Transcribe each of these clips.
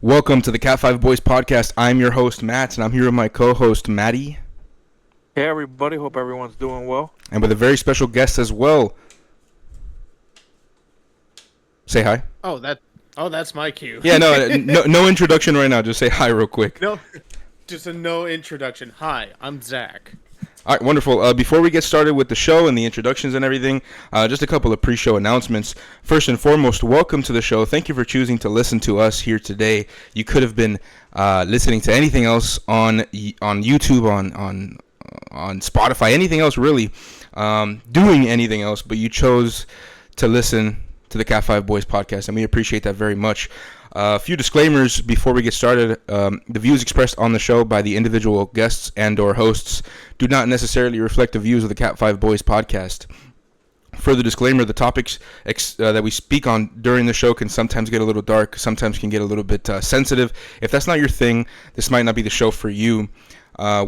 Welcome to the CatFiveBoys podcast. I'm your host, Matt, and I'm here with my co-host, Maddie, Hey everybody, hope everyone's doing well. and with a very special guest as well. Say hi. That's my cue. Yeah, no introduction right now. Just say hi real quick. No, just a no introduction. Hi, I'm Zach. All right, wonderful. Before we get started with the show and the introductions and everything, just a couple of pre-show announcements. First and foremost, welcome to the show. Thank you for choosing to listen to us here today. You could have been listening to anything else on YouTube, on Spotify, anything else really, doing anything else, but you chose to listen to the CatFiveBoys podcast, and we appreciate that very much. A few disclaimers before we get started. The views expressed on the show by the individual guests and or hosts do not necessarily reflect the views of the CatFiveBoys podcast. Further disclaimer, the topics that we speak on during the show can sometimes get a little dark, sometimes can get a little bit sensitive. If that's not your thing, this might not be the show for you.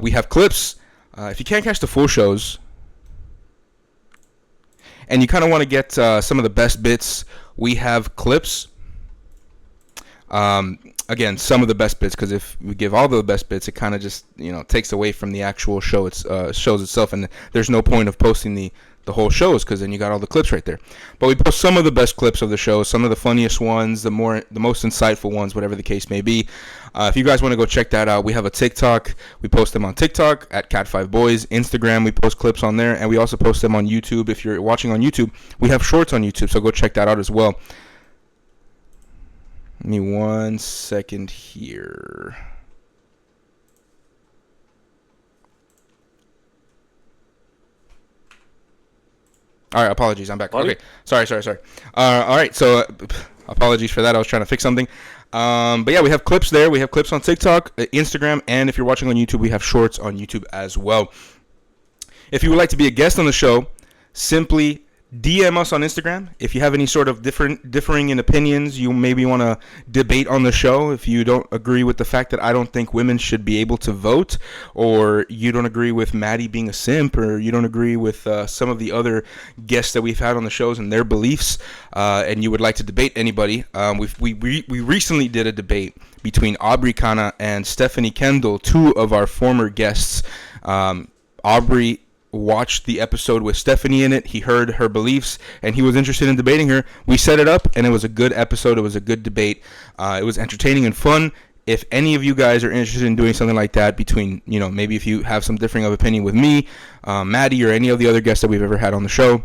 We have clips. If you can't catch the full shows, and you kind of want to get some of the best bits, we have clips. Again, some of the best bits, because if we give all the best bits, it kind of just takes away from the actual show. Shows itself, and there's no point of posting the whole shows, because then you got all the clips right there. But we post some of the best clips of the show, some of the funniest ones, the most insightful ones, whatever the case may be. If you guys want to go check that out, we have a TikTok. We post them on TikTok at CatFiveBoys. Instagram, we post clips on there, and we also post them on YouTube. If you're watching on YouTube, we have shorts on YouTube, so go check that out as well. Give me 1 second here. All right, apologies. I'm back. Buddy? Okay, sorry. All right, so apologies for that. I was trying to fix something. But yeah, we have clips there. We have clips on TikTok, Instagram, and if you're watching on YouTube, we have shorts on YouTube as well. If you would like to be a guest on the show, simply DM us on Instagram. If you have any sort of differing in opinions, you maybe want to debate on the show. If you don't agree with the fact that I don't think women should be able to vote, or you don't agree with Maddie being a simp, or you don't agree with some of the other guests that we've had on the shows and their beliefs, and you would like to debate anybody, we recently did a debate between Aubrey Kana and Stephanie Kendall, two of our former guests. Aubrey watched the episode with Stephanie in it. He heard her beliefs, and he was interested in debating her. We set it up, and it was a good episode. It was a good debate. It was entertaining and fun. If any of you guys are interested in doing something like that between, maybe if you have some differing of opinion with me, Maddie, or any of the other guests that we've ever had on the show,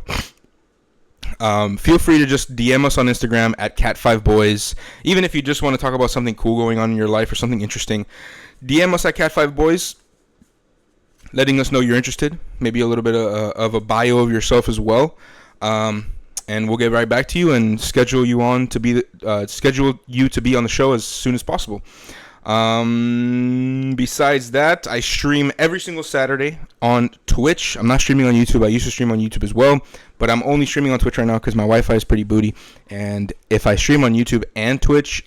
feel free to just DM us on Instagram at CatFiveBoys. Even if you just want to talk about something cool going on in your life or something interesting, DM us at CatFiveBoys, letting us know you're interested, maybe a little bit of a bio of yourself as well, and we'll get right back to you and schedule you to be on the show as soon as possible. Besides that, I stream every single Saturday on Twitch. I'm not streaming on YouTube. I used to stream on YouTube as well, but I'm only streaming on Twitch right now because my Wi-Fi is pretty booty, and if I stream on YouTube and Twitch,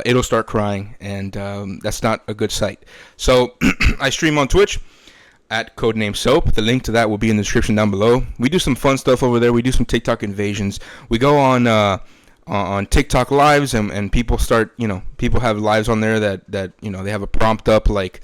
it'll start crying, and that's not a good sight. So I stream on Twitch at Codename Soap. The link to that will be in the description down below. We do some fun stuff over there. We do some TikTok invasions. We go on TikTok lives, and people people have lives on there that they have a prompt up like,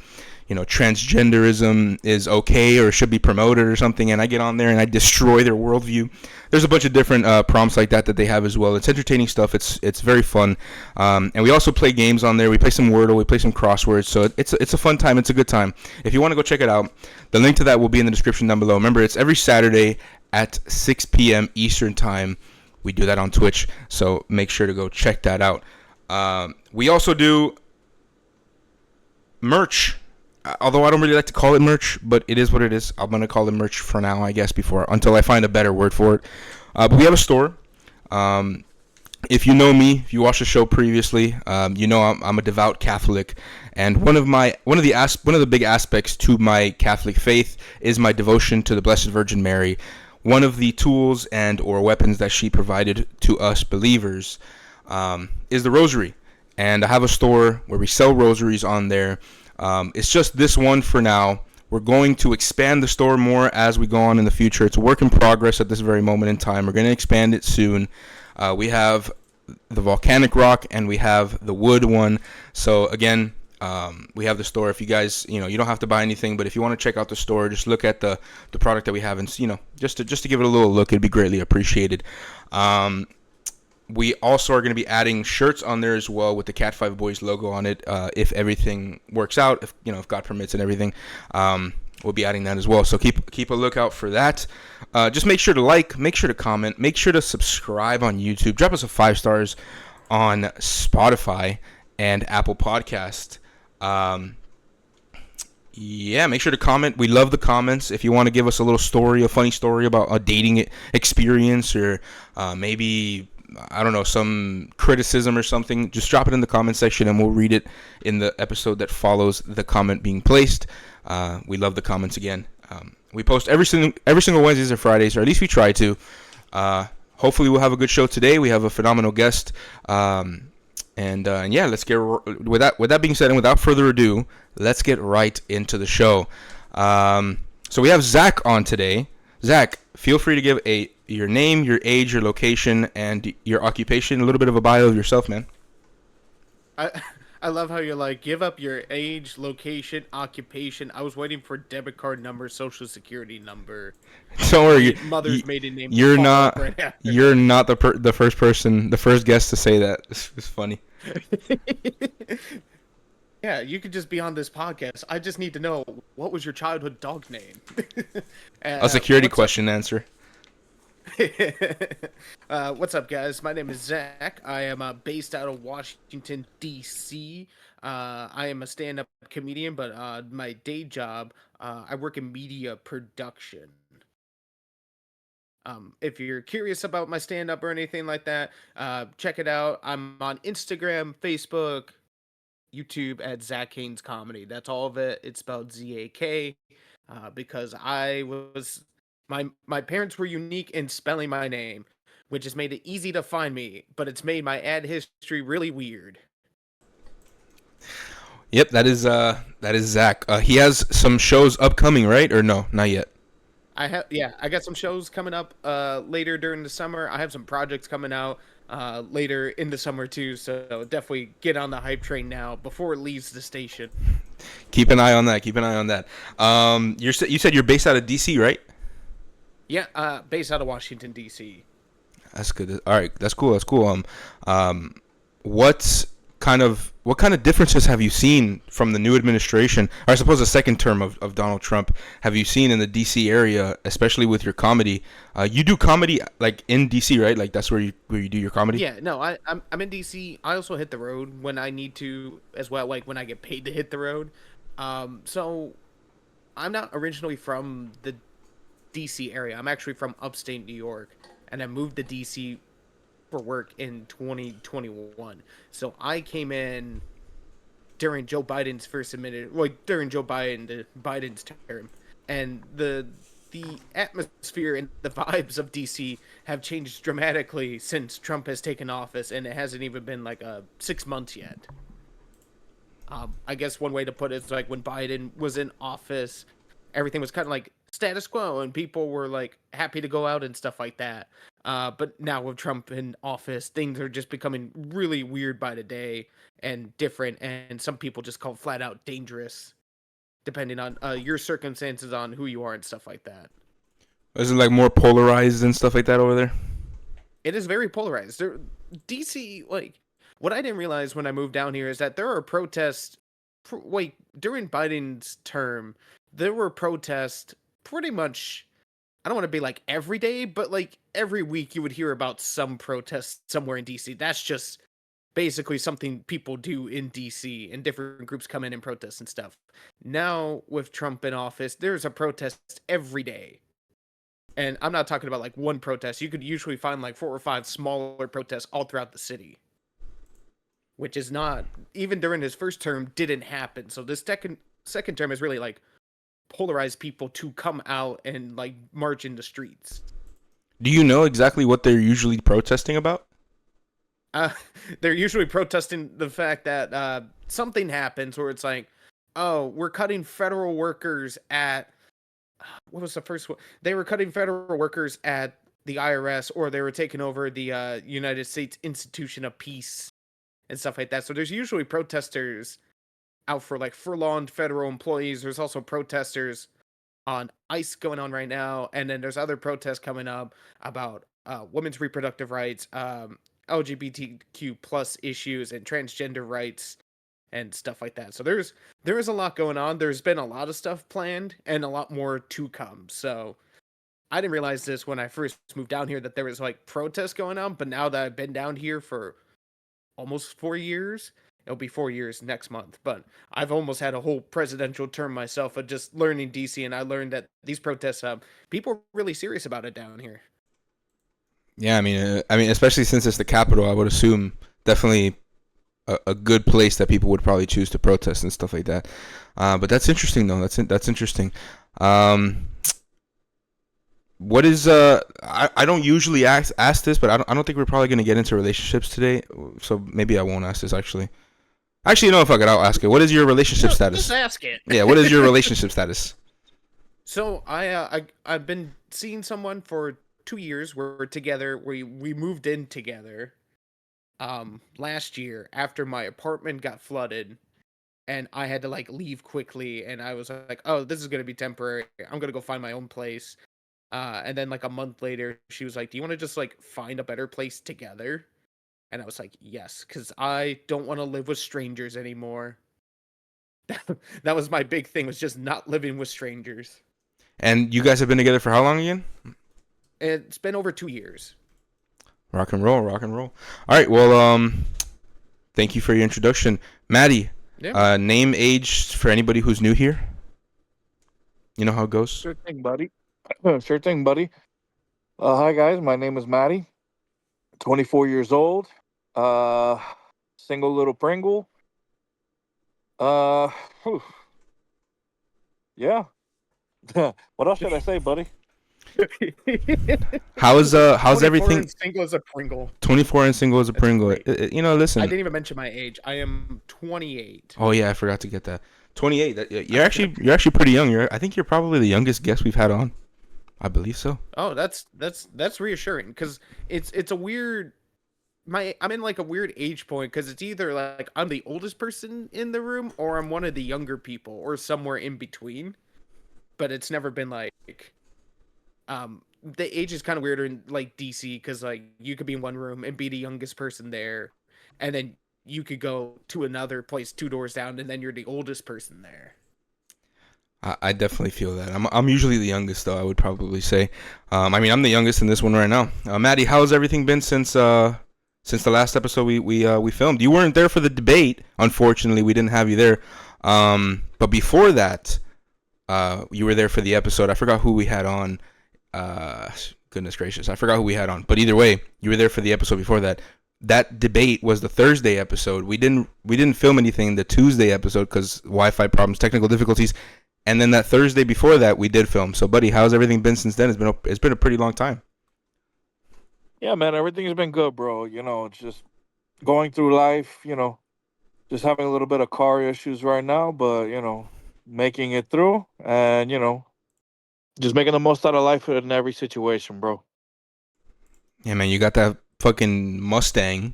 transgenderism is okay or should be promoted or something, and I get on there and I destroy their worldview. There's a bunch of different prompts like that they have as well. It's entertaining stuff. It's very fun, and we also play games on there. We play some Wordle, we play some crosswords, so it's a fun time. It's a good time. If you want to go check it out, the link to that will be in the description down below. Remember, it's every Saturday at 6 p.m. Eastern time. We do that on Twitch, so make sure to go check that out. We also do merch. Although I don't really like to call it merch, but it is what it is. I'm going to call it merch for now, I guess, until I find a better word for it. But we have a store. If you know me, if you watched the show previously, I'm a devout Catholic, and one of the big aspects to my Catholic faith is my devotion to the Blessed Virgin Mary. One of the tools and or weapons that she provided to us believers is the rosary, and I have a store where we sell rosaries on there. It's just this one for now. We're going to expand the store more as we go on in the future. It's a work in progress at this very moment in time. We're going to expand it soon. We have the volcanic rock, and we have the wood one. So again, we have the store. If you guys, you don't have to buy anything, but if you want to check out the store, just look at the product that we have, and just to give it a little look, it'd be greatly appreciated. We also are going to be adding shirts on there as well with the CatFiveBoys logo on it. If everything works out, if God permits and everything, we'll be adding that as well. So keep a lookout for that. Just make sure to like, make sure to comment, make sure to subscribe on YouTube. Drop us a 5 stars on Spotify and Apple Podcast. Yeah, make sure to comment. We love the comments. If you want to give us a little story, a funny story about a dating experience, or maybe, I don't know, some criticism or something, just drop it in the comment section and we'll read it in the episode that follows the comment being placed. We love the comments again. We post every single Wednesdays or Fridays, or at least we try to. Hopefully we'll have a good show today. We have a phenomenal guest. And yeah, let's get with that being said, and without further ado, let's get right into the show. So we have Zach on today. Zach, feel free to give your name, your age, your location, and your occupation. A little bit of a bio of yourself, man. I love how you're like, give up your age, location, occupation. I was waiting for debit card number, social security number. Don't worry, mother's maiden name. You're not the first person, the first guest to say that. It's funny. Yeah, you could just be on this podcast. I just need to know, what was your childhood dog name? A security question answer. What's up, guys? My name is Zach. I am based out of Washington, D.C. I am a stand-up comedian, but my day job, I work in media production. If you're curious about my stand-up or anything like that, check it out. I'm on Instagram, Facebook, YouTube at Zach Haines Comedy. That's all of it. It's spelled Z-A-K, because my parents were unique in spelling my name, which has made it easy to find me, but it's made my ad history really weird. Yep, that is Zach. He has some shows upcoming, right? Or no, not yet. I got some shows coming up later during the summer. I have some projects coming out later in the summer too, so definitely get on the hype train now before it leaves the station. Keep an eye on that. You said you're based out of DC, right? Yeah, based out of Washington, D.C. That's good. All right, that's cool. What kind of differences have you seen from the new administration, or I suppose the second term of Donald Trump, have you seen in the DC area, especially with your comedy? You do comedy like in DC, right? Like that's where you do your comedy? Yeah, no, I'm in DC. I also hit the road when I need to as well, like when I get paid to hit the road. So I'm not originally from the DC area. I'm actually from upstate New York, and I moved to DC for work in 2021. So I came in during Joe Biden's Biden's term, and the atmosphere and the vibes of DC have changed dramatically since Trump has taken office, and it hasn't even been like 6 months yet. I guess one way to put it is like when Biden was in office, everything was kind of like status quo, and people were like happy to go out and stuff like that. But now with Trump in office, things are just becoming really weird by the day and different, and some people just call it flat out dangerous, depending on your circumstances on who you are and stuff like that. Is it like more polarized and stuff like that over there? It is very polarized. DC, like, what I didn't realize when I moved down here is that there are protests. During Biden's term, there were protests pretty much, I don't want to be like every day, but like every week you would hear about some protest somewhere in DC. That's just basically something people do in DC, and different groups come in and protest and stuff. Now with Trump in office, there's a protest every day. And I'm not talking about like one protest. You could usually find like 4 or 5 smaller protests all throughout the city, which is not, even during his first term, didn't happen. So this second term is really like polarized people to come out and like march in the streets. Do you know exactly what they're usually protesting about? They're usually protesting the fact that something happens where it's like, oh, we're cutting federal workers at, what was the first one? They were cutting federal workers at the IRS, or they were taking over the United States Institution of Peace and stuff like that. So there's usually protesters out for like furloughed federal employees. There's also protesters on ICE going on right now, and then there's other protests coming up about women's reproductive rights, LGBTQ plus issues, and transgender rights and stuff like that. So there is a lot going on. There's been a lot of stuff planned and a lot more to come. So I didn't realize this when I first moved down here that there was like protests going on, but now that I've been down here for almost 4 years, it'll be 4 years next month. But I've almost had a whole presidential term myself of just learning DC, and I learned that these protests, people are really serious about it down here. Yeah, I mean, especially since it's the capital, I would assume definitely a good place that people would probably choose to protest and stuff like that. But that's interesting, though. That's interesting. What is I don't usually ask this, but I don't think we're probably gonna get into relationships today, so maybe I won't ask this actually. Actually, no, fuck it, I'll ask it. What is your relationship status? Just ask it. Yeah, what is your relationship status? So I've been seeing someone for 2 years. We're together. We moved in together. Last year after my apartment got flooded, and I had to like leave quickly, and I was like, oh, this is gonna be temporary. I'm gonna go find my own place. And then like a month later, she was like, do you want to just like find a better place together? And I was like, yes, because I don't want to live with strangers anymore. That was my big thing, was just not living with strangers. And you guys have been together for how long again? It's been over 2 years. Rock and roll, rock and roll. All right, well, thank you for your introduction, Maddie. Yeah. Name, age for anybody who's new here. You know how it goes. Sure thing, buddy. Sure thing, buddy. Hi, guys. My name is Matty. 24 years old. Single little Pringle. Whew. Yeah. What else should I say, buddy? How's 24 everything? and single as a Pringle. 24 and single as a That's Pringle. great. You know, listen. I didn't even mention my age. I am 28. Oh yeah, I forgot to get that. 28. You're actually pretty young. I think you're probably the youngest guest we've had on. I believe so. Oh, that's reassuring, because it's a weird. I'm in like a weird age point, because it's either like I'm the oldest person in the room, or I'm one of the younger people, or somewhere in between. But it's never been like, the age is kind of weirder in like DC, because like you could be in one room and be the youngest person there, and then you could go to another place 2 doors down, and then you're the oldest person there. I definitely feel that. I'm usually the youngest, though. I would probably say. I mean, I'm the youngest in this one right now. Maddie, how's everything been since the last episode we filmed? You weren't there for the debate, unfortunately. We didn't have you there. But before that, you were there for the episode. I forgot who we had on. Goodness gracious, I forgot who we had on. But either way, you were there for the episode before that. That debate was the Thursday episode. We didn't film anything the Tuesday episode because Wi-Fi problems, technical difficulties. And then that Thursday before that, we did film. So, buddy, how's everything been since then? It's been a pretty long time. Yeah, man. Everything's been good, bro. You know, it's just going through life. You know, just having a little bit of car issues right now, but you know, making it through, and you know, just making the most out of life in every situation, bro. Yeah, man, you got that fucking Mustang.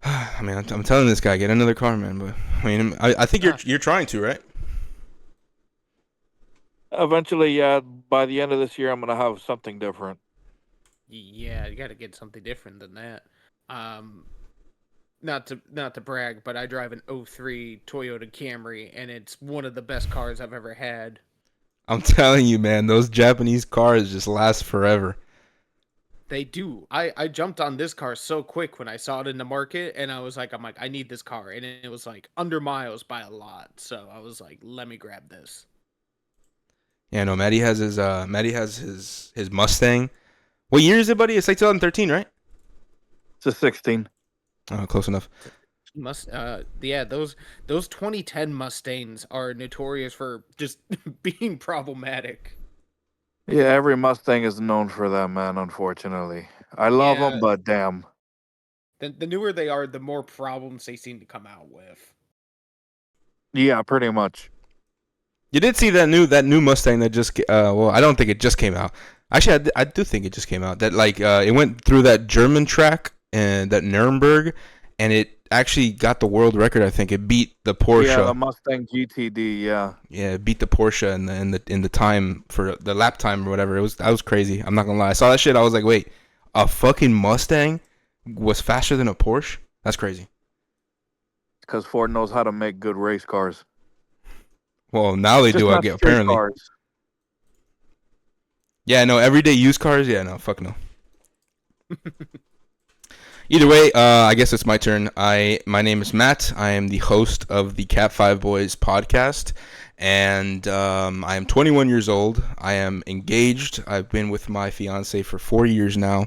I mean, I'm telling this guy, get another car, man. But I mean, I think you're trying to, right? Eventually, yeah. By the end of this year, I'm gonna have something different. Yeah, you got to get something different than that. Not to brag, but I drive an '03 Toyota Camry, and it's one of the best cars I've ever had. I'm telling you, man, those Japanese cars just last forever. They do. I jumped on this car so quick when I saw it in the market, and I'm like, I need this car, and it was like under miles by a lot. So I was like, let me grab this. Yeah, no, Maddie has his Mustang. What year is it, buddy? It's like 2013, right? It's a 16. Oh, close enough. Yeah, those 2010 Mustangs are notorious for just being problematic. Yeah, every Mustang is known for that, man. Unfortunately, I love them, but damn. The newer they are, the more problems they seem to come out with. Yeah, pretty much. You did see that new Mustang that just well, I don't think it just came out. Actually, I do think it just came out that like it went through that German track and that Nuremberg, and it actually got the world record. I think it beat the Yeah, the Porsche. Mustang GTD. Yeah. Yeah, it beat the Porsche in the time for the lap time or whatever. That was crazy. I'm not gonna lie. I saw that shit. I was like, wait, a fucking Mustang was faster than a Porsche? That's crazy. Because Ford knows how to make good race cars. Well, now they Just do. I not get street apparently. cars. Yeah, no, everyday used cars. Yeah, no, fuck no. Either way, I guess it's my turn. My name is Matt. I am the host of the CatFiveBoys podcast, and I am 21 years old. I am engaged. I've been with my fiance for 4 years now,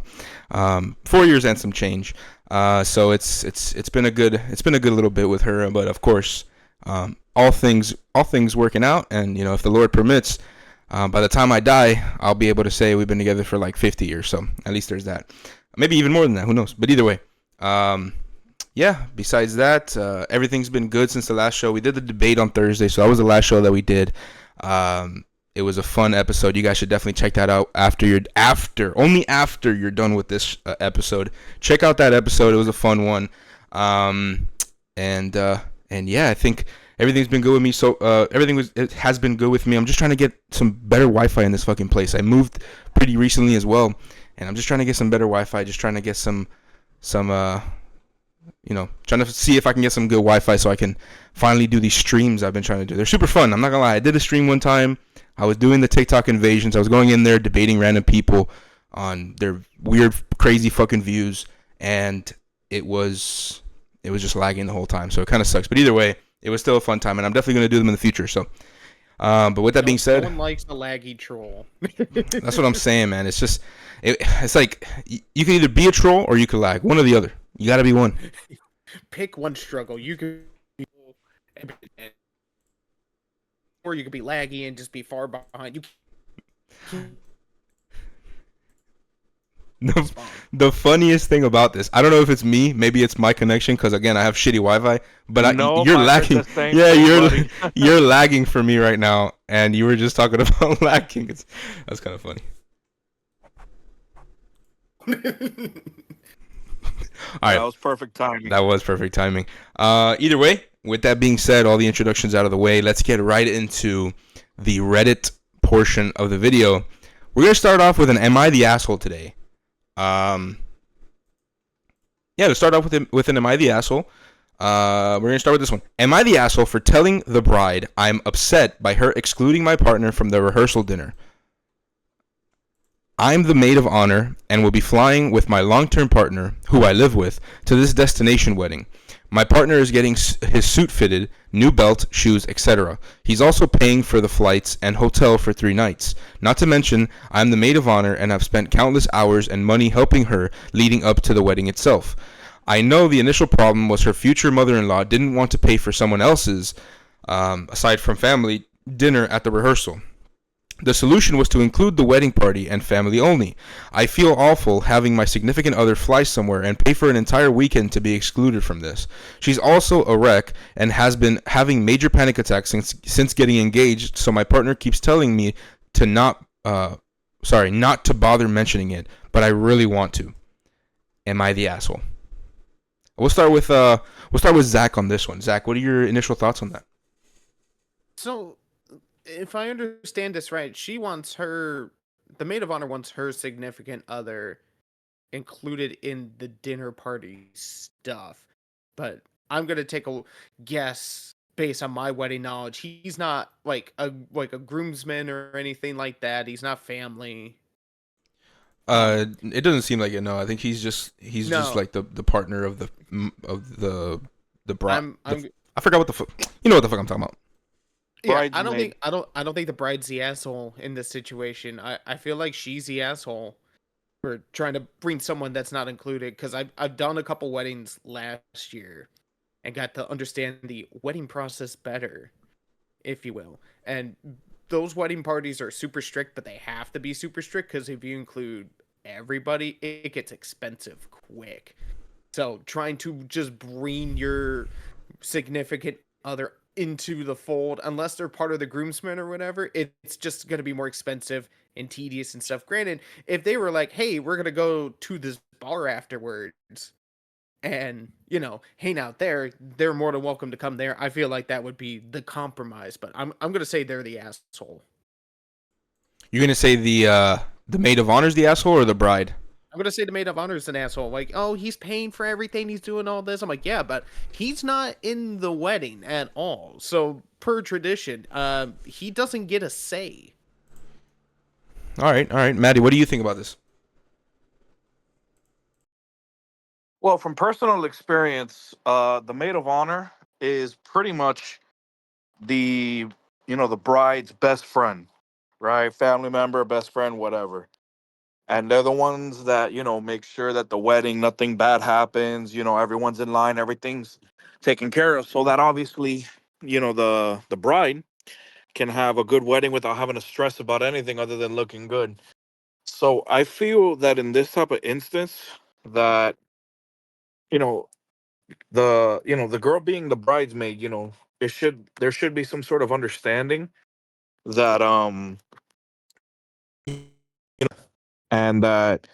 4 years and some change. So it's been a good little bit with her, but of course, all things working out, and if the Lord permits. By the time I die, I'll be able to say we've been together for like 50 years. So at least there's that. Maybe even more than that. Who knows? But either way, yeah. Besides that, everything's been good since the last show. We did the debate on Thursday, so that was the last show that we did. It was a fun episode. You guys should definitely check that out only after you're done with this episode. Check out that episode. It was a fun one. And yeah, I think everything's been good with me. So it has been good with me. I'm just trying to get some better Wi-Fi in this fucking place. I moved pretty recently as well, and I'm just trying to get some better Wi-Fi. Just trying to get some trying to see if I can get some good Wi-Fi so I can finally do these streams I've been trying to do. They're super fun. I'm not gonna lie. I did a stream one time. I was doing the TikTok invasions. I was going in there debating random people on their weird, crazy fucking views, and it was just lagging the whole time. So it kind of sucks. But either way, it was still a fun time, and I'm definitely gonna do them in the future. So, but with that being said, no one likes the laggy troll. that's what I'm saying, man. It's just it's like you can either be a troll or you can lag. One or the other. You gotta be one. Pick one struggle. You could be, or you could be laggy and just be far behind. The funniest thing about this, I don't know if it's me, maybe it's my connection, because again I have shitty Wi-Fi. But you're lagging. Yeah, you're lagging for me right now, and you were just talking about lagging. That's kind of funny. All right. That was perfect timing. That was perfect timing. Either way, with that being said, all the introductions out of the way, let's get right into the Reddit portion of the video. We're gonna start off with an "Am I the asshole" today? Yeah, to start off with an "Am I the asshole?" We're gonna start with this one. Am I the asshole for telling the bride I'm upset by her excluding my partner from the rehearsal dinner? I'm the maid of honor and will be flying with my long-term partner, who I live with, to this destination wedding. My partner is getting his suit fitted, new belt, shoes, etc. He's also paying for the flights and hotel for 3 nights. Not to mention, I'm the maid of honor and have spent countless hours and money helping her leading up to the wedding itself. I know the initial problem was her future mother-in-law didn't want to pay for someone else's, aside from family, dinner at the rehearsal. The solution was to include the wedding party and family only. I feel awful having my significant other fly somewhere and pay for an entire weekend to be excluded from this. She's also a wreck and has been having major panic attacks since getting engaged, so my partner keeps telling me to not to bother mentioning it, but I really want to. Am I the asshole? We'll start with Zach on this one. Zach, what are your initial thoughts on that? So, if I understand this right, the maid of honor wants her significant other included in the dinner party stuff. But I'm gonna take a guess based on my wedding knowledge. He's not like a groomsman or anything like that. He's not family. It doesn't seem like it. No, I think he's just like the partner of the bride. I forgot what the fuck. You know what the fuck I'm talking about. Yeah, I don't think the bride's the asshole in this situation. I feel like she's the asshole for trying to bring someone that's not included, because I've done a couple weddings last year and got to understand the wedding process better, if you will. And those wedding parties are super strict, but they have to be super strict because if you include everybody, it gets expensive quick. So trying to just bring your significant other into the fold unless they're part of the groomsmen or whatever. It's just going to be more expensive and tedious and stuff. Granted, if they were like, "Hey, we're going to go to this bar afterwards and, hang out there," they're more than welcome to come there. I feel like that would be the compromise, but I'm going to say they're the asshole. You're gonna say the maid of honor's the asshole or the bride? I'm gonna say the maid of honor is an asshole. Like, oh, he's paying for everything. He's doing all this. I'm like, yeah, but he's not in the wedding at all. So per tradition, he doesn't get a say. All right, Maddie, what do you think about this? Well, from personal experience, the maid of honor is pretty much the the bride's best friend, right? Family member, best friend, whatever. And they're the ones that make sure that the wedding, nothing bad happens. Everyone's in line, everything's taken care of, so that obviously the bride can have a good wedding without having to stress about anything other than looking good. So I feel that in this type of instance, that you know the girl being the bridesmaid, there should be some sort of understanding that and that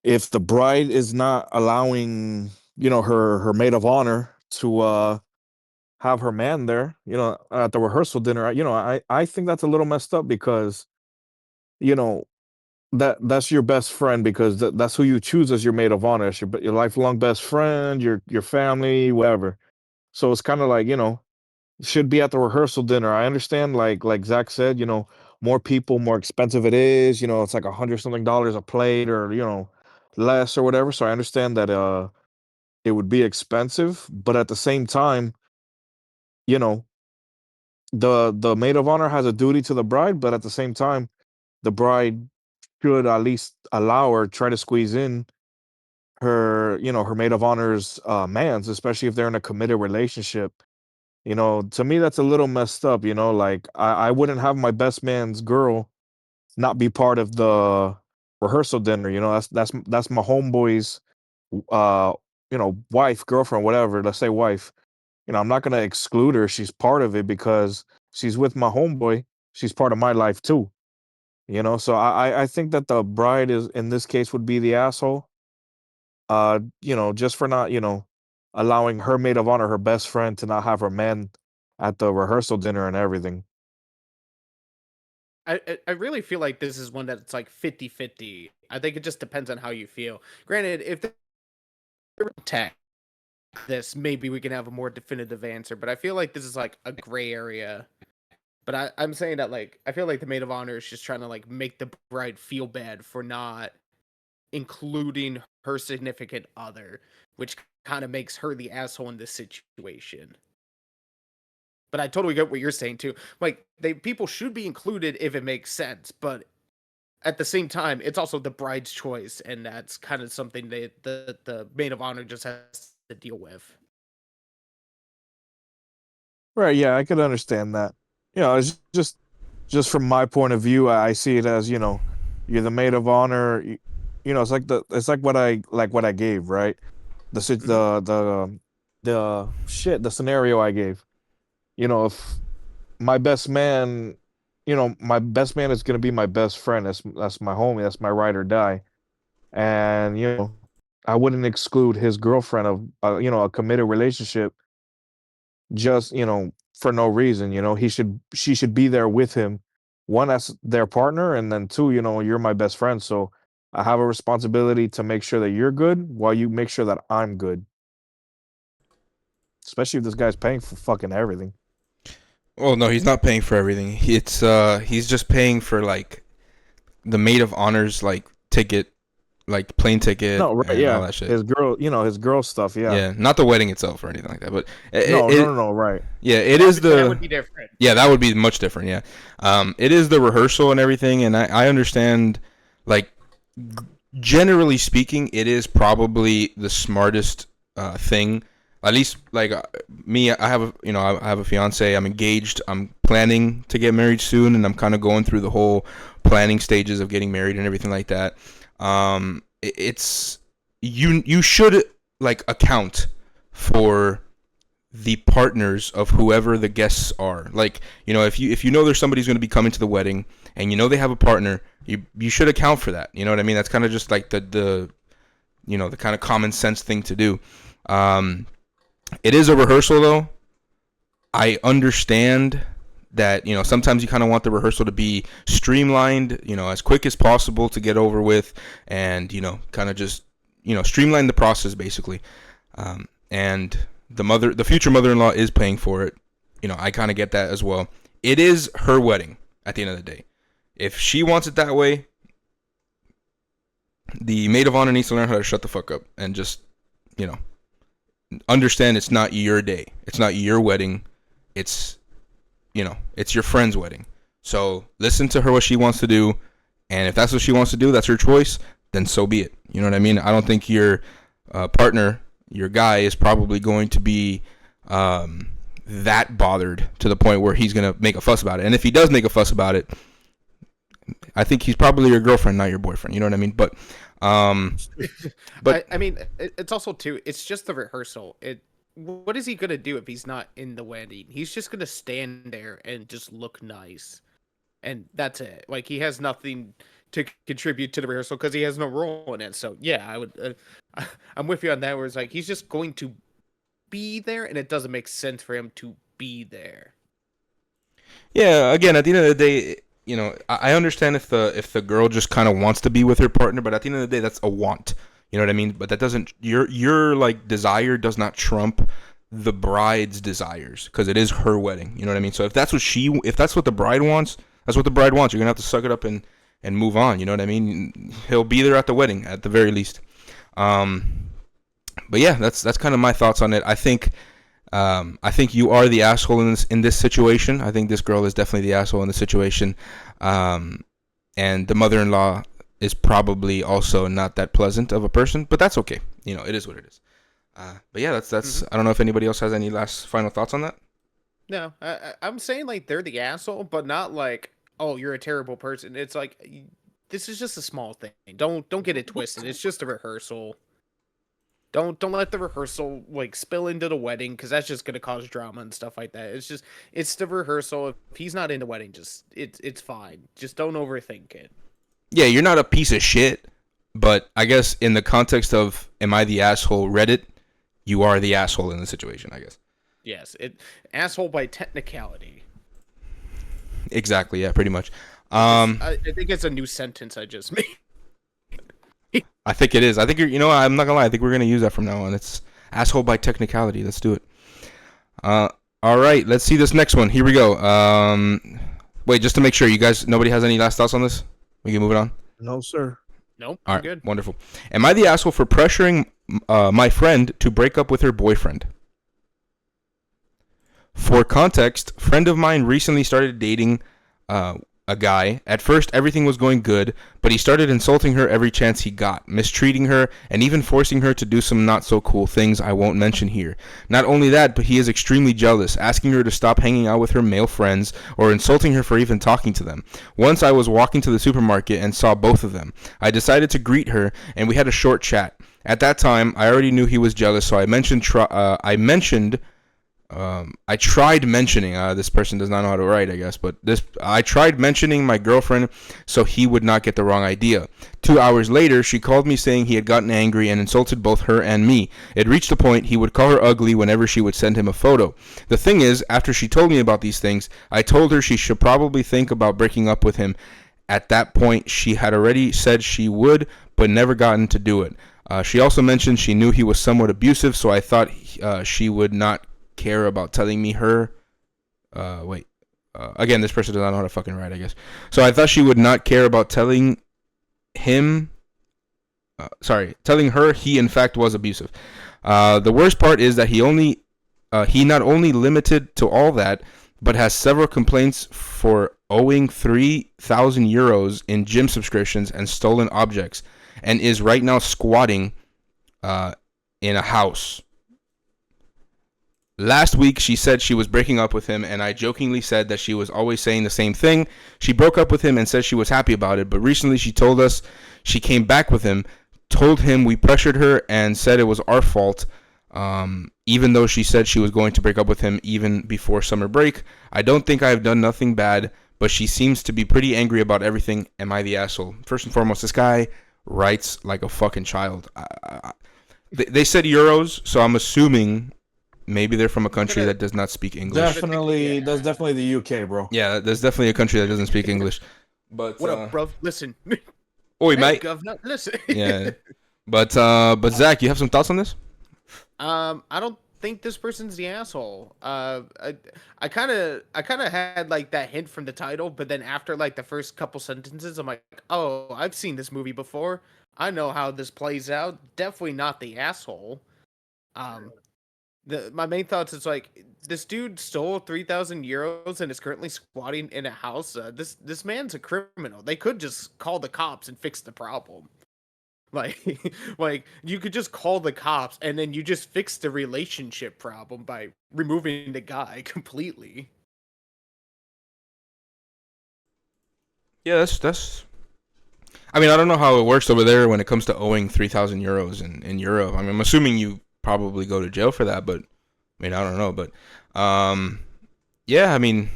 if the bride is not allowing her maid of honor to have her man there at the rehearsal dinner, I think that's a little messed up, because you know that's your best friend, because that's who you choose as your maid of honor. It's your lifelong best friend, your family, whatever. So it's kind of like, should be at the rehearsal dinner. I understand, like Zach said, more people, more expensive it is. It's like $100 something a plate, or less or whatever. So I understand that it would be expensive, but at the same time, you know the maid of honor has a duty to the bride, but at the same time, the bride should at least allow or try to squeeze in her maid of honor's mans, especially if they're in a committed relationship. To me, that's a little messed up. Like, I wouldn't have my best man's girl not be part of the rehearsal dinner. That's my homeboy's uh wife, girlfriend, whatever. Let's say wife. I'm not gonna exclude her. She's part of it because she's with my homeboy. She's part of my life too. So I think that the bride is, in this case, would be the asshole. Just for not, allowing her maid of honor, her best friend, to not have her man at the rehearsal dinner and everything. I really feel like this is one that's like 50-50. I think it just depends on how you feel. Granted, if they're tech this, maybe we can have a more definitive answer, but I feel like this is like a gray area. But I'm saying that, like, I feel like the maid of honor is just trying to like make the bride feel bad for not including her significant other, which kind of makes her the asshole in this situation. But I totally get what you're saying too. Like, people should be included if it makes sense, but at the same time, it's also the bride's choice, and that's kind of something that the maid of honor just has to deal with. Right, yeah, I could understand that. It's just from my point of view, I see it as, you're the maid of honor. It's like what I gave, right? The sit- Hmm. the scenario I gave. If my best man is gonna be my best friend. That's my homie. That's my ride or die. And I wouldn't exclude his girlfriend of a committed relationship, just for no reason. She should be there with him, one, as their partner, and then two, you're my best friend, so I have a responsibility to make sure that you're good while you make sure that I'm good, especially if this guy's paying for fucking everything. Well, no, he's not paying for everything. He's just paying for like the maid of honor's like ticket, like plane ticket No, right, and all yeah, that shit. his girl stuff, yeah. Yeah, not the wedding itself or anything like that, but No, no, no, no, right. yeah, it is That would the be different. yeah, that would be much different. Yeah, it is the rehearsal and everything, and I understand, like, generally speaking, it is probably the smartest thing. At least, like, me, I have a fiance. I'm engaged. I'm planning to get married soon, and I'm kind of going through the whole planning stages of getting married and everything like that. It's you should like account for the partners of whoever the guests are. Like, if you know there's somebody who's going to be coming to the wedding and they have a partner, you should account for that. You know what I mean? That's kind of just like the kind of common sense thing to do. It is a rehearsal though. I understand that, sometimes you kind of want the rehearsal to be streamlined, as quick as possible to get over with, and, kind of just, streamline the process basically. And the future mother-in-law is paying for it. I kind of get that as well. It is her wedding at the end of the day. If she wants it that way, the maid of honor needs to learn how to shut the fuck up and just, understand it's not your day. It's not your wedding. It's your friend's wedding. So listen to her, what she wants to do. And if that's what she wants to do, that's her choice, then so be it. You know what I mean? I don't think your partner, your guy, is probably going to be that bothered to the point where he's going to make a fuss about it. And if he does make a fuss about it, I think he's probably your girlfriend, not your boyfriend. You know what I mean? But I mean, it's also too. It's just the rehearsal. What is he gonna do if he's not in the wedding? He's just gonna stand there and just look nice, and that's it. Like, he has nothing to contribute to the rehearsal because he has no role in it. So yeah, I would. I'm with you on that. Where it's like he's just going to be there, and it doesn't make sense for him to be there. Yeah. Again, at the end of the day, I understand if the girl just kind of wants to be with her partner, but at the end of the day, that's a want. You know what I mean? But that doesn't, your like desire does not trump the bride's desires, because it is her wedding. You know what I mean? So if that's what the bride wants, that's what the bride wants. You're gonna have to suck it up and move on. You know what I mean? He'll be there at the wedding at the very least. But yeah, that's kind of my thoughts on it. I think you are the asshole in this situation. I think this girl is definitely the asshole in the situation. And the mother-in-law is probably also not that pleasant of a person, but that's okay. It is what it is. But yeah, that's I don't know if anybody else has any last final thoughts on that. No, I'm saying like they're the asshole, but not like, oh, you're a terrible person. It's like, this is just a small thing. Don't get it twisted. It's just a rehearsal. Don't let the rehearsal like spill into the wedding, because that's just gonna cause drama and stuff like that. It's the rehearsal. If he's not in the wedding, it's fine. Just don't overthink it. Yeah, you're not a piece of shit, but I guess in the context of am I the asshole Reddit, you are the asshole in the situation, I guess. Yes, asshole by technicality. Exactly, yeah, pretty much. I think it's a new sentence I just made. I think it is. I think I'm not gonna lie, I think we're gonna use that from now on. It's asshole by technicality. Let's do it. All right, let's see this next one. Here we go. Wait, just to make sure, nobody has any last thoughts on this? We can move it on? No, sir. Nope, all right, good. Wonderful. Am I the asshole for pressuring my friend to break up with her boyfriend? For context, friend of mine recently started dating a guy. At first, everything was going good, but he started insulting her every chance he got, mistreating her, and even forcing her to do some not so cool things I won't mention here. Not only that, but he is extremely jealous, asking her to stop hanging out with her male friends or insulting her for even talking to them. Once I was walking to the supermarket and saw both of them. I decided to greet her, and we had a short chat. At that time, I already knew he was jealous, so I tried mentioning, this person does not know how to write, I guess, but I tried mentioning my girlfriend so he would not get the wrong idea. 2 hours later, she called me saying he had gotten angry and insulted both her and me. It reached the point he would call her ugly whenever she would send him a photo. The thing is, after she told me about these things, I told her she should probably think about breaking up with him. At that point, she had already said she would, but never gotten to do it. She also mentioned she knew he was somewhat abusive, so I thought she would not care about telling me her again, this person does not know how to fucking write, I guess. So I thought she would not care about telling her he in fact was abusive. The worst part is that he not only limited to all that, but has several complaints for owing 3,000 euros in gym subscriptions and stolen objects, and is right now squatting in a house. Last week, she said she was breaking up with him, and I jokingly said that she was always saying the same thing. She broke up with him and said she was happy about it, but recently she told us she came back with him, told him we pressured her, and said it was our fault. Even though she said she was going to break up with him even before summer break. I don't think I've done nothing bad, but she seems to be pretty angry about everything. Am I the asshole? First and foremost, this guy writes like a fucking child. They said Euros, so I'm assuming maybe they're from a country that does not speak English. Definitely, that's definitely the UK, bro. Yeah, there's definitely a country that doesn't speak English. But What up, bro? Listen. Oi, Hey, mate. governor, listen. Yeah. But Zach, you have some thoughts on this? I don't think this person's the asshole. I kind of had like that hint from the title, but then after like the first couple sentences, I'm like, oh, I've seen this movie before. I know how this plays out. Definitely not the asshole. Um, my main thoughts is like this dude stole 3,000 euros and is currently squatting in a house. This man's a criminal. They could just call the cops and fix the problem. Like, like you could just call the cops and then you just fix the relationship problem by removing the guy completely. Yeah, that's. I mean, I don't know how it works over there when it comes to owing 3,000 euros in Europe. I mean, I'm assuming you probably go to jail for that, but I mean, I don't know. But yeah, I mean,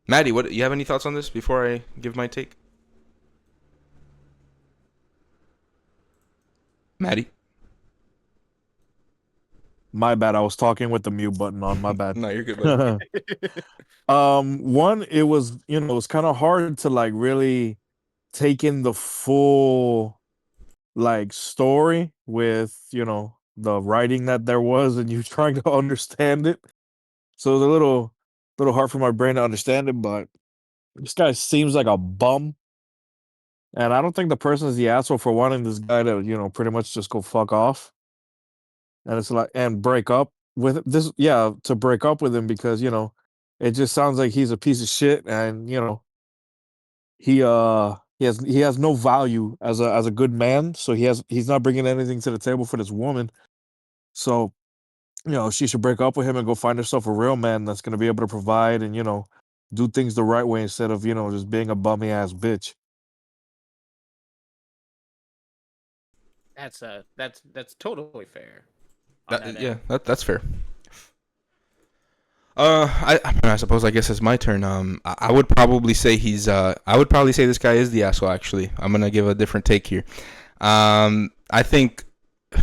Maddie, what you have any thoughts on this before I give my take? Maddie? My bad. I was talking with the mute button on. My bad. No, you're good, buddy. One, it was, it was kind of hard to like really take in the full like story with, the writing that there was and you trying to understand it. So it was a little hard for my brain to understand it, but this guy seems like a bum. And I don't think the person is the asshole for wanting this guy to, pretty much just go fuck off. And it's like, and break up with this, yeah, to break up with him because, it just sounds like he's a piece of shit and, he has no value as a good man, so he's not bringing anything to the table for this woman. So, she should break up with him and go find herself a real man that's going to be able to provide and, do things the right way instead of, just being a bummy ass bitch. That's totally fair. on that Yeah, end. that's fair. I suppose I guess it's my turn. I would probably say I would probably say this guy is the asshole. Actually, I'm gonna give a different take here. I think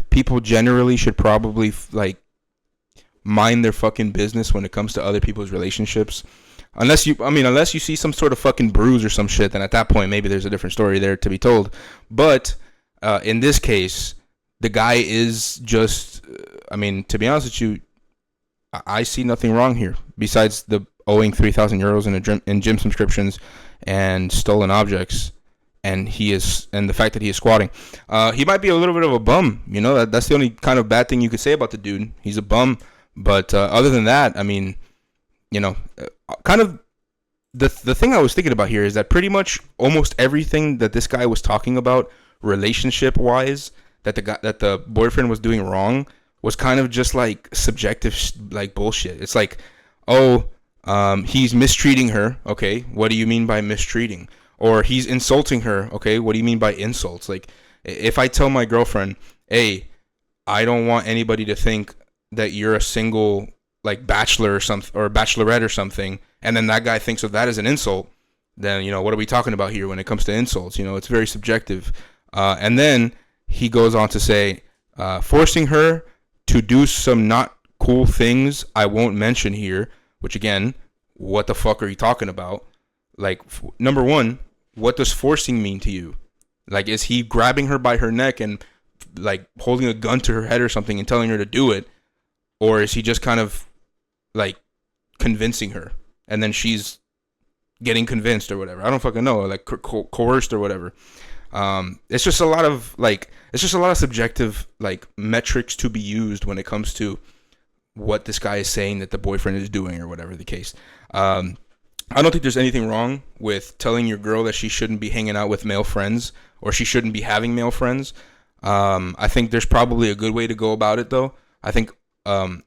people generally should probably like mind their fucking business when it comes to other people's relationships. Unless you see some sort of fucking bruise or some shit, then at that point maybe there's a different story there to be told. But in this case, the guy is just. To be honest with you, I see nothing wrong here besides the owing 3,000 euros in gym subscriptions and stolen objects, and the fact that he is squatting. He might be a little bit of a bum, that's the only kind of bad thing you could say about the dude. He's a bum, but other than that, kind of the thing I was thinking about here is that pretty much almost everything that this guy was talking about relationship wise that the boyfriend was doing wrong was kind of just like subjective like bullshit. It's like, he's mistreating her. Okay, what do you mean by mistreating? Or he's insulting her. Okay, what do you mean by insults? Like, if I tell my girlfriend, hey, I don't want anybody to think that you're a single like bachelor or something or bachelorette or something, and then that guy thinks of that as an insult, then what are we talking about here when it comes to insults? It's very subjective. And then he goes on to say, forcing her to do some not cool things I won't mention here, which again, what the fuck are you talking about? Like, number one, what does forcing mean to you? Like, is he grabbing her by her neck and like holding a gun to her head or something and telling her to do it? Or is he just kind of like convincing her and then she's getting convinced or whatever? I don't fucking know, like coerced or whatever. It's just a lot of subjective like metrics to be used when it comes to what this guy is saying that the boyfriend is doing or whatever the case. I don't think there's anything wrong with telling your girl that she shouldn't be hanging out with male friends or she shouldn't be having male friends. I think there's probably a good way to go about it though. I think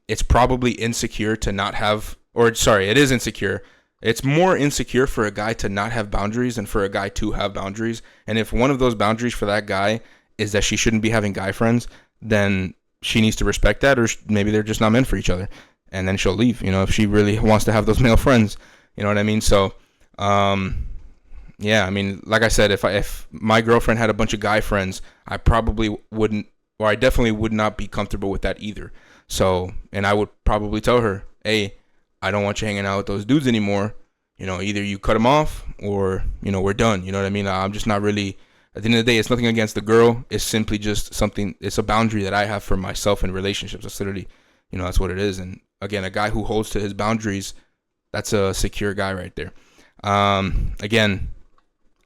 it's probably insecure to not have, it is insecure. It's more insecure for a guy to not have boundaries than for a guy to have boundaries. And if one of those boundaries for that guy is that she shouldn't be having guy friends, then she needs to respect that, or maybe they're just not meant for each other, and then she'll leave. If she really wants to have those male friends, you know what I mean. So, yeah, I mean, like I said, if my girlfriend had a bunch of guy friends, I probably wouldn't, or I definitely would not be comfortable with that either. So, and I would probably tell her, hey, I don't want you hanging out with those dudes anymore. Either you cut them off or, we're done. You know what I mean? I'm just not really, at the end of the day, it's nothing against the girl. It's simply just something, it's a boundary that I have for myself in relationships. That's literally, that's what it is. And again, a guy who holds to his boundaries, that's a secure guy right there. Again,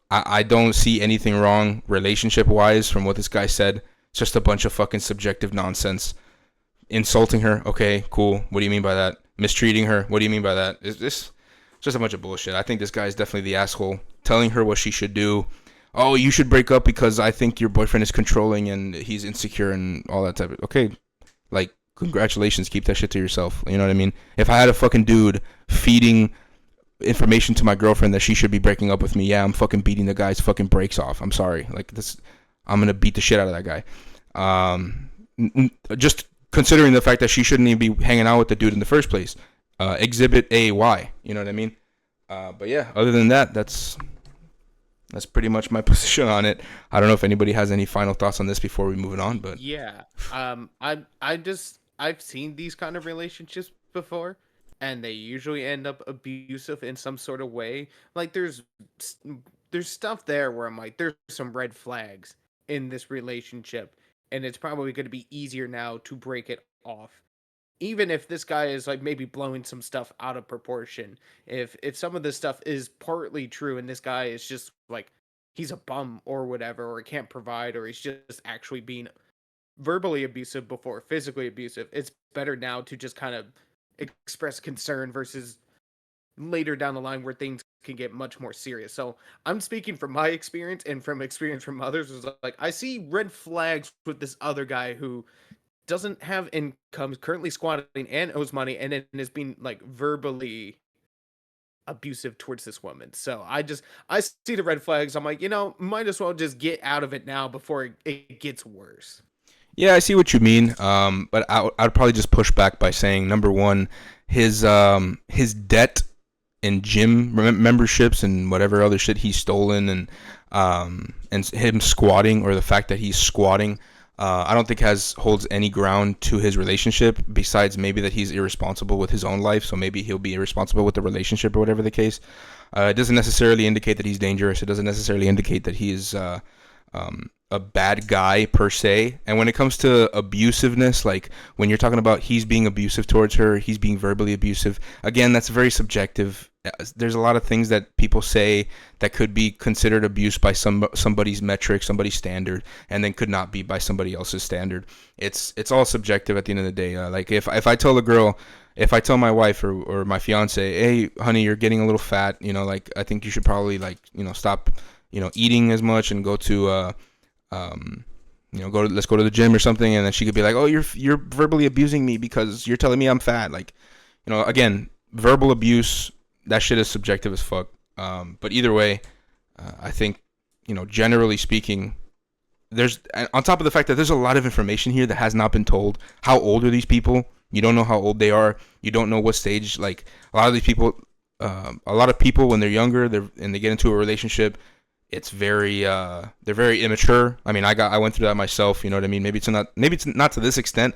I don't see anything wrong relationship-wise from what this guy said. It's just a bunch of fucking subjective nonsense. Insulting her, okay, cool. What do you mean by that? Mistreating her, what do you mean by that? It's just a bunch of bullshit. I think this guy is definitely the asshole. Telling her what she should do. Oh, you should break up because I think your boyfriend is controlling and he's insecure and all that type of... Okay, like, congratulations. Keep that shit to yourself. You know what I mean? If I had a fucking dude feeding information to my girlfriend that she should be breaking up with me, yeah, I'm fucking beating the guy's fucking brakes off. I'm sorry. Like, this... I'm going to beat the shit out of that guy. Just considering the fact that she shouldn't even be hanging out with the dude in the first place. Exhibit A, why? You know what I mean? But yeah, other than that, that's pretty much my position on it. I don't know if anybody has any final thoughts on this before we move it on, but yeah, I've seen these kind of relationships before, and they usually end up abusive in some sort of way. Like there's stuff there where I'm like, there's some red flags in this relationship, and it's probably going to be easier now to break it off. Even if this guy is like maybe blowing some stuff out of proportion, if some of this stuff is partly true and this guy is just like he's a bum or whatever, or can't provide, or he's just actually being verbally abusive before physically abusive, it's better now to just kind of express concern versus later down the line where things can get much more serious. So I'm speaking from my experience and from experience from others. Is like I see red flags with this other guy who doesn't have income, currently squatting and owes money, and then is being like verbally abusive towards this woman. So I see the red flags. I'm like, might as well just get out of it now before it gets worse. yeah, I see what you mean. But I'd probably just push back by saying, number one, his debt and gym memberships and whatever other shit he's stolen, and him squatting, or the fact that he's squatting, I don't think holds any ground to his relationship, besides maybe that he's irresponsible with his own life, so maybe he'll be irresponsible with the relationship or whatever the case. It doesn't necessarily indicate that he's dangerous. It doesn't necessarily indicate that he's a bad guy per se. And when it comes to abusiveness, like when you're talking about he's being abusive towards her, he's being verbally abusive, again, that's very subjective. There's a lot of things that people say that could be considered abuse by somebody's metric, somebody's standard, and then could not be by somebody else's standard. It's all subjective at the end of the day. Like if I tell a girl, if I tell my wife or my fiance, hey honey, you're getting a little fat, like I think you should probably stop eating as much and go to let's go to the gym or something, and then she could be like, oh, you're verbally abusing me because you're telling me I'm fat. Like, again, verbal abuse, that shit is subjective as fuck. But either way, I think, generally speaking, there's, on top of the fact that there's a lot of information here that has not been told. How old are these people? You don't know how old they are. You don't know what stage. Like, a lot of these people, when they're younger, and they get into a relationship, it's very they're very immature. I mean, I went through that myself, you know what I mean? Maybe it's not to this extent,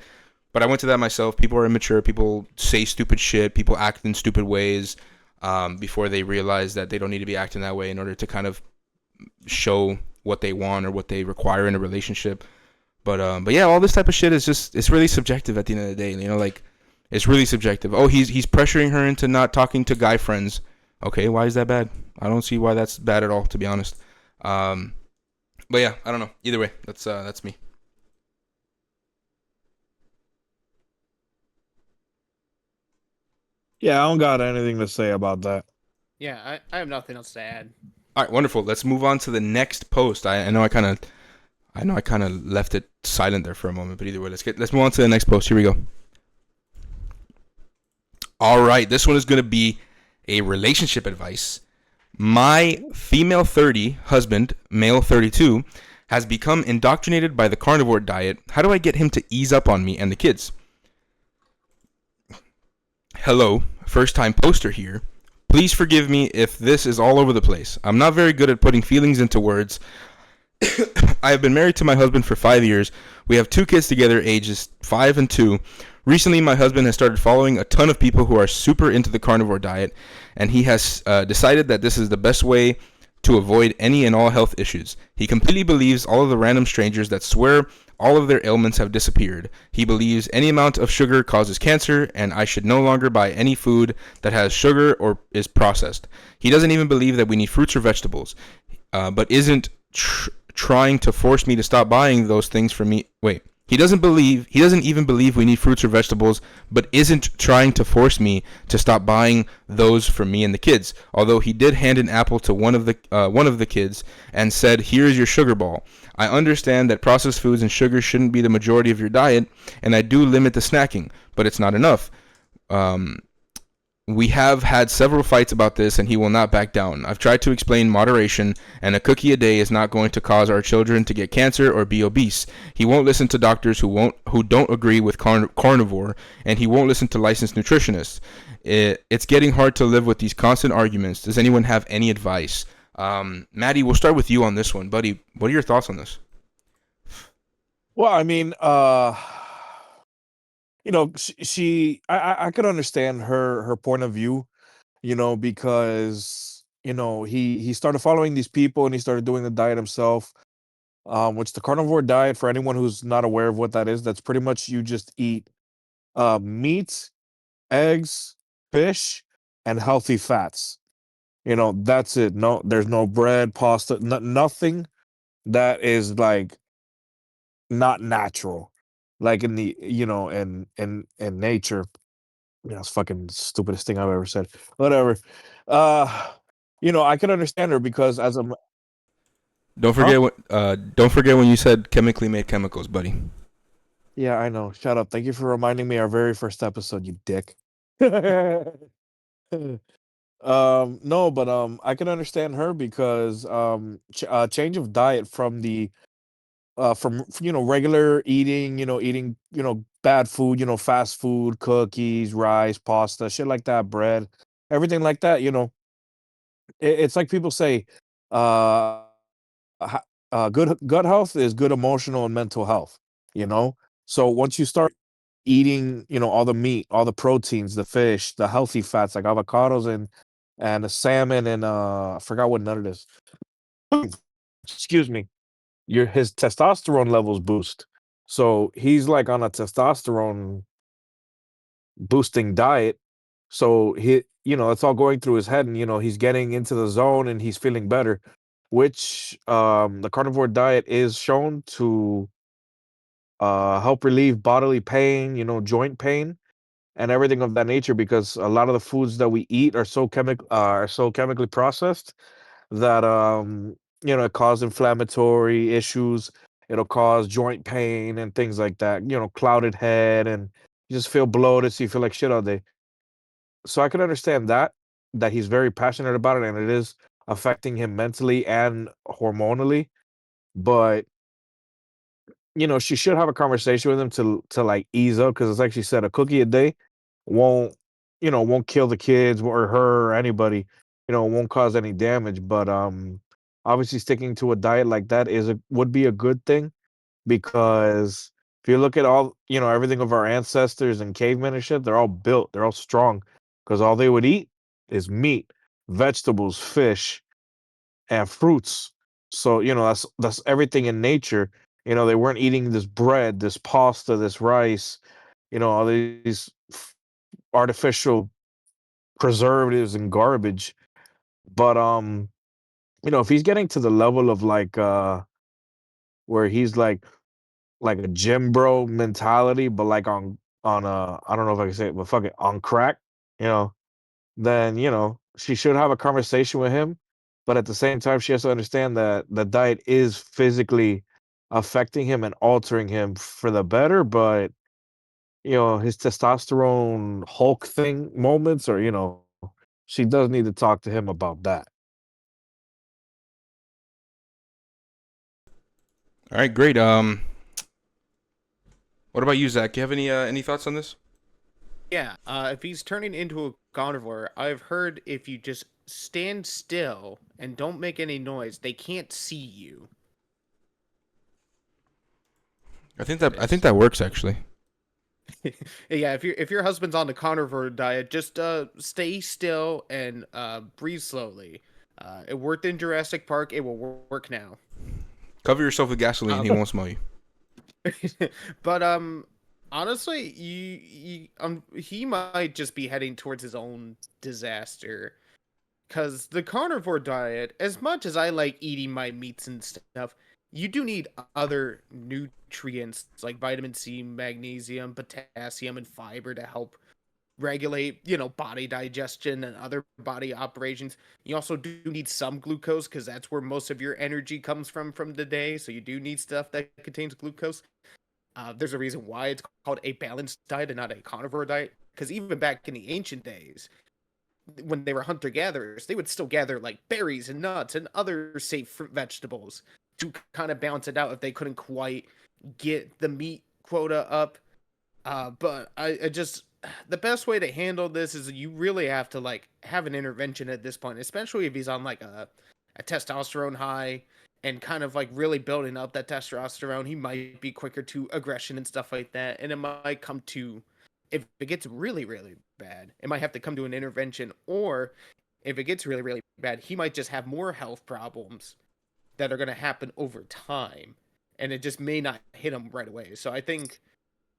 but I went through that myself. People are immature, people say stupid shit, people act in stupid ways before they realize that they don't need to be acting that way in order to kind of show what they want or what they require in a relationship. But yeah, all this type of shit is it's really subjective at the end of the day, like it's really subjective. Oh, he's pressuring her into not talking to guy friends. Okay, why is that bad? I don't see why that's bad at all, to be honest. But yeah, I don't know. Either way, that's me. Yeah, I don't got anything to say about that. Yeah, I have nothing else to add. All right, wonderful. Let's move on to the next post. I know I kind of left it silent there for a moment, but either way, let's move on to the next post. Here we go. All right, this one is going to be a relationship advice. My female 30 husband, male 32, has become indoctrinated by the carnivore diet. How do I get him to ease up on me and the kids? Hello, first time poster here. Please forgive me if this is all over the place. I'm not very good at putting feelings into words. I have been married to my husband for 5 years. We have 2 kids together, ages 5 and 2. Recently, my husband has started following a ton of people who are super into the carnivore diet, and he has decided that this is the best way to avoid any and all health issues. He completely believes all of the random strangers that swear all of their ailments have disappeared. He believes any amount of sugar causes cancer, and I should no longer buy any food that has sugar or is processed. He doesn't even believe that we need fruits or vegetables, but isn't trying to force me to stop buying those things for me. Wait. He doesn't even believe we need fruits or vegetables, but isn't trying to force me to stop buying those for me and the kids. Although he did hand an apple to one of the kids and said, "Here's your sugar ball." I understand that processed foods and sugar shouldn't be the majority of your diet, and I do limit the snacking, but it's not enough. We have had several fights about this, and he will not back down. I've tried to explain moderation, and a cookie a day is not going to cause our children to get cancer or be obese. He won't listen to doctors who don't agree with carnivore, and he won't listen to licensed nutritionists. It's getting hard to live with these constant arguments. Does anyone have any advice? Maddie, we'll start with you on this one, buddy. What are your thoughts on this? Well, I mean, I could understand her point of view, because he started following these people and he started doing the diet himself. Which the carnivore diet, for anyone who's not aware of what that is, that's pretty much you just eat meat, eggs, fish, and healthy fats. That's it. No, there's no bread, pasta, nothing that is like not natural, like in the in nature. It's fucking stupidest thing I've ever said. Whatever. Uh, I can understand her because as a Don't huh? forget don't forget when you said chemically made chemicals, buddy. Yeah, I know. Shut up. Thank you for reminding me our very first episode, you dick. No, but I can understand her because change of diet from the from regular eating, eating bad food, fast food, cookies, rice, pasta, shit like that, bread, everything like that. It's like people say, uh, good gut health is good emotional and mental health. You know, so once you start eating, all the meat, all the proteins, the fish, the healthy fats like avocados and the salmon and I forgot what nut it is. Excuse me. His testosterone levels boost. So he's like on a testosterone boosting diet. So it's all going through his head and he's getting into the zone and he's feeling better, which the carnivore diet is shown to help relieve bodily pain, joint pain and everything of that nature because a lot of the foods that we eat are so chemically processed that it cause inflammatory issues. It'll cause joint pain and things like that. Clouded head and you just feel bloated, so you feel like shit all day. So I can understand that he's very passionate about it and it is affecting him mentally and hormonally. But she should have a conversation with him to like ease up because it's like she said, a cookie a day won't won't kill the kids or her or anybody. Won't cause any damage. But obviously sticking to a diet like that would be a good thing because if you look at all everything of our ancestors and cavemen and shit, they're all built, they're all strong because all they would eat is meat, vegetables, fish, and fruits. So, that's everything in nature. They weren't eating this bread, this pasta, this rice, all these artificial preservatives and garbage. But if he's getting to the level of like where he's like a gym bro mentality, but like on I don't know if I can say it, but fuck it, on crack, you know, then she should have a conversation with him. But at the same time, she has to understand that the diet is physically affecting him and altering him for the better. But his testosterone Hulk thing moments, or she does need to talk to him about that. All right, great. What about you, Zach? You have any thoughts on this? Yeah, if he's turning into a carnivore, I've heard if you just stand still and don't make any noise, they can't see you. I think It's that works actually. yeah, if your husband's on the carnivore diet, just stay still and breathe slowly. It worked in Jurassic Park. It will work now. Cover yourself with gasoline. He Um, won't smell you. but honestly, he might just be heading towards his own disaster. Because the carnivore diet, as much as I like eating my meats and stuff, you do need other nutrients like vitamin C, magnesium, potassium, and fiber to help regulate, body digestion and other body operations. You also do need some glucose because that's where most of your energy comes from the day. So you do need stuff that contains glucose. There's a reason why it's called a balanced diet and not a carnivore diet. Because even back in the ancient days, when they were hunter gatherers, they would still gather like berries and nuts and other safe fruit vegetables to kind of balance it out if they couldn't quite get the meat quota up. But I just the best way to handle this is you really have to like have an intervention at this point, especially if he's on like a testosterone high and kind of like really building up that testosterone. He might be quicker to aggression and stuff like that, and it might come to if it gets really really bad, it might have to come to an intervention, or if it gets really really bad, he might just have more health problems that are going to happen over time, and it just may not hit him right away. So I think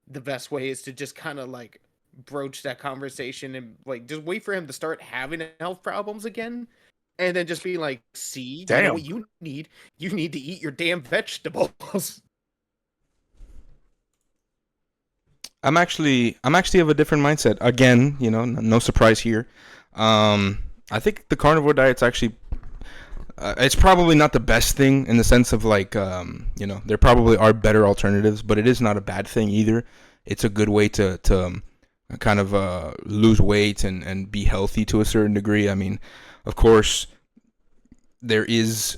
the best way is to just kind of like broach that conversation and like just wait for him to start having health problems again, and then just be like, see, you know Damn. what you need to eat your damn vegetables. I'm actually of a different mindset. Again, no surprise here. I think the carnivore diet's actually it's probably not the best thing in the sense of like there probably are better alternatives, but it is not a bad thing either. It's a good way to kind of lose weight and be healthy to a certain degree. I mean, of course, there is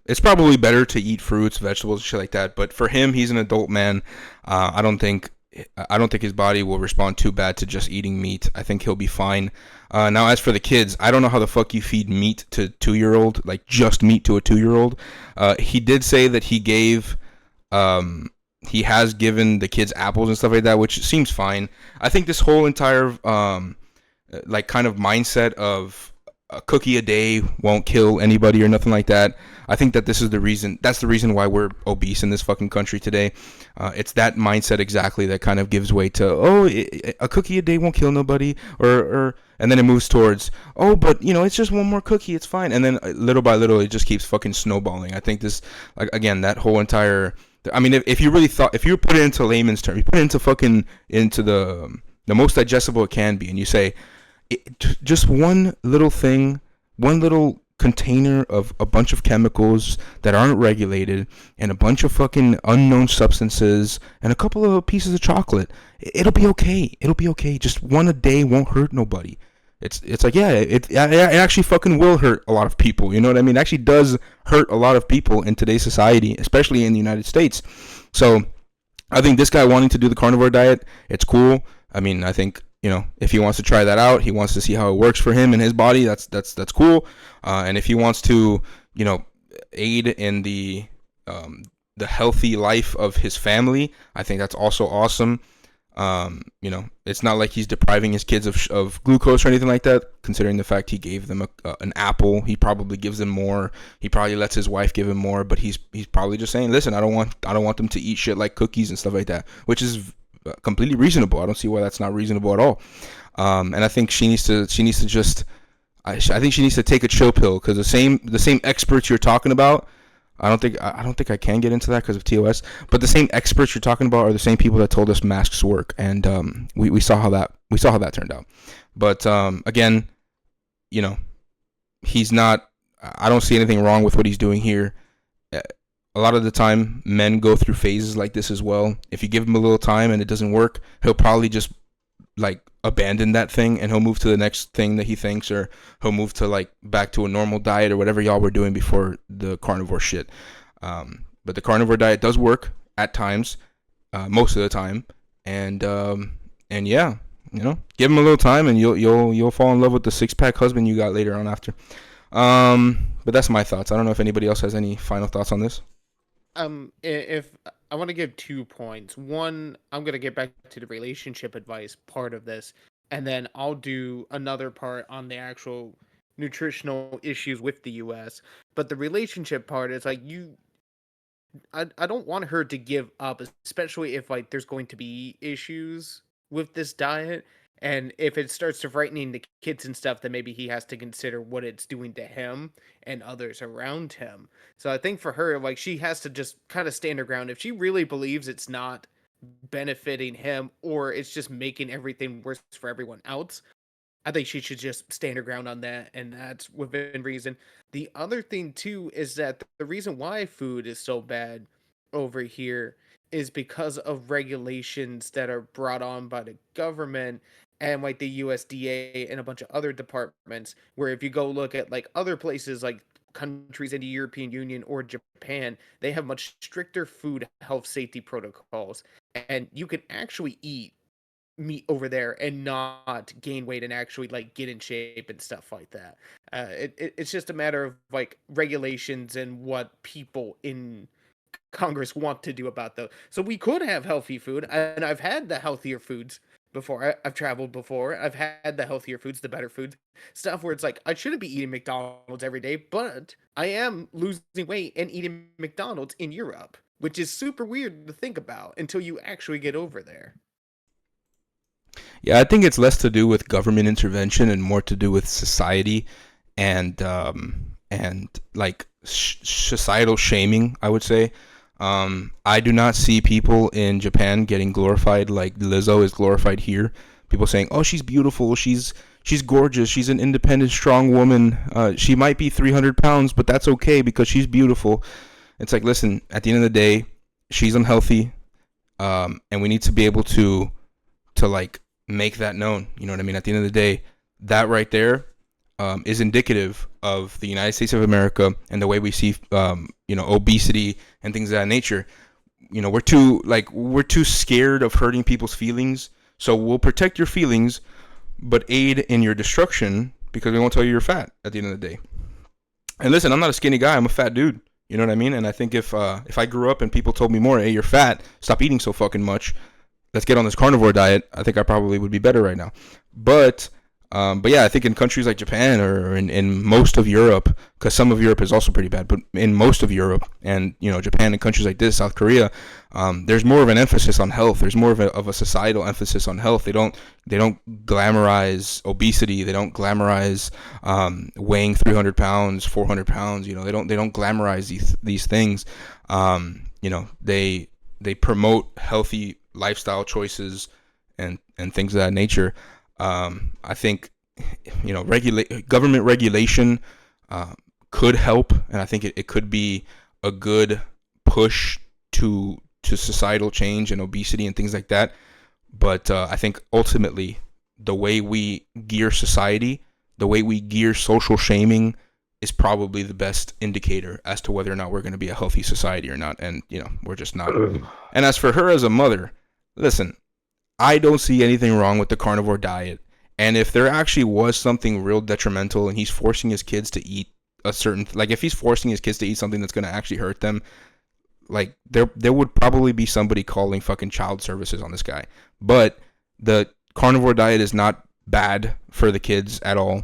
it's probably better to eat fruits, vegetables, shit like that. But for him, he's an adult man. I don't think his body will respond too bad to just eating meat. I think he'll be fine. Now, as for the kids, I don't know how the fuck you feed meat to 2-year-old, like just meat to a 2-year-old. He did say that he has given the kids apples and stuff like that, which seems fine. I think this whole entire like kind of mindset of a cookie a day won't kill anybody or nothing like that. I think that this is the reason. That's the reason why we're obese in this fucking country today. It's that mindset exactly that kind of gives way to a cookie a day won't kill nobody, or and then it moves towards but it's just one more cookie, it's fine, and then little by little it just keeps fucking snowballing. I think this like again that whole entire. I mean, if you really thought, if you put it into layman's terms, you put it into into the most digestible it can be, and you say just one little thing, one little container of a bunch of chemicals that aren't regulated and a bunch of fucking unknown substances and a couple of pieces of chocolate, it'll be okay. It'll be okay. Just one a day won't hurt nobody. It's like, yeah, it actually fucking will hurt a lot of people. You know what I mean? It actually does hurt a lot of people in today's society, especially in the United States. So I think this guy wanting to do the carnivore diet, it's cool. I mean, I think if he wants to try that out, he wants to see how it works for him and his body. That's cool. And if he wants to, aid in the healthy life of his family, I think that's also awesome. It's not like he's depriving his kids of glucose or anything like that. Considering the fact he gave them an apple, he probably gives them more. He probably lets his wife give him more, but he's probably just saying, listen, I don't want them to eat shit like cookies and stuff like that, which is completely reasonable. I don't see why that's not reasonable at all. And I think she needs to just. I think she needs to take a chill pill, because the same experts you're talking about. I don't think I can get into that because of TOS. But the same experts you're talking about are the same people that told us masks work, and we saw how that turned out. But again, he's not. I don't see anything wrong with what he's doing here. A lot of the time, men go through phases like this as well. If you give him a little time and it doesn't work, he'll probably just like abandon that thing and he'll move to the next thing that he thinks, or he'll move to like back to a normal diet or whatever y'all were doing before the carnivore shit. But the carnivore diet does work at times, most of the time, and yeah, give him a little time and you'll fall in love with the 6-pack husband you got later on after. But that's my thoughts. I don't know if anybody else has any final thoughts on this. If I want to give 2 points. One, I'm going to get back to the relationship advice part of this, and then I'll do another part on the actual nutritional issues with the US. But the relationship part is like I don't want her to give up, especially if like there's going to be issues with this diet. And if it starts to frightening the kids and stuff, then maybe he has to consider what it's doing to him and others around him. So I think for her, like she has to just kind of stand her ground. If she really believes it's not benefiting him or it's just making everything worse for everyone else, I think she should just stand her ground on that, and that's within reason. The other thing too is that the reason why food is so bad over here is because of regulations that are brought on by the government and like the USDA and a bunch of other departments. Where if you go look at like other places like countries in the European Union or Japan, they have much stricter food health safety protocols, and you can actually eat meat over there and not gain weight and actually like get in shape and stuff like that. It's just a matter of like regulations and what people in Congress want to do about those. So we could have healthy food, and I've had the healthier foods before. I've traveled before. I've had the healthier foods, the better foods, stuff where it's like I shouldn't be eating McDonald's every day, but I am losing weight and eating McDonald's in Europe, which is super weird to think about until you actually get over there. Yeah, I think it's less to do with government intervention and more to do with society and like societal shaming, I would say. I do not see people in Japan getting glorified like Lizzo is glorified here. People saying, "Oh, she's beautiful. She's gorgeous. She's an independent, strong woman. She might be 300 pounds, but that's okay because she's beautiful." It's like, listen, at the end of the day, she's unhealthy, and we need to be able to like make that known. You know what I mean? At the end of the day, that right there is indicative of the United States of America and the way we see, obesity and things of that nature. We're too scared of hurting people's feelings, so we'll protect your feelings, but aid in your destruction because we won't tell you you're fat at the end of the day. And listen, I'm not a skinny guy. I'm a fat dude. You know what I mean? And I think if I grew up and people told me more, hey, you're fat, stop eating so fucking much, let's get on this carnivore diet, I think I probably would be better right now. But yeah, I think in countries like Japan or in most of Europe, because some of Europe is also pretty bad, but in most of Europe and Japan and countries like this, South Korea, there's more of an emphasis on health. There's more of a societal emphasis on health. They don't glamorize obesity. They don't glamorize weighing 300 pounds, 400 pounds. They don't glamorize these things. They promote healthy lifestyle choices and things of that nature. I think government regulation could help, and I think it could be a good push to societal change and obesity and things like that. But I think ultimately the way we gear society, the way we gear social shaming, is probably the best indicator as to whether or not we're going to be a healthy society or not. And we're just not. And as for her as a mother, listen, I don't see anything wrong with the carnivore diet. And if there actually was something real detrimental and he's forcing his kids to eat if he's forcing his kids to eat something that's going to actually hurt them, like there would probably be somebody calling fucking child services on this guy. But the carnivore diet is not bad for the kids at all.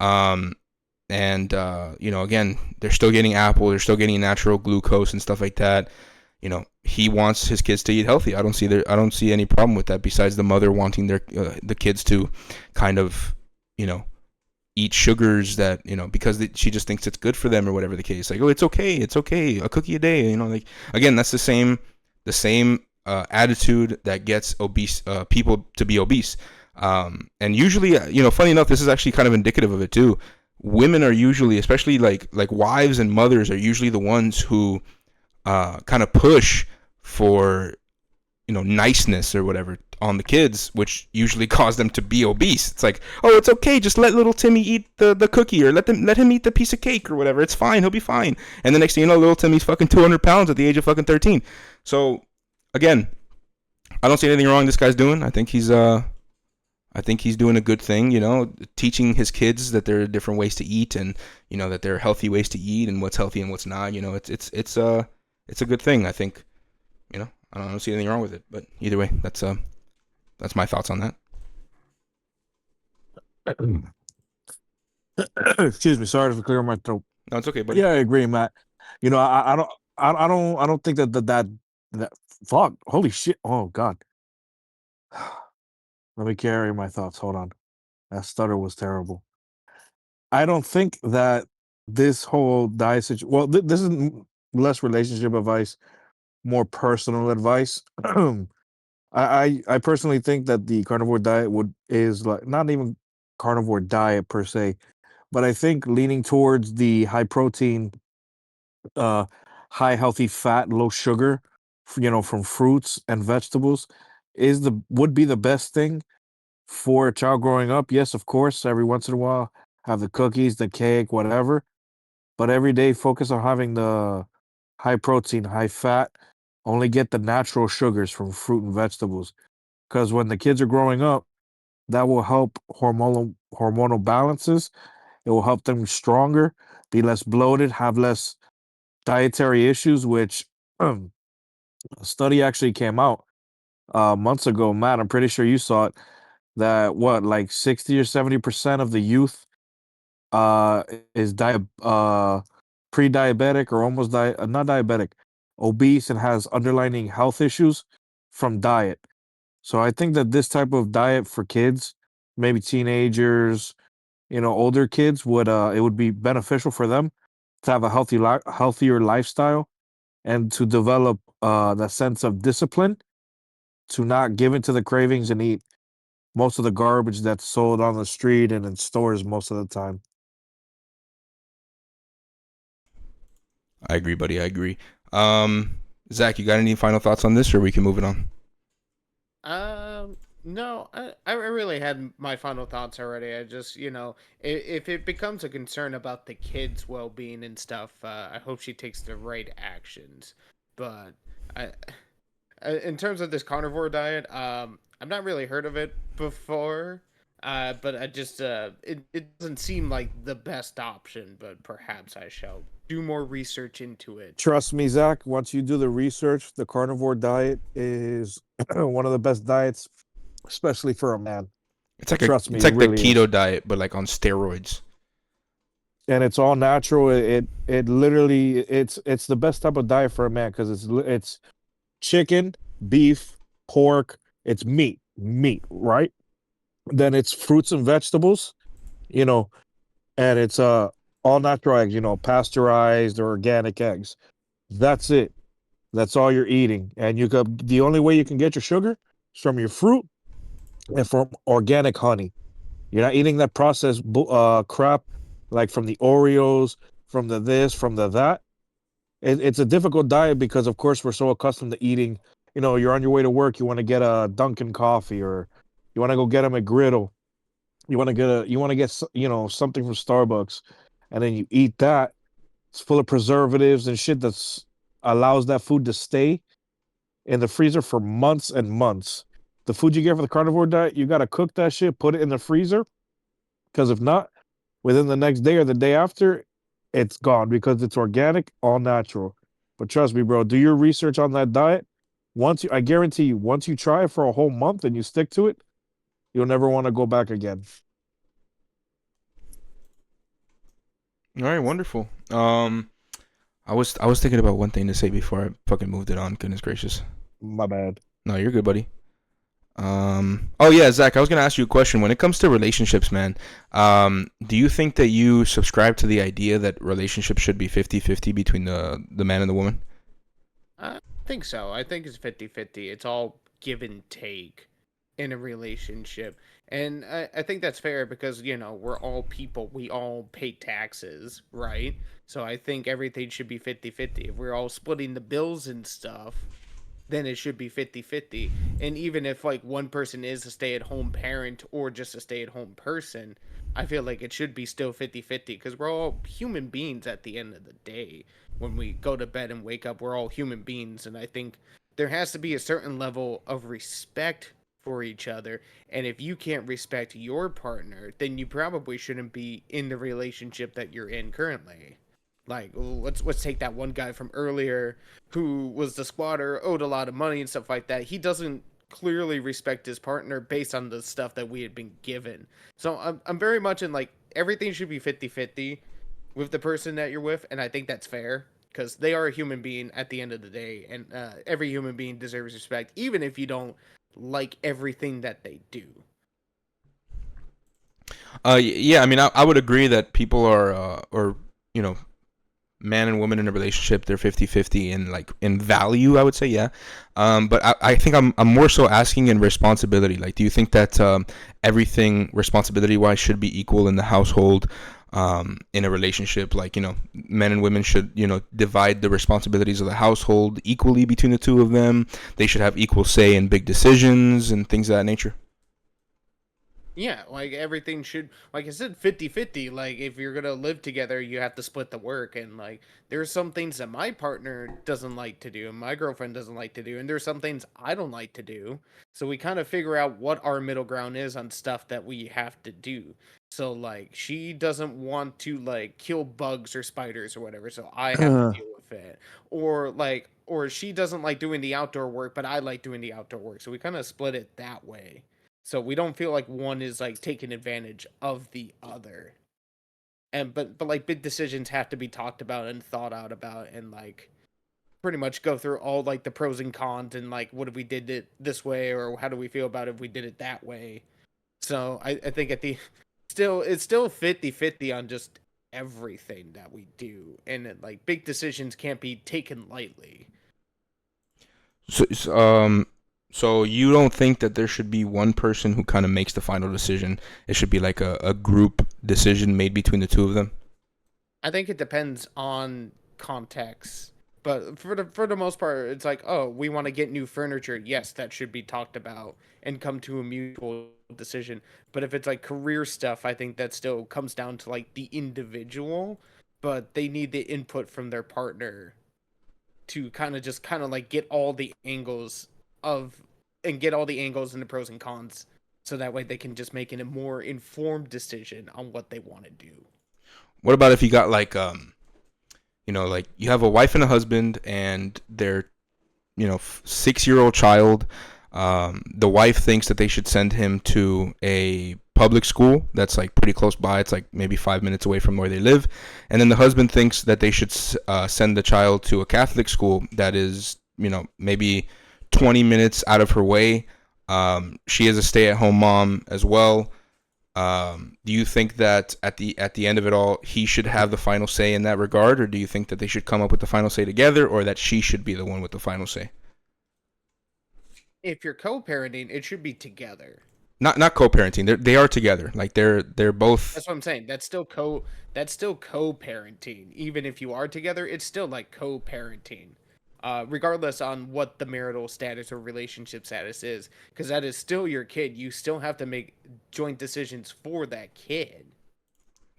Again, they're still getting apple, they're still getting natural glucose and stuff like that. He wants his kids to eat healthy. I don't see any problem with that, besides the mother wanting the kids to kind of, eat sugars that, because she just thinks it's good for them or whatever the case. Like, oh, it's okay, a cookie a day. Again, that's the same attitude that gets obese people to be obese. And usually, funny enough, this is actually kind of indicative of it too. Women are usually, especially like wives and mothers, are usually the ones who kind of push for niceness or whatever on the kids, which usually cause them to be obese. It's like, oh, it's okay, just let little Timmy eat the cookie, or let him eat the piece of cake or whatever. It's fine, he'll be fine. And the next thing you know, little Timmy's fucking 200 pounds at the age of fucking 13. So again, I don't see anything wrong this guy's doing. I think he's doing a good thing, teaching his kids that there are different ways to eat, and that there are healthy ways to eat, and what's healthy and what's not. It's a good thing. I think, I don't see anything wrong with it. But either way, that's my thoughts on that. Excuse me, sorry for clearing my throat. No, it's okay, buddy. Yeah, I agree, Matt. I don't think that fuck. Holy shit. Oh God. Let me carry my thoughts. Hold on. That stutter was terrible. I don't think that this whole diet situation. Well, this is less relationship advice, more personal advice. I personally think that the carnivore diet is like not even carnivore diet per se, but I think leaning towards the high protein, uh, high healthy fat, low sugar, from fruits and vegetables, would be the best thing for a child growing up. Yes, of course, every once in a while have the cookies, the cake, whatever, but every day focus on having the high protein, high fat. Only get the natural sugars from fruit and vegetables, because when the kids are growing up, that will help hormonal balances. It will help them stronger, be less bloated, have less dietary issues. Which a study actually came out months ago. Matt, I'm pretty sure you saw it. That what, like 60 or 70% of the youth uh is pre-diabetic, or almost not diabetic, obese, and has underlying health issues from diet. So I think that this type of diet for kids, maybe teenagers, older kids, would be beneficial for them to have a healthier lifestyle, and to develop that sense of discipline, to not give in to the cravings and eat most of the garbage that's sold on the street and in stores most of the time. I agree, buddy. I agree. Zach, you got any final thoughts on this, or we can move it on? No, I really had my final thoughts already. I just, if it becomes a concern about the kids' well-being and stuff, I hope she takes the right actions. But I, in terms of this carnivore diet, I've not really heard of it before. But I just, it doesn't seem like the best option. But perhaps I shall do more research into it. Trust me, Zach, once you do the research, the carnivore diet is one of the best diets, especially for a man. Trust me, It's it like the really is. keto diet, but like on steroids. And it's all natural. It literally, it's the best type of diet for a man, because it's chicken, beef, pork, it's meat, right? Then it's fruits and vegetables, you know, and it's all natural eggs, pasteurized or organic eggs. That's it. That's all you're eating. And the only way you can get your sugar is from your fruit and from organic honey. You're not eating that processed crap, like from the Oreos, from the this, from the that. It's a difficult diet because, of course, we're so accustomed to eating. You're on your way to work, you want to get a Dunkin' coffee, or you want to go get a McGriddle. You want to get something from Starbucks, and then you eat that. It's full of preservatives and shit that's allows that food to stay in the freezer for months and months. The food you get for the carnivore diet, you got to cook that shit, put it in the freezer, because if not, within the next day or the day after, it's gone, because it's organic, all natural. But trust me, bro, do your research on that diet. I guarantee you, once you try it for a whole month and you stick to it, you'll never want to go back again. All right, wonderful. I was thinking about one thing to say before I fucking moved it on. Goodness gracious. My bad. No, you're good, buddy. Oh yeah, Zach, I was gonna ask you a question. When it comes to relationships, man, do you think that you subscribe to the idea that relationships should be 50-50 between the man and the woman? I think so. I think it's 50-50. It's all give and take in a relationship. And I think that's fair because, we're all people. We all pay taxes, right? So I think everything should be 50-50. If we're all splitting the bills and stuff, then it should be 50-50. And even if like one person is a stay-at-home parent or just a stay-at-home person, I feel like it should be still 50-50 because we're all human beings at the end of the day. When we go to bed and wake up, we're all human beings. And I think there has to be a certain level of respect for each other. And if you can't respect your partner, then you probably shouldn't be in the relationship that you're in currently. Like, let's take that one guy from earlier who was the squatter, owed a lot of money and stuff like that. He doesn't clearly respect his partner based on the stuff that we had been given. So I'm very much in like everything should be 50-50 with the person that you're with, and I think that's fair because they are a human being at the end of the day, and every human being deserves respect, even if you don't like everything that they do. Yeah, I mean, I would agree that people are, or, you know, man and woman in a relationship, they're 50-50 in like in value, I would say, yeah. But I think I'm more so asking in responsibility. Like, do you think that everything responsibility wise should be equal in the household, in a relationship? Like, you know, men and women should, you know, divide the responsibilities of the household equally between the two of them. They should have equal say in big decisions and things of that nature. Yeah, like everything should, like I said, 50-50. Like if you're gonna live together, you have to split the work. And like there's some things that my partner doesn't like to do and my girlfriend doesn't like to do. And there's some things I don't like to do. So we kind of figure out what our middle ground is on stuff that we have to do. So like she doesn't want to like kill bugs or spiders or whatever, so I have to deal with it. Or she doesn't like doing the outdoor work, but I like doing the outdoor work. So we kind of split it that way. So we don't feel like one is like taking advantage of the other. And but like big decisions have to be talked about and thought out about and like pretty much go through all like the pros and cons and like what if we did it this way or how do we feel about it if we did it that way. So I think at the it's still 50-50 on just everything that we do. And like big decisions can't be taken lightly. So you don't think that there should be one person who kind of makes the final decision? It should be like a group decision made between the two of them? I think it depends on context. But for the most part, it's like, oh, we want to get new furniture. Yes, that should be talked about and come to a mutual decision. But if it's like career stuff, I think that still comes down to like the individual, but they need the input from their partner to kind of like get all the angles of and get all the angles and the pros and cons so that way they can just make a more informed decision on what they want to do. What about if you got like, you know, like you have a wife and a husband and their, you know, 6-year-old child. The wife thinks that they should send him to a public school that's like pretty close by. It's like maybe 5 minutes away from where they live. And then the husband thinks that they should send the child to a Catholic school that is, you know, maybe 20 minutes out of her way. She is a stay-at-home mom as well. Do you think that at the end of it all, he should have the final say in that regard, or do you think that they should come up with the final say together, or that she should be the one with the final say? If you're co-parenting, it should be together. Not co-parenting. They are together. Like they're both. That's what I'm saying. That's still co-parenting. Even if you are together, it's still like co-parenting. Regardless on what the marital status or relationship status is, because that is still your kid. You still have to make joint decisions for that kid.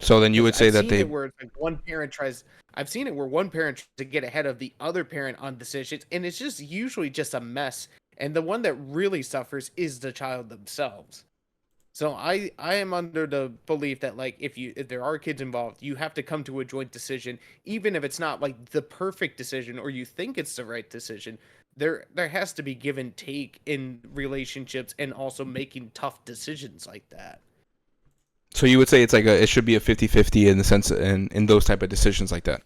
So then you would say I've that seen they. it where it's like one parent tries. I've seen it where one parent tries to get ahead of the other parent on decisions, and it's just usually just a mess. And the one that really suffers is the child themselves. So I am under the belief that like if there are kids involved, you have to come to a joint decision, even if it's not like the perfect decision or you think it's the right decision. There has to be give and take in relationships and also making tough decisions like that. So you would say it should be a 50-50 in the sense in those type of decisions like that.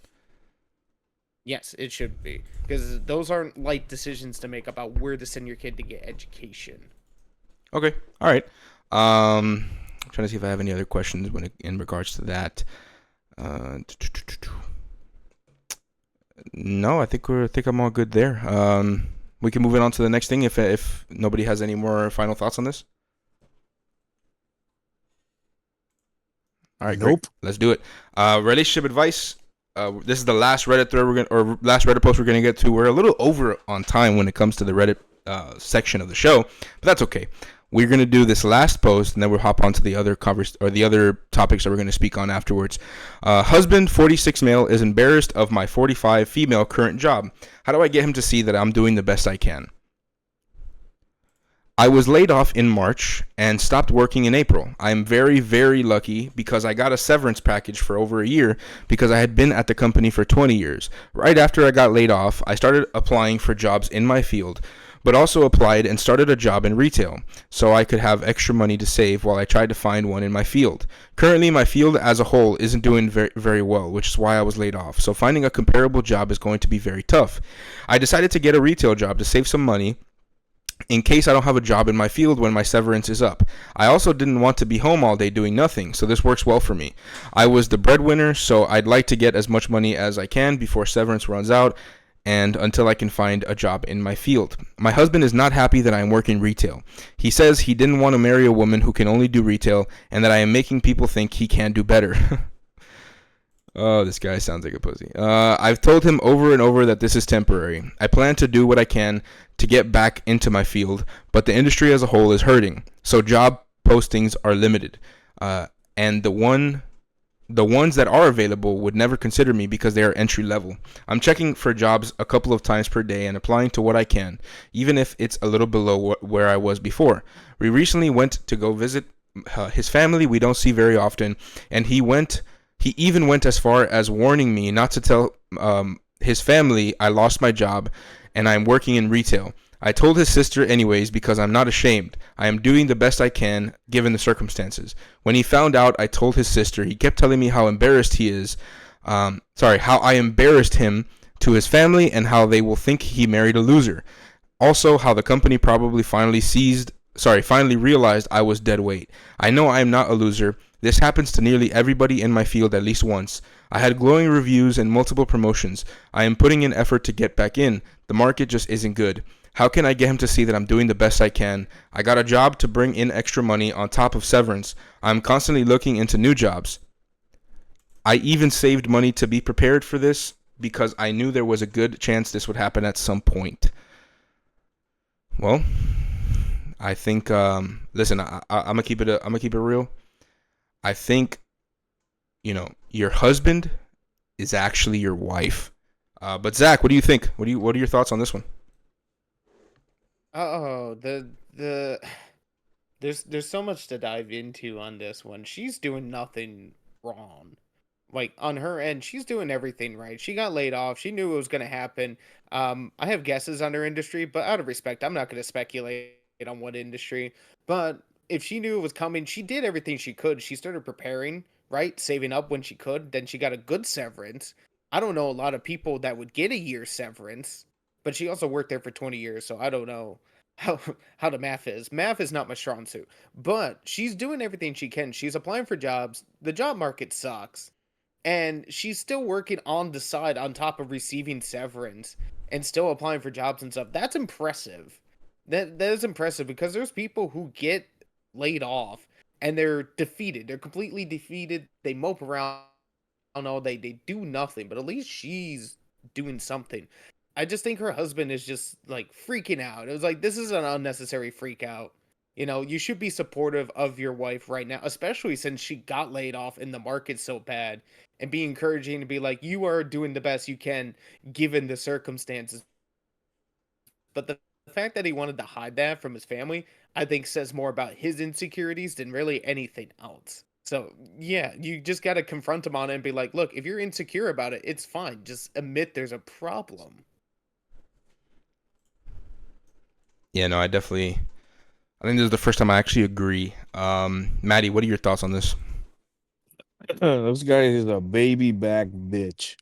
Yes, it should be because those aren't light decisions to make about where to send your kid to get education. Okay. All right. I'm trying to see if I have any other questions in regards to that. No, I think I'm all good there. We can move on to the next thing if nobody has any more final thoughts on this. All right, Nope. Greg, let's do it. Relationship advice. This is the last Reddit thread last Reddit post we're gonna get to. We're a little over on time when it comes to the Reddit section of the show, but that's okay. We're gonna do this last post, and then we'll hop onto the other the other topics that we're gonna speak on afterwards. Husband, 46 male, is embarrassed of my 45 female current job. How do I get him to see that I'm doing the best I can? I was laid off in March and stopped working in April. I am very, very lucky because I got a severance package for over a year because I had been at the company for 20 years. Right after I got laid off, I started applying for jobs in my field, but also applied and started a job in retail so I could have extra money to save while I tried to find one in my field. Currently, my field as a whole isn't doing very, very well, which is why I was laid off. So finding a comparable job is going to be very tough. I decided to get a retail job to save some money in case I don't have a job in my field when my severance is up. I also didn't want to be home all day doing nothing, so this works well for me. I was the breadwinner, so I'd like to get as much money as I can before severance runs out and until I can find a job in my field. My husband is not happy that I am working retail. He says he didn't want to marry a woman who can only do retail and that I am making people think he can do better. Oh, this guy sounds like a pussy. I've told him over and over that this is temporary. I plan to do what I can to get back into my field, but the industry as a whole is hurting, so job postings are limited. And the ones that are available would never consider me because they are entry level. I'm checking for jobs a couple of times per day and applying to what I can, even if it's a little below where I was before. We recently went to go visit his family we don't see very often, and he even went as far as warning me not to tell his family I lost my job and I'm working in retail. I told his sister anyways because I'm not ashamed. I am doing the best I can given the circumstances. When he found out I told his sister, he kept telling me how embarrassed he is. How I embarrassed him to his family and how they will think he married a loser. Also, how the company probably finally realized I was dead weight. I know I am not a loser. This happens to nearly everybody in my field at least once. I had glowing reviews and multiple promotions. I am putting in effort to get back in. The market just isn't good. How can I get him to see that I'm doing the best I can? I got a job to bring in extra money on top of severance. I'm constantly looking into new jobs. I even saved money to be prepared for this because I knew there was a good chance this would happen at some point. Well, I think listen, I'm gonna keep it real. I think, your husband is actually your wife. But Zach, what do you think? What are your thoughts on this one? Oh, the there's so much to dive into on this one. She's doing nothing wrong. Like on her end, she's doing everything right. She got laid off. She knew it was going to happen. I have guesses on her industry, but out of respect, I'm not going to speculate on what industry. But if she knew it was coming, she did everything she could. She started preparing, right? Saving up when she could. Then she got a good severance. I don't know a lot of people that would get a year severance, but she also worked there for 20 years, so I don't know how how the math is. Math is not my strong suit. But she's doing everything she can. She's applying for jobs. The job market sucks. And she's still working on the side on top of receiving severance and still applying for jobs and stuff. That's impressive. That is impressive because there's people who get laid off and they're defeated. They're completely defeated. They mope around all day. They do nothing, but at least she's doing something. I just think her husband is just like freaking out. It was like, this is an unnecessary freak out. You should be supportive of your wife right now, especially since she got laid off and the market's so bad, and be encouraging to be like, you are doing the best you can given the circumstances. But the fact that he wanted to hide that from his family, I think says more about his insecurities than really anything else. So, yeah, you just got to confront him on it and be like, look, if you're insecure about it, it's fine. Just admit there's a problem. Yeah, no, I think this is the first time I actually agree. Maddie, what are your thoughts on this? This guy is a baby back bitch.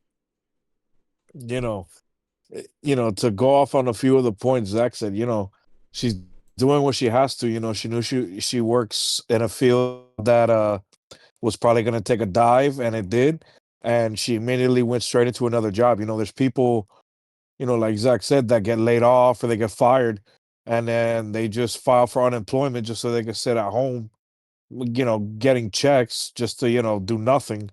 To go off on a few of the points Zach said, she's doing what she has to. She knew she works in a field that was probably going to take a dive, and it did, and she immediately went straight into another job. There's people, like Zach said, that get laid off or they get fired, and then they just file for unemployment just so they can sit at home, getting checks just to do nothing.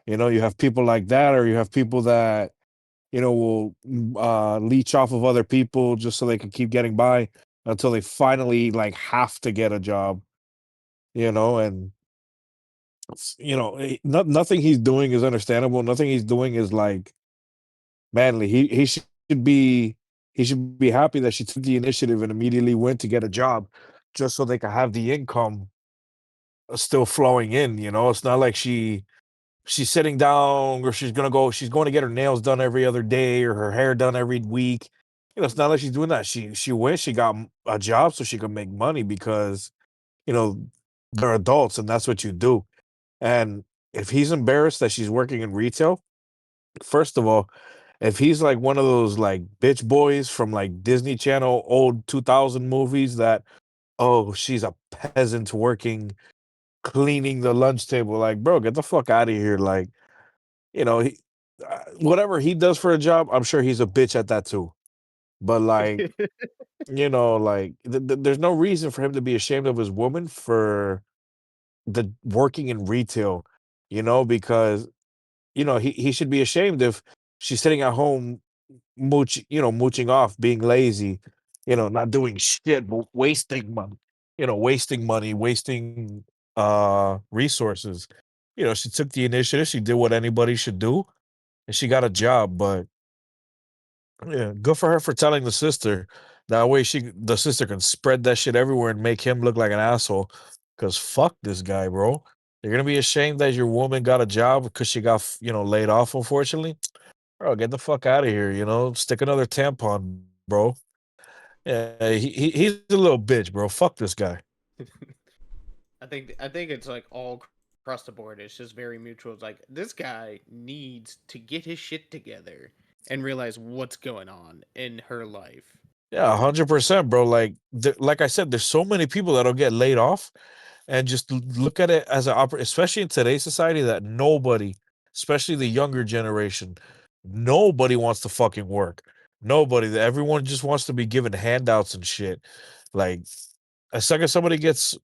You know, you have people like that, or you have people that, you know, will leech off of other people just so they can keep getting by until they finally like have to get a job, you know, and you know, nothing he's doing is understandable. Nothing he's doing is like manly. He should be happy that she took the initiative and immediately went to get a job just so they can have the income still flowing in, you know. It's not like she's sitting down or she's going to get her nails done every other day or her hair done every week. You know, it's not like she's doing that. She went, she got a job so she could make money because, you know, they're adults and that's what you do. And if he's embarrassed that she's working in retail, first of all, if he's like one of those like bitch boys from like Disney Channel old 2000 movies that, oh, she's a peasant working cleaning the lunch table, like, bro, get the fuck out of here. Like, you know, whatever he does for a job, I'm sure he's a bitch at that too. But like, you know, like there's no reason for him to be ashamed of his woman for the working in retail, you know, because you know he should be ashamed if she's sitting at home mooching off, being lazy, you know, not doing shit, but wasting money, wasting resources. You know, she took the initiative, she did what anybody should do, and she got a job, but yeah, good for her for telling the sister. That way the sister can spread that shit everywhere and make him look like an asshole. Cause fuck this guy, bro. You're gonna be ashamed that your woman got a job because she got, laid off, unfortunately. Bro, get the fuck out of here, you know. Stick another tampon, bro. Yeah, he's a little bitch, bro. Fuck this guy. I think it's like all across the board. It's just very mutual. It's like this guy needs to get his shit together and realize what's going on in her life. Yeah, 100%, bro. Like I said, there's so many people that'll get laid off and just look at it as especially in today's society, that nobody, especially the younger generation, nobody wants to fucking work. Nobody. Everyone just wants to be given handouts and shit. Like, as soon as somebody gets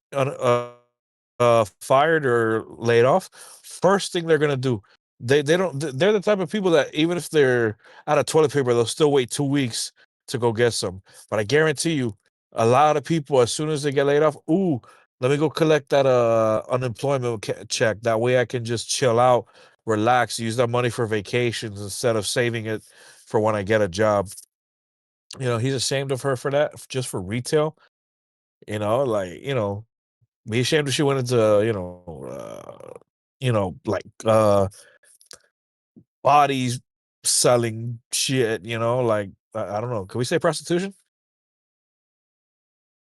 fired or laid off, first thing they're gonna do, they don't. They're the type of people that even if they're out of toilet paper, they'll still wait 2 weeks to go get some. But I guarantee you, a lot of people, as soon as they get laid off, ooh, let me go collect that unemployment check. That way, I can just chill out, relax, use that money for vacations instead of saving it for when I get a job. You know, he's ashamed of her for that, just for retail. You know, like, be ashamed if she went into, like bodies selling shit, like I don't know. Can we say prostitution?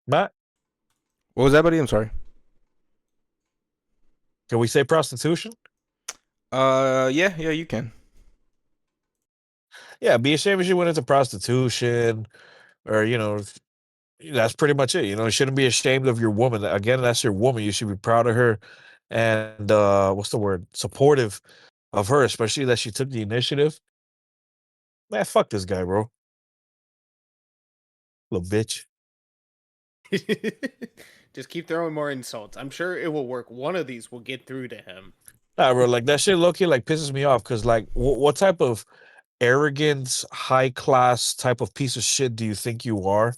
Matt? What was that, buddy? I'm sorry. Can we say prostitution? Yeah, you can. Yeah, be ashamed if she went into prostitution or, that's pretty much it. You shouldn't be ashamed of your woman. Again, that's your woman. You should be proud of her and what's the word? Supportive of her, especially that she took the initiative. Man, fuck this guy, bro. Little bitch. Just keep throwing more insults. I'm sure it will work. One of these will get through to him. Nah, bro, like that shit low-key like pisses me off because like what type of arrogance, high class type of piece of shit do you think you are?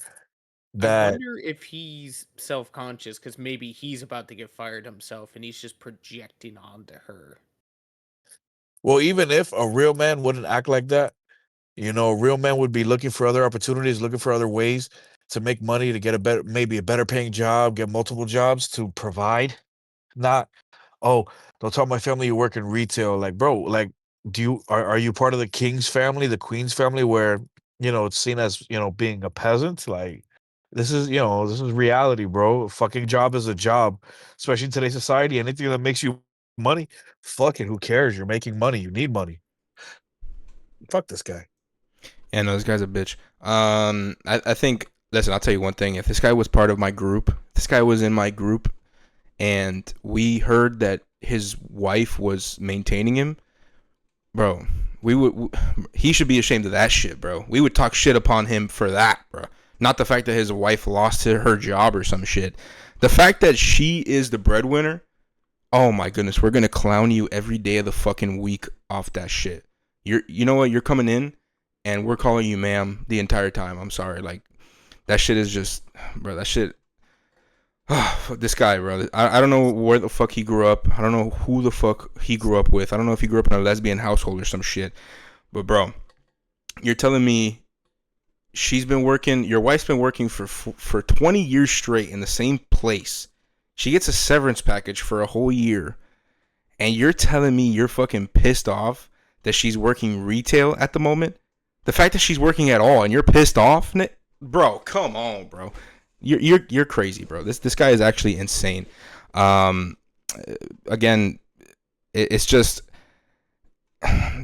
I That wonder if he's self-conscious because maybe he's about to get fired himself and he's just projecting onto her. well, even if a real man wouldn't act like that, a real man would be looking for other opportunities, looking for other ways to make money, to get maybe a better paying job, get multiple jobs to provide. Not, oh, don't tell my family you work in retail. Like, bro, like, are you part of the king's family, the queen's family, where it's seen as being a peasant? Like, this is reality, bro. A fucking job is a job, especially in today's society. Anything that makes you money, fuck it. Who cares? You're making money. You need money. Fuck this guy. Yeah, no, this guy's a bitch. I think. Listen, I'll tell you one thing. If this guy was part of my group, this guy was in my group, and we heard that his wife was maintaining him, bro, he should be ashamed of that shit, bro. We would talk shit upon him for that, bro. Not the fact that his wife lost her job or some shit. The fact that she is the breadwinner, Oh my goodness, we're gonna clown you every day of the fucking week off that shit. You know what? You're coming in, and we're calling you ma'am the entire time. I'm sorry, like that shit is just, bro. That shit. This guy, bro. I don't know where the fuck he grew up. I don't know who the fuck he grew up with. I don't know if he grew up in a lesbian household or some shit. But bro, you're telling me she's been working. Your wife's been working for 20 years straight in the same place. She gets a severance package for a whole year, and you're telling me you're fucking pissed off that she's working retail at the moment? The fact that she's working at all and you're pissed off, bro, come on, bro. You're crazy, bro. This guy is actually insane. Um, Again, it's just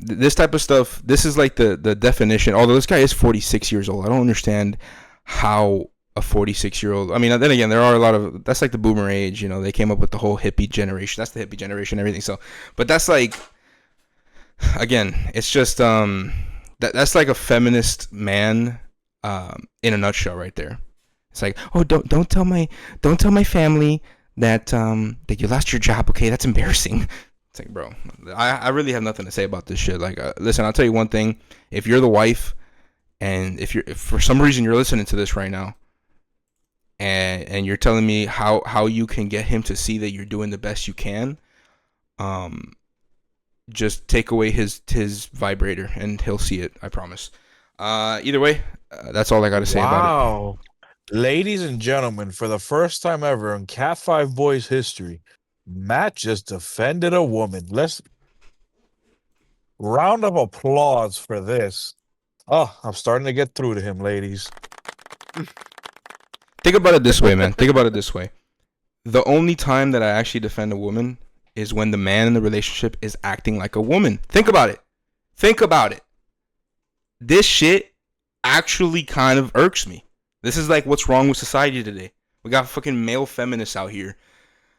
this type of stuff. This is like the definition. Although this guy is 46 years old, I don't understand how a 46-year-old. I mean, then again, there are a lot of that's like the boomer age. You know, they came up with the whole hippie generation. That's the hippie generation, and everything. So, but that's like, again, it's just that's like a feminist man in a nutshell, right there. It's like, oh, don't tell my family that that you lost your job. Okay, that's embarrassing. It's like, bro, I really have nothing to say about this shit. Like, listen, I'll tell you one thing. If you're the wife, and if for some reason you're listening to this right now, and you're telling me how you can get him to see that you're doing the best you can, just take away his vibrator and he'll see it. I promise. Either way, that's all I got to say about it. Wow. Ladies and gentlemen, for the first time ever in Cat 5 Boys history, Matt just defended a woman. Let's round of applause for this. Oh, I'm starting to get through to him, ladies. Think about it this way, man. Think about it this way. The only time that I actually defend a woman is when the man in the relationship is acting like a woman. Think about it. Think about it. This shit actually kind of irks me. This is like what's wrong with society today. We got fucking male feminists out here.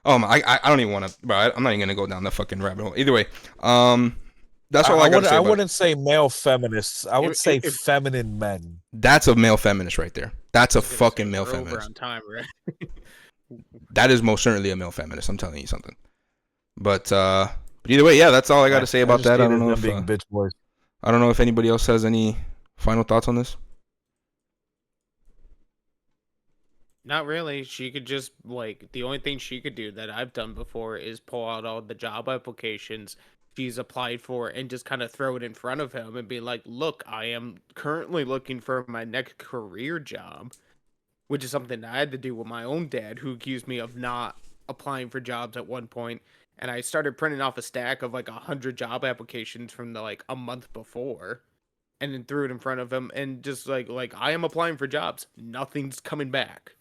I don't even want to, bro. I'm not even gonna go down the fucking rabbit hole. Either way, that's all I got to say. I wouldn't say male feminists. I would say if feminine men. That's a male feminist right there. That's a fucking male we're over feminist. on time, right? That is most certainly a male feminist. I'm telling you something. But either way, yeah, that's all I got to say about that. I don't know if bitch boys. I don't know if anybody else has any final thoughts on this. Not really. She could just, like, the only thing she could do that I've done before is pull out all the job applications she's applied for and just kind of throw it in front of him and be like, look, I am currently looking for my next career job, which is something I had to do with my own dad, who accused me of not applying for jobs at one point. And I started printing off a stack of like 100 job applications from like a month before, and then threw it in front of him and just like I am applying for jobs. Nothing's coming back.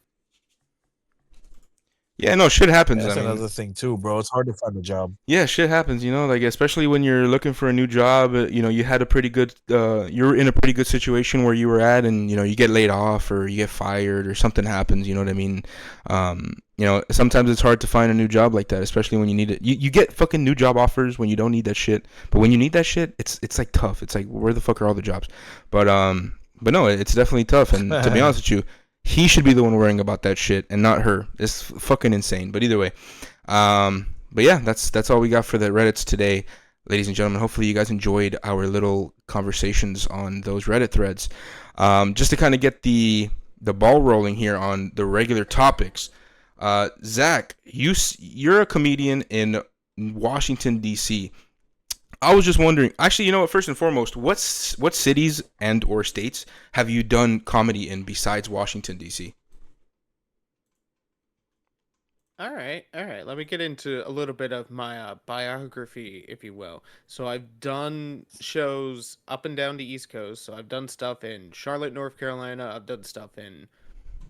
Yeah, no, shit happens. That's I mean, another thing too, bro. It's hard to find a job. yeah, shit happens. You know, like especially when you're looking for a new job. You know, you had a pretty good, you're in a pretty good situation where you were at, and you know, you get laid off or you get fired or something happens. You know what I mean? You know, sometimes it's hard to find a new job like that, especially when you need it. You get fucking new job offers when you don't need that shit, but when you need that shit, it's like tough. It's like, where the fuck are all the jobs? But no, it's definitely tough. And to be honest with you, he should be the one worrying about that shit and not her. It's fucking insane. But either way, but yeah, that's all we got for the Reddits today, ladies and gentlemen. Hopefully you guys enjoyed our little conversations on those Reddit threads. Just to kind of get the ball rolling here on the regular topics. Zach, you're a comedian in Washington D.C. I was just wondering. Actually, you know what? First and foremost, what cities and or states have you done comedy in besides Washington D.C.? All right. Let me get into a little bit of my biography, if you will. So I've done shows up and down the East Coast. So I've done stuff in Charlotte, North Carolina. I've done stuff in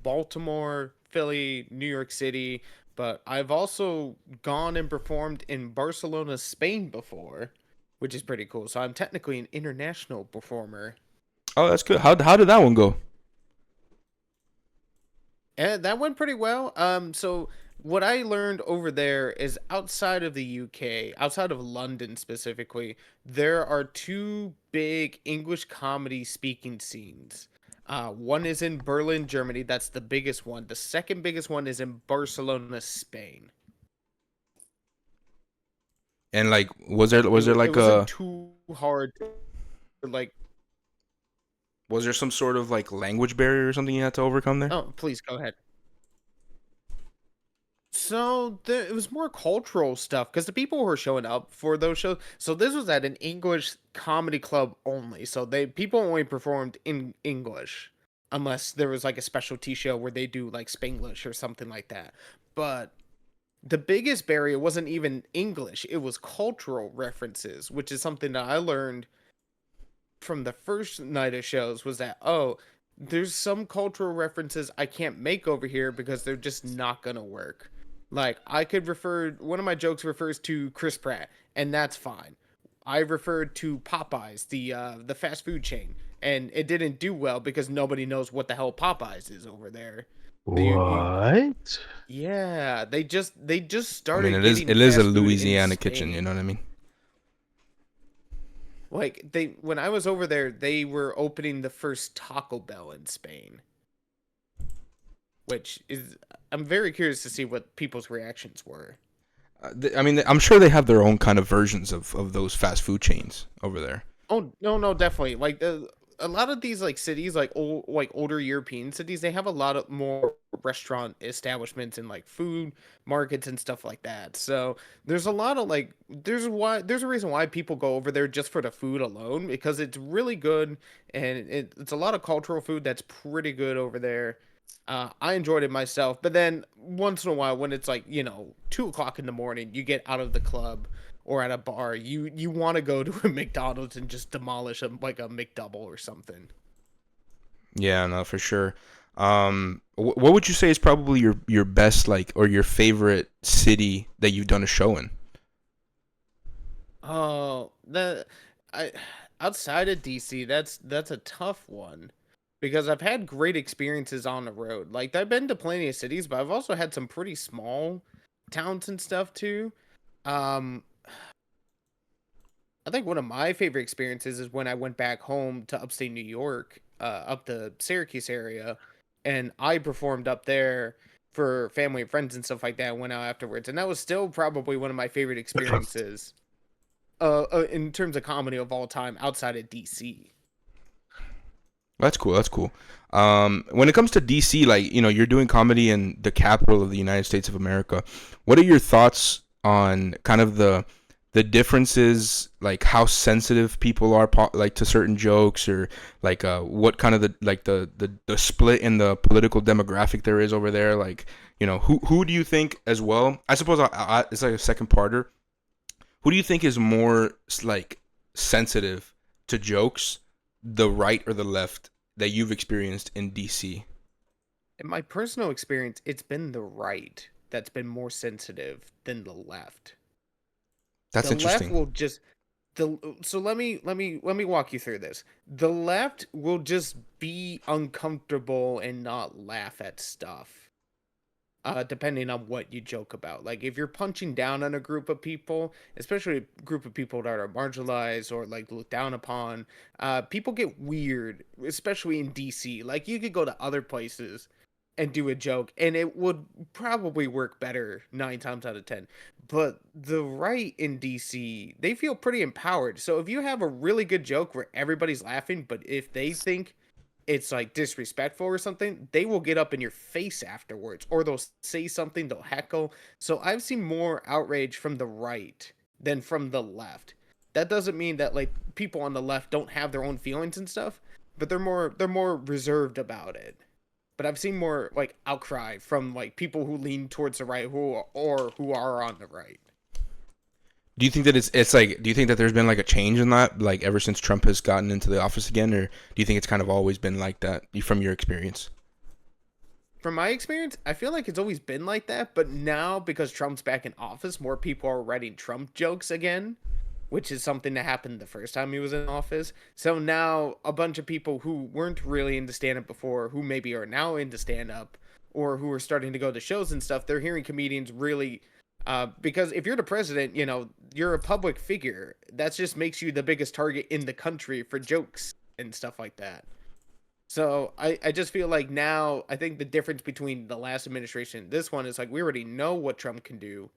Baltimore, Philly, New York City. But I've also gone and performed in Barcelona, Spain before, which is pretty cool. So I'm technically an international performer. Oh, that's good. How did that one go? And that went pretty well. So what I learned over there is outside of the UK, outside of London specifically, there are two big English comedy speaking scenes. One is in Berlin, Germany. That's the biggest one. The second biggest one is in Barcelona, Spain. And like, was there It like wasn't too hard to, like, was there some sort of like language barrier or something you had to overcome there? oh, please go ahead. So it was more cultural stuff because the people who were showing up for those shows. So this was at an English comedy club only. So people only performed in English, unless there was like a specialty show where they do like Spanglish or something like that. But the biggest barrier wasn't even English; it was cultural references, which is something that I learned from the first night of shows. Was that, oh, there's some cultural references I can't make over here because they're just not gonna work. Like, I could refer, one of my jokes refers to Chris Pratt, and that's fine. I referred to Popeyes, the fast food chain, and it didn't do well because nobody knows what the hell Popeyes is over there. You What? yeah, they just I mean, started it getting is a fast food in Louisiana kitchen. You Spain. know what I mean? Like, when I was over there, they were opening the first Taco Bell in Spain, which is, I'm very curious to see what people's reactions were. I mean, I'm sure they have their own kind of versions of those fast food chains over there. Oh, no, no, definitely. Like, a lot of these like cities, like older European cities, they have a lot of more restaurant establishments and like food markets and stuff like that. So there's a lot of like, there's a reason why people go over there just for the food alone, because it's really good, and it's a lot of cultural food that's pretty good over there. I enjoyed it myself, but then once in a while, when it's like, 2 o'clock in the morning, you get out of the club or at a bar, you want to go to a McDonald's and just demolish like a McDouble or something. Yeah, no, for sure. What would you say is probably your best like or your favorite city that you've done a show in? Oh, I outside of DC, that's a tough one because I've had great experiences on the road. Like, I've been to plenty of cities, but I've also had some pretty small towns and stuff too. Um, I think one of my favorite experiences is when I went back home to upstate New York, up the Syracuse area, and I performed up there for family and friends and stuff like that. Went out afterwards, and that was still probably one of my favorite experiences, in terms of comedy of all time outside of DC. That's cool. That's cool. When it comes to DC, like, you're doing comedy in the capital of the United States of America. What are your thoughts on kind of the differences, like how sensitive people are, like to certain jokes, or like what kind of the split in the political demographic there is over there? Like, who do you think as well? I suppose it's like a second parter. Who do you think is more like sensitive to jokes, the right or the left, that you've experienced in DC? In my personal experience, it's been the right that's been more sensitive than the left. That's The left interesting. will just the so let me walk you through this. The left will just be uncomfortable and not laugh at stuff, depending on what you joke about. Like, if you're punching down on a group of people, especially a group of people that are marginalized or like looked down upon, people get weird, especially in DC. Like, you could go to other places and do a joke, and it would probably work better 9 times out of 10. But the right in DC, they feel pretty empowered. So if you have a really good joke where everybody's laughing, but if they think it's like disrespectful or something, they will get up in your face afterwards, or they'll say something, they'll heckle. So I've seen more outrage from the right than from the left. That doesn't mean that like people on the left don't have their own feelings and stuff, but they're more reserved about it. But I've seen more like outcry from like people who lean towards the right, who are on the right. Do you think that it's like, do you think that there's been like a change in that, like ever since Trump has gotten into the office again, or do you think it's kind of always been like that from your experience? From my experience, I feel like it's always been like that, but now because Trump's back in office, more people are writing Trump jokes again, which is something that happened the first time he was in office. So now a bunch of people who weren't really into stand up before, who maybe are now into stand up, or who are starting to go to shows and stuff, they're hearing comedians really, because if you're the president, you're a public figure. That just makes you the biggest target in the country for jokes and stuff like that. So I just feel like now, I think the difference between the last administration and this one is like we already know what Trump can do,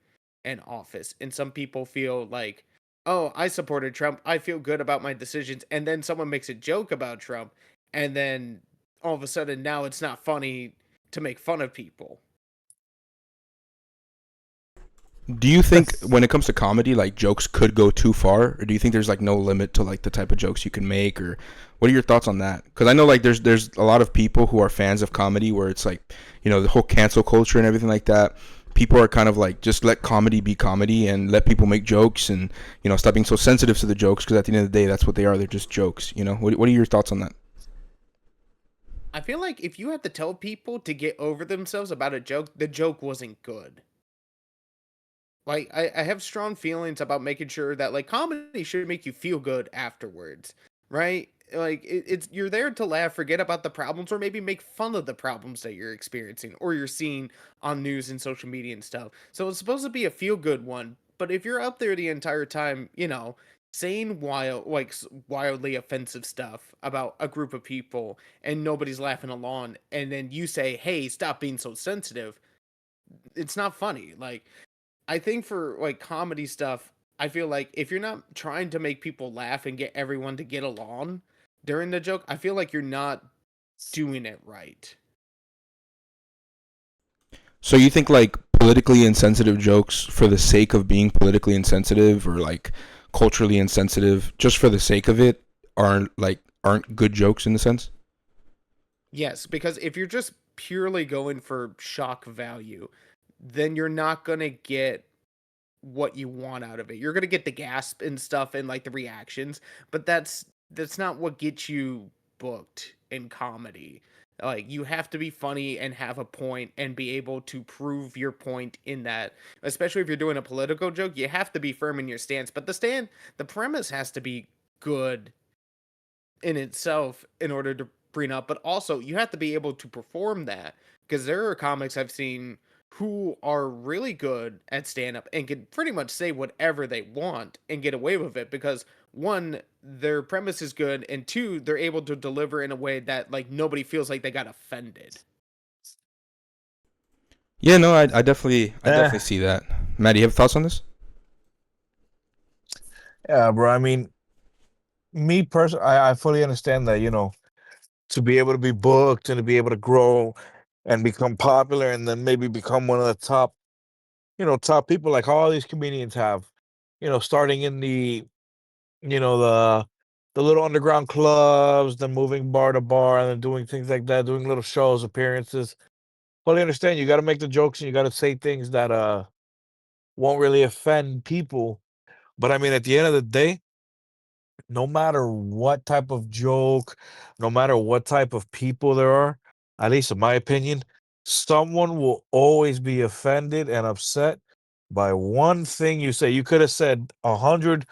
in office. And some people feel like, oh, I supported Trump. I feel good about my decisions. And then someone makes a joke about Trump. And then all of a sudden now it's not funny to make fun of people. Do you think when it comes to comedy, like jokes could go too far, or do you think there's like no limit to like the type of jokes you can make, or what are your thoughts on that? Because I know like there's a lot of people who are fans of comedy where it's like, you know, the whole cancel culture and everything like that. People are kind of like, just let comedy be comedy and let people make jokes, and you know, stop being so sensitive to the jokes, because at the end of the day that's what they are. They're just jokes. You know, what are your thoughts on that? I feel like if you had to tell people to get over themselves about a joke, the joke wasn't good. Like, I have strong feelings about making sure that like comedy should make you feel good afterwards, right? Like it's you're there to laugh, forget about the problems, or maybe make fun of the problems that you're experiencing or you're seeing on news and social media and stuff. So it's supposed to be a feel good one. But if you're up there the entire time, saying wildly offensive stuff about a group of people and nobody's laughing along, and then you say, "Hey, stop being so sensitive," it's not funny. Like I think for like comedy stuff, I feel like if you're not trying to make people laugh and get everyone to get along during the joke, I feel like you're not doing it right. So you think like politically insensitive jokes for the sake of being politically insensitive, or like culturally insensitive just for the sake of it, aren't good jokes in the sense? Yes, because if you're just purely going for shock value, then you're not going to get what you want out of it. You're going to get the gasp and stuff and like the reactions, but that's not what gets you booked in comedy. Like you have to be funny and have a point and be able to prove your point in that. Especially if you're doing a political joke, you have to be firm in your stance, but the premise has to be good in itself in order to bring up, but also you have to be able to perform that because there are comics I've seen who are really good at stand up and can pretty much say whatever they want and get away with it because one, their premise is good, and two, they're able to deliver in a way that like nobody feels like they got offended. Yeah, no, I definitely Eh, see that. Matt, do you have thoughts on this? yeah, bro. I mean, me personally, I fully understand that, to be able to be booked and to be able to grow and become popular and then maybe become one of the top, top people like all these comedians have, starting in the little underground clubs, then moving bar to bar and then doing things like that, doing little shows, appearances. Fully understand you got to make the jokes and you got to say things that won't really offend people. But I mean, at the end of the day, no matter what type of joke, no matter what type of people there are, at least in my opinion, someone will always be offended and upset by one thing you say. You could have said 100,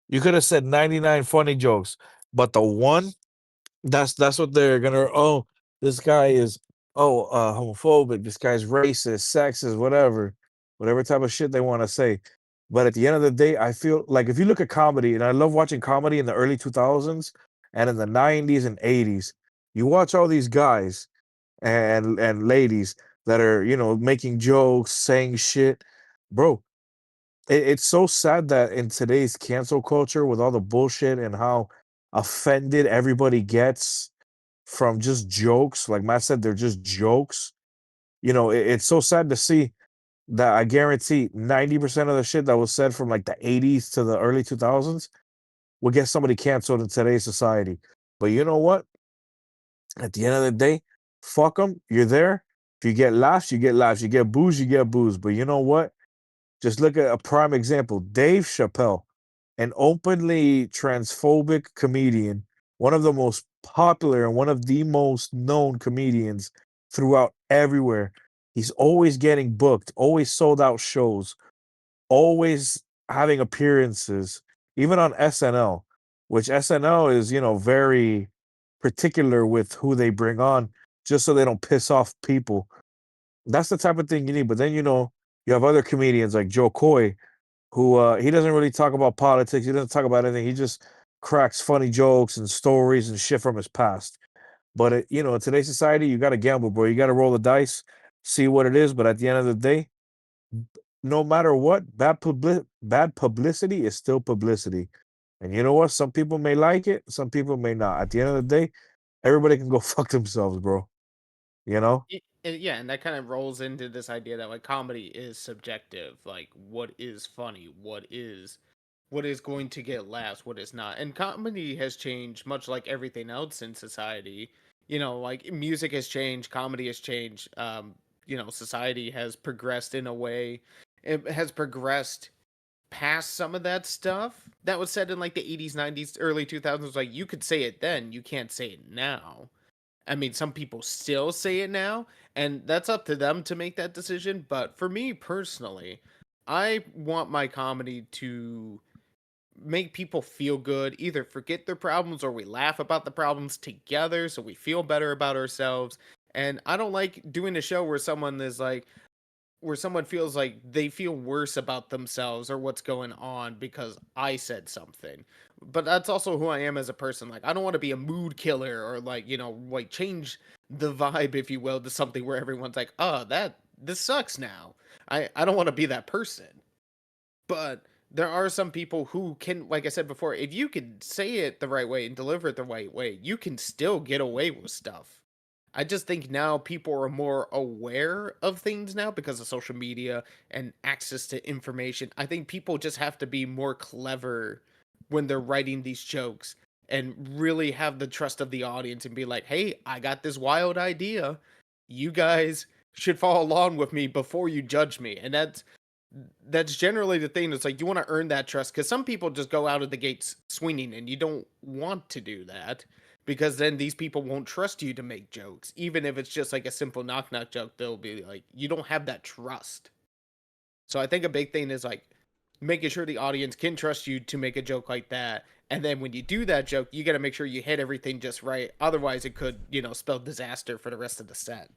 you could have said 99 funny jokes, but the one that's what they're gonna, oh, this guy is, homophobic, this guy's racist, sexist, whatever type of shit they want to say. But at the end of the day, I feel like if you look at comedy, and I love watching comedy in the early 2000s and in the 90s and 80s, you watch all these guys and ladies that are, making jokes, saying shit. Bro, it's so sad that in today's cancel culture with all the bullshit and how offended everybody gets from just jokes. Like Matt said, they're just jokes. It's so sad to see that I guarantee 90% of the shit that was said from like the 80s to the early 2000s will get somebody canceled in today's society. But you know what? At the end of the day, fuck them. You're there. If you get laughs, you get laughs. You get booze, you get booze. But you know what? Just look at a prime example. Dave Chappelle, an openly transphobic comedian, one of the most popular and one of the most known comedians throughout everywhere. He's always getting booked, always sold out shows, always having appearances, even on SNL, which SNL is, very particular with who they bring on just so they don't piss off people. That's the type of thing you need. But then, you have other comedians like Joe Coy, who he doesn't really talk about politics. He doesn't talk about anything. He just cracks funny jokes and stories and shit from his past. But in today's society, you got to gamble, bro. You got to roll the dice, see what it is. But at the end of the day, no matter what, bad publicity is still publicity. And you know what? Some people may like it, some people may not. At the end of the day, everybody can go fuck themselves, bro. You know? Yeah, and that kind of rolls into this idea that like comedy is subjective. Like, what is funny? What is going to get laughs? What is not? And comedy has changed, much like everything else in society. You know, like music has changed, comedy has changed. Society has progressed in a way. It has progressed past some of that stuff that was said in like the 80s, 90s, early 2000s. Like, you could say it then, you can't say it now. I mean, some people still say it now, and that's up to them to make that decision. But for me personally, I want my comedy to make people feel good, either forget their problems or we laugh about the problems together so we feel better about ourselves. And I don't like doing a show where someone feels like they feel worse about themselves or what's going on because I said something. But that's also who I am as a person. Like, I don't want to be a mood killer or like change the vibe, if you will, to something where everyone's like, "Oh, this sucks now." I don't want to be that person. But there are some people who can, like I said before, if you can say it the right way and deliver it the right way, you can still get away with stuff. I just think now people are more aware of things now because of social media and access to information. I think people just have to be more clever when they're writing these jokes and really have the trust of the audience and be like, "Hey, I got this wild idea. You guys should follow along with me before you judge me." And that's generally the thing. It's like you want to earn that trust because some people just go out of the gates swinging, and you don't want to do that because then these people won't trust you to make jokes. Even if it's just like a simple knock knock joke, they'll be like, you don't have that trust. So I think a big thing is like making sure the audience can trust you to make a joke like that. And then when you do that joke, you got to make sure you hit everything just right. Otherwise, it could, spell disaster for the rest of the set.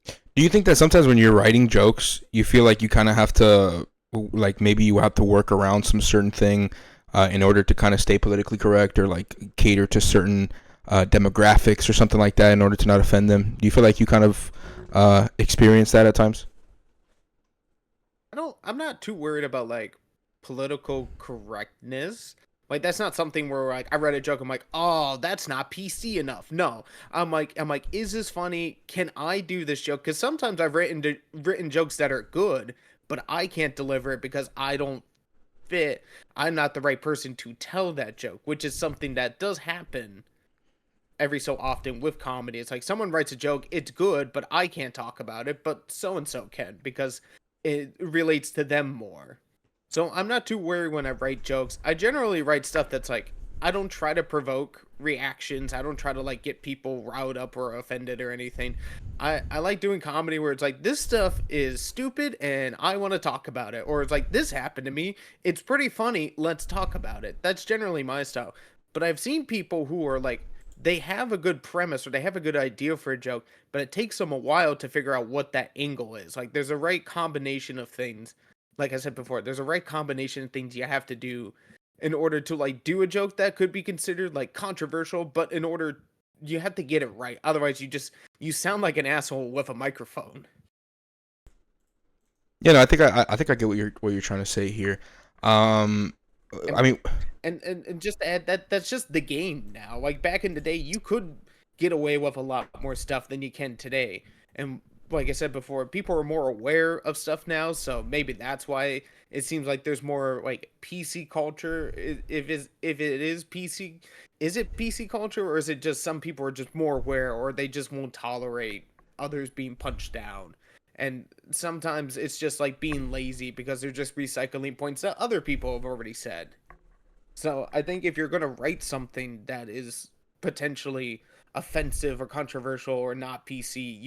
Do you think that sometimes when you're writing jokes, you feel like you kind of have to, like maybe you have to work around some certain thing in order to kind of stay politically correct or like cater to certain demographics or something like that in order to not offend them? Do you feel like you kind of experience that at times? I'm not too worried about like political correctness. Like, that's not something where like I read a joke, I'm like, oh, that's not PC enough. No, I'm like, is this funny? Can I do this joke? Because sometimes I've written jokes that are good, but I can't deliver it because I don't fit. I'm not the right person to tell that joke, which is something that does happen every so often with comedy. It's like someone writes a joke, it's good, but I can't talk about it, but so and so can because it relates to them more. So I'm not too worried when I write jokes. I generally write stuff that's like, I don't try to provoke reactions. I don't try to like get people riled up or offended or anything. I like doing comedy where it's like, this stuff is stupid and I want to talk about it. Or it's like, this happened to me. It's pretty funny. Let's talk about it. That's generally my style. But I've seen people who are like, they have a good premise or they have a good idea for a joke, but it takes them a while to figure out what that angle is. Like, there's a right combination of things. Like I said before, there's a right combination of things you have to do in order to like do a joke that could be considered like controversial, but in order you have to get it right. Otherwise you sound like an asshole with a microphone. Yeah, no, I think I get what you're trying to say here. Um, I And mean, and just to add that's just the game now. Like, back in the day, you could get away with a lot more stuff than you can today. And like I said before, people are more aware of stuff now, so maybe that's why it seems like there's more like PC culture. If it is PC, is it PC culture, or is it just some people are just more aware, or they just won't tolerate others being punched down? And sometimes it's just like being lazy because they're just recycling points that other people have already said. So I think if you're going to write something that is potentially offensive or controversial or not PC,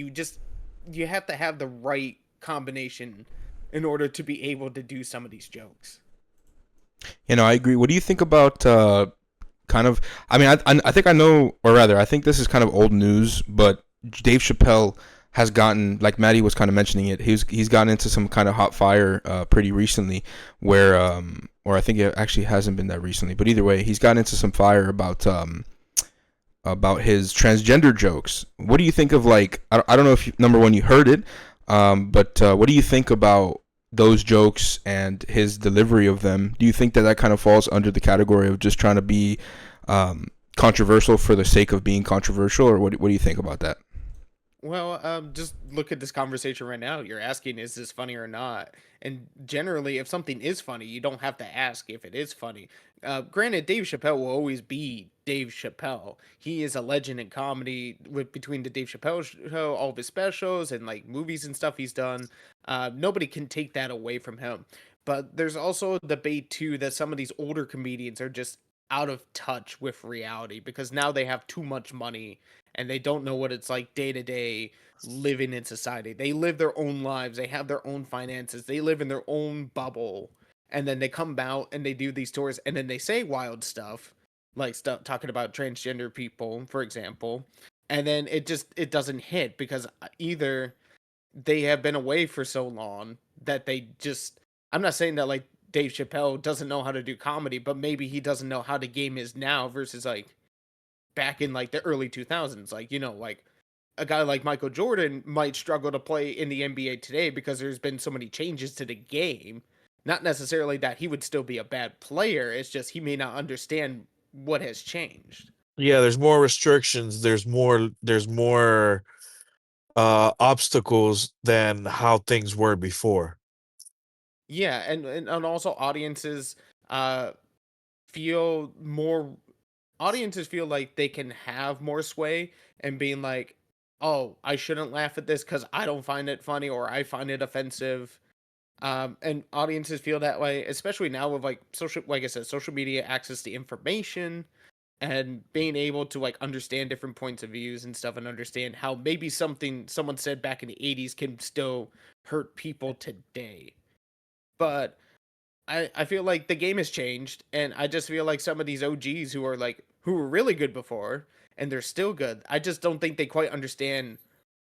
you have to have the right combination in order to be able to do some of these jokes. I agree. What do you think about kind of? I mean, I think I know, or rather, I think this is kind of old news, but Dave Chappelle has gotten, like Maddie was kind of mentioning it. He's gotten into some kind of hot fire pretty recently, where or I think it actually hasn't been that recently, but either way, he's gotten into some fire about his transgender jokes. What do you think of, like, I don't know if number one you heard it, but what do you think about those jokes and his delivery of them, do you think that that kind of falls under the category of just trying to be controversial for the sake of being controversial, or what do you think about that? Well, just look at this conversation right now. You're asking, is this funny or not? And generally, if something is funny, you don't have to ask if it is funny. Granted, Dave Chappelle will always be Dave Chappelle. He is a legend in comedy with between the Dave Chappelle show, all of his specials, and like movies and stuff he's done. Nobody can take that away from him. But there's also a debate too that some of these older comedians are just out of touch with reality because now they have too much money and they don't know what it's like day to day living in society. They live their own lives, they have their own finances, they live in their own bubble, and then they come out and they do these tours and then they say wild stuff, like stuff talking about transgender people, for example, and then it doesn't hit because either they have been away for so long that they just I'm not saying that like Dave Chappelle doesn't know how to do comedy, but maybe he doesn't know how the game is now versus like back in like the early 2000s, like like a guy like Michael Jordan might struggle to play in the NBA today because there's been so many changes to the game. Not necessarily that he would still be a bad player, it's just he may not understand what has changed. Yeah, there's more restrictions. There's more obstacles than how things were before. Yeah, and also uh feel more audiences feel like they can have more sway and being like, "Oh, I shouldn't laugh at this cuz I don't find it funny or I find it offensive." And audiences feel that way, especially now with like social, like I said, social media, access to information, and being able to like understand different points of views and stuff, and understand how maybe something someone said back in the '80s can still hurt people today. But I feel like the game has changed, and I just feel like some of these OGs who were really good before, and they're still good. I just don't think they quite understand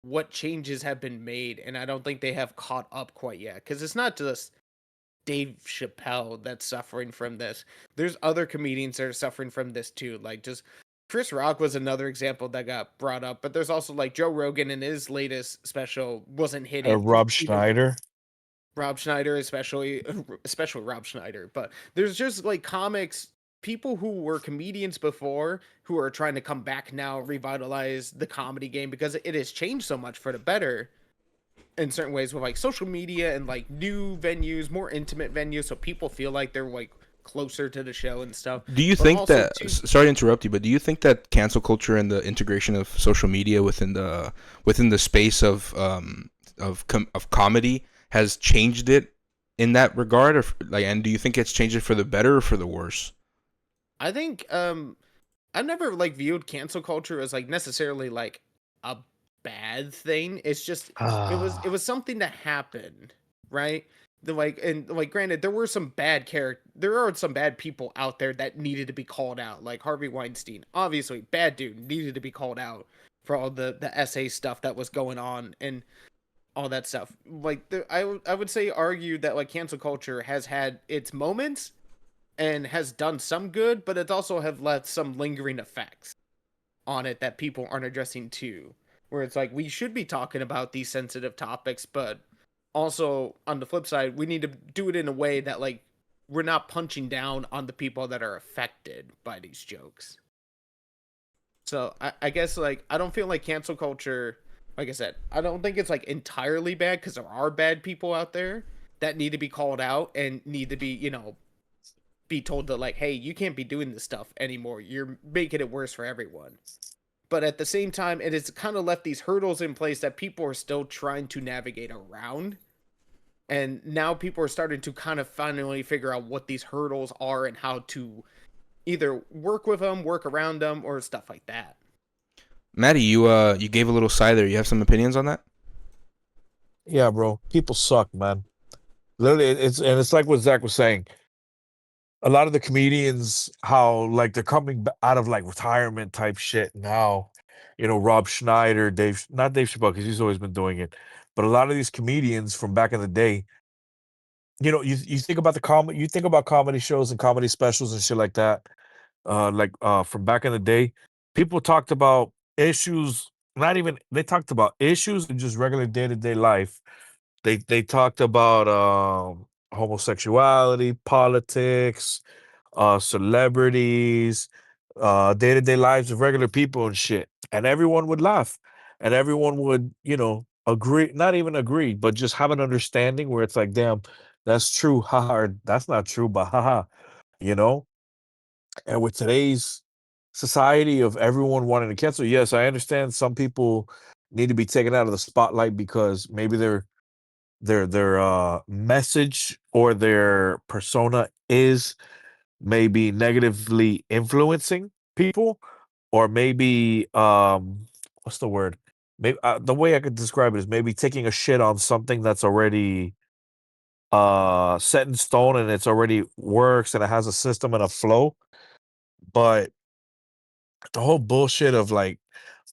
what changes have been made, and I don't think they have caught up quite yet. Because it's not just Dave Chappelle that's suffering from this. There's other comedians that are suffering from this too. Like just Chris Rock was another example that got brought up, but there's also like Joe Rogan in his latest special wasn't hitting Rob either. Schneider. Rob Schneider, especially Rob Schneider. But there's just like comics, people who were comedians before who are trying to come back now, revitalize the comedy game because it has changed so much for the better in certain ways with like social media and like new venues, more intimate venues, so people feel like they're like closer to the show and stuff. Do you But think also that, too, sorry to interrupt you, but do you think that cancel culture and the integration of social media within the space of comedy has changed it in that regard, or like, and do you think it's changed it for the better or for the worse? I think I've never like viewed cancel culture as like necessarily like a bad thing. It's just it was something that happened, right? The like and like granted there are some bad people out there that needed to be called out. Like Harvey Weinstein, obviously bad dude, needed to be called out for all the essay stuff that was going on and all that stuff. Like I would say argue that like cancel culture has had its moments and has done some good, but it also have left some lingering effects on it that people aren't addressing too. Where it's like we should be talking about these sensitive topics, but also on the flip side, we need to do it in a way that like we're not punching down on the people that are affected by these jokes. So I guess like I don't feel like cancel culture, like I said, I don't think it's like entirely bad because there are bad people out there that need to be called out and need to be, be told that like, hey, you can't be doing this stuff anymore. You're making it worse for everyone. But at the same time, it has kind of left these hurdles in place that people are still trying to navigate around. And now people are starting to kind of finally figure out what these hurdles are and how to either work with them, work around them, or stuff like that. Maddie, you gave a little sigh there. You have some opinions on that? Yeah, bro. People suck, man. Literally, it's like what Zach was saying. A lot of the comedians, how like they're coming out of like retirement type shit now. Rob Schneider, not Dave Chappelle because he's always been doing it, but a lot of these comedians from back in the day. You think about you think about comedy shows and comedy specials and shit like that. From back in the day, people talked about issues. Not even they talked about issues in just regular day to day life, They talked about homosexuality, politics, celebrities, day-to-day lives of regular people and shit. And everyone would laugh. And everyone would, agree, not even agree, but just have an understanding where it's like, damn, that's true, haha, or that's not true, but haha, you know? And with today's society of everyone wanting to cancel, yes, I understand some people need to be taken out of the spotlight because maybe their message or their persona is maybe negatively influencing people, or maybe what's the word, maybe the way I could describe it is maybe taking a shit on something that's already set in stone and it's already works and it has a system and a flow. But the whole bullshit of like,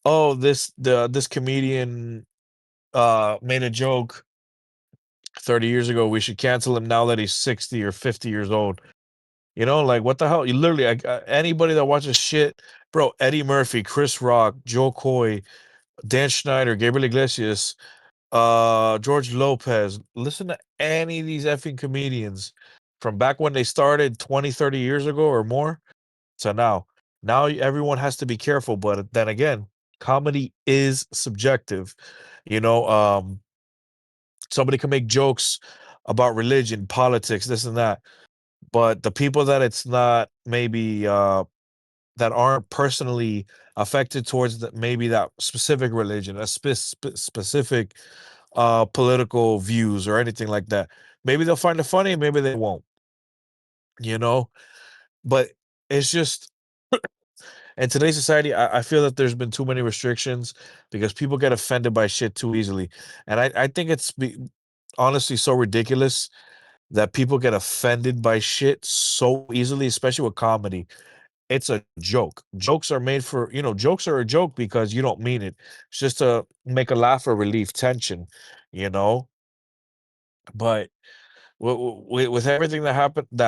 oh, this comedian made a joke 30 years ago, we should cancel him now that he's 60 or 50 years old. Like what the hell? You literally, anybody that watches shit, bro, Eddie Murphy, Chris Rock, Joe Coy, Dan Schneider, Gabriel Iglesias, George Lopez, listen to any of these effing comedians from back when they started 20, 30 years ago or more to now. Now everyone has to be careful, but then again, comedy is subjective. You know, somebody can make jokes about religion, politics, this and that, but the people that it's not maybe that aren't personally affected towards maybe that specific religion, a specific political views or anything like that, maybe they'll find it funny, maybe they won't, you know. But it's just, in today's society, I feel that there's been too many restrictions because people get offended by shit too easily, and I think honestly so ridiculous that people get offended by shit so easily, especially with comedy. It's a joke. Jokes are made for, jokes are a joke because you don't mean it. It's just to make a laugh or relieve tension, you know? But with everything that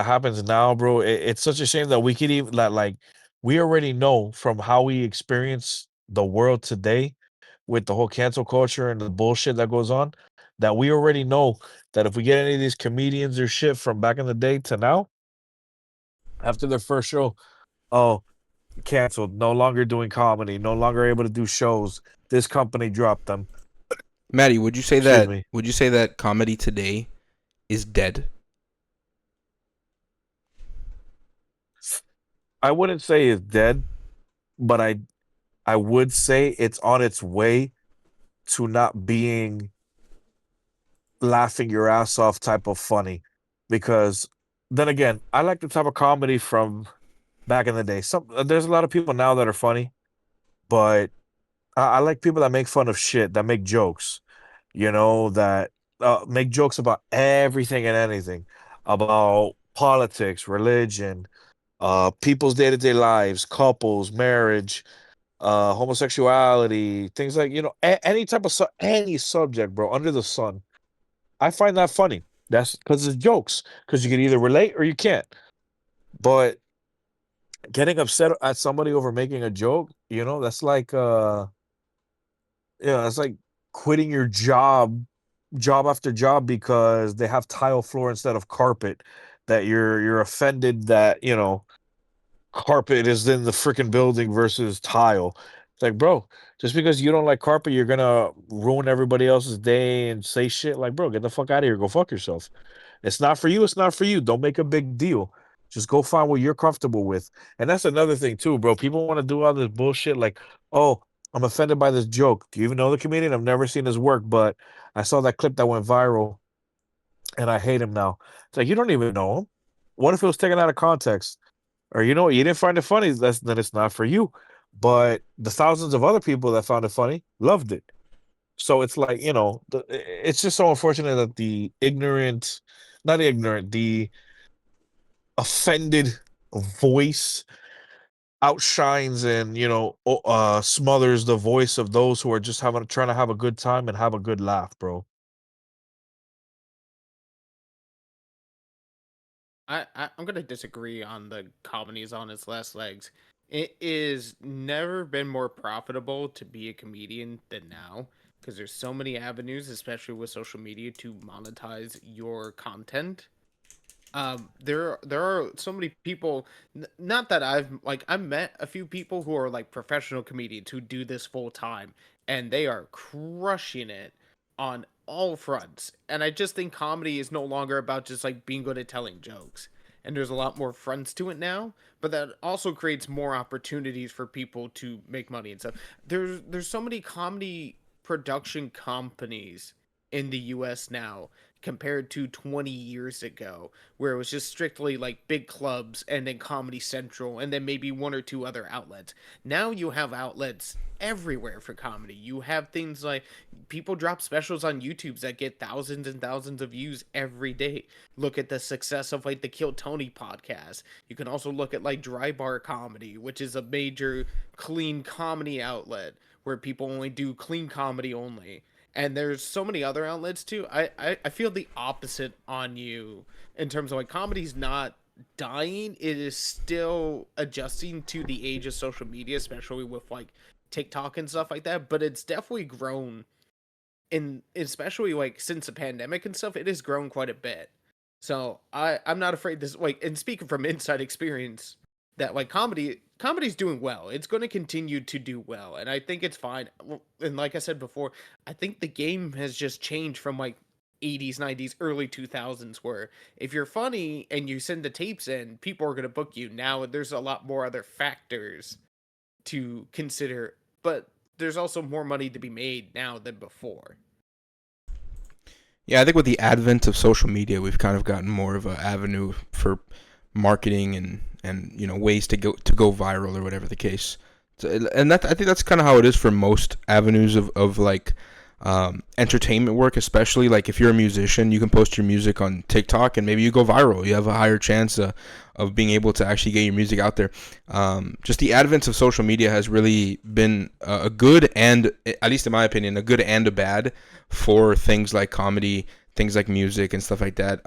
happens now, bro, it's such a shame that we could even that like we already know from how we experience the world today with the whole cancel culture and the bullshit that goes on, that we already know that if we get any of these comedians or shit from back in the day to now, after their first show, oh, canceled, no longer doing comedy, no longer able to do shows. This company dropped them. Maddie, Excuse me. would you say that comedy today is dead? I wouldn't say it's dead, but I would say it's on its way to not being laughing your ass off type of funny. Because then again, I like the type of comedy from back in the day. There's a lot of people now that are funny, but I like people that make fun of shit, that make jokes, that make jokes about everything and anything, about politics, religion, people's day-to-day lives, couples, marriage, homosexuality, things like, any type of any subject, bro, under the sun. I find that funny. That's because it's jokes, because you can either relate or you can't. But getting upset at somebody over making a joke, that's like quitting your job after job because they have tile floor instead of carpet, that you're offended that, carpet is in the freaking building versus tile. It's like, bro, just because you don't like carpet, you're gonna ruin everybody else's day and say shit like, bro, get the fuck out of here, go fuck yourself. It's not for you, it's not for you. Don't make a big deal. Just go find what you're comfortable with. And that's another thing too, bro. People want to do all this bullshit like, oh, I'm offended by this joke. Do you even know the comedian? I've never seen his work, but I saw that clip that went viral and I hate him now. It's like, you don't even know him. What if it was taken out of context? Or you know what, you didn't find it funny, then it's not for you. But the thousands of other people that found it funny loved it. So it's like, it's just so unfortunate that the ignorant, not ignorant, the offended voice outshines and, smothers the voice of those who are just trying to have a good time and have a good laugh, bro. I'm gonna disagree on the comedies on its last legs. It is never been more profitable to be a comedian than now. because there's so many avenues, especially with social media, to monetize your content. There are so many people. Not that I've met a few people who are like professional comedians who do this full time, and they are crushing it on all fronts. And I just think comedy is no longer about just like being good at telling jokes. And there's a lot more fronts to it now, but that also creates more opportunities for people to make money and stuff. There's so many comedy production companies in the US now compared to 20 years ago, where it was just strictly like big clubs and then Comedy Central and then maybe one or two other outlets. Now you have outlets everywhere for comedy. You have things like people drop specials on YouTube that get thousands and thousands of views every day. Look at the success of like the Kill Tony podcast. You can also look at like Dry Bar Comedy, which is a major clean comedy outlet where people only do clean comedy only. And there's so many other outlets too. I feel the opposite on you in terms of like comedy's not dying. It is still adjusting to the age of social media, especially with like TikTok and stuff like that. But it's definitely grown, in especially like since the pandemic and stuff. It has grown quite a bit. So I'm not afraid this like, and speaking from inside experience, that like comedy's doing well. It's going to continue to do well, and I think it's fine. And like I said before, I think the game has just changed from like 80s, 90s, early 2000s, where if you're funny and you send the tapes in, people are going to book you. Now there's a lot more other factors to consider, but there's also more money to be made now than before. Yeah, I think with the advent of social media, we've kind of gotten more of an avenue for marketing and ways to go viral or whatever the case. So, and that I think that's kind of how it is for most avenues of like entertainment work, especially like if you're a musician, you can post your music on TikTok and maybe you go viral. You have a higher chance of being able to actually get your music out there. Just the advent of social media has really been a good and, at least in my opinion, a good and a bad for things like comedy, things like music and stuff like that.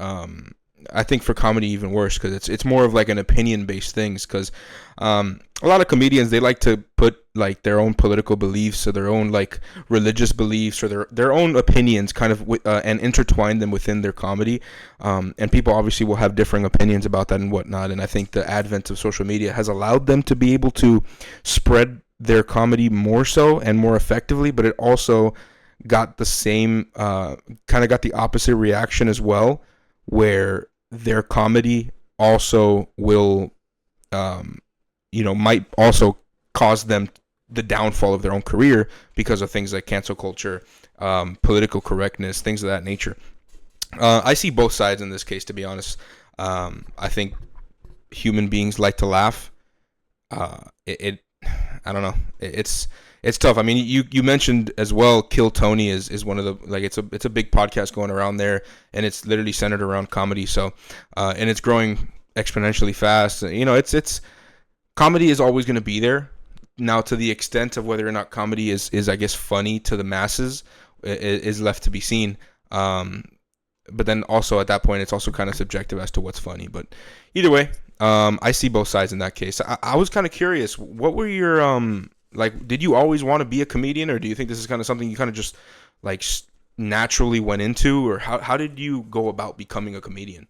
I think for comedy even worse because it's more of like an opinion based things because a lot of comedians, they like to put like their own political beliefs or their own like religious beliefs or their own opinions kind of and intertwine them within their comedy, and people obviously will have differing opinions about that and whatnot. And I think the advent of social media has allowed them to be able to spread their comedy more so and more effectively, but it also got the same kind of got the opposite reaction as well, where their comedy also will might also cause them the downfall of their own career because of things like cancel culture, political correctness, things of that nature. I see both sides in this case, to be honest. I think human beings like to laugh. It I don't know. It's tough. I mean, you mentioned as well. Kill Tony is one of the like it's a big podcast going around there, and it's literally centered around comedy. So, and it's growing exponentially fast. It's comedy is always going to be there. Now, to the extent of whether or not comedy is I guess funny to the masses is left to be seen. But then also at that point, it's also kind of subjective as to what's funny. But either way, I see both sides in that case. I was kind of curious. What were your like? Did you always want to be a comedian, or do you think this is kind of something you kind of just like naturally went into, or how did you go about becoming a comedian?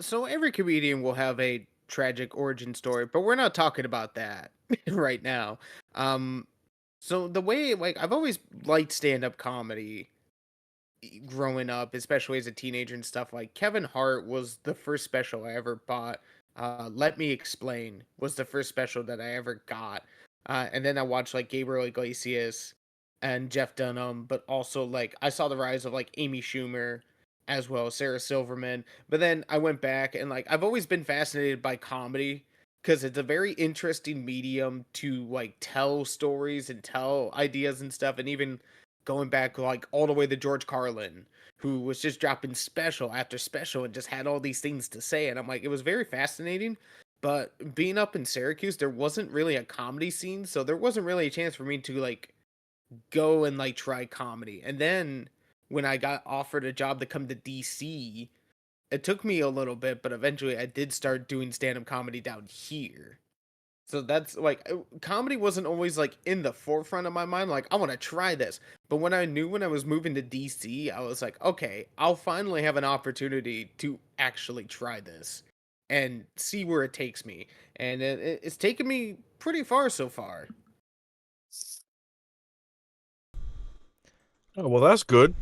So every comedian will have a tragic origin story, but we're not talking about that right now. Um, so the way like I've always liked stand-up comedy growing up, especially as a teenager and stuff. Like Kevin Hart was the first special I ever bought. Let Me Explain was the first special that I ever got. And then I watched like Gabriel Iglesias and Jeff Dunham, but also like I saw the rise of like Amy Schumer as well, Sarah Silverman. But then I went back and like I've always been fascinated by comedy because it's a very interesting medium to like tell stories and tell ideas and stuff, and even going back like all the way to George Carlin, who was just dropping special after special and just had all these things to say. And I'm like, it was very fascinating. But being up in Syracuse, there wasn't really a comedy scene, so there wasn't really a chance for me to like go and like try comedy. And then when I got offered a job to come to DC, it took me a little bit, but eventually I did start doing stand up comedy down here. So that's like comedy wasn't always like in the forefront of my mind. Like, I want to try this. But when I knew when I was moving to DC, I was like, okay, I'll finally have an opportunity to actually try this and see where it takes me. And it's taken me pretty far so far. Oh, well, that's good.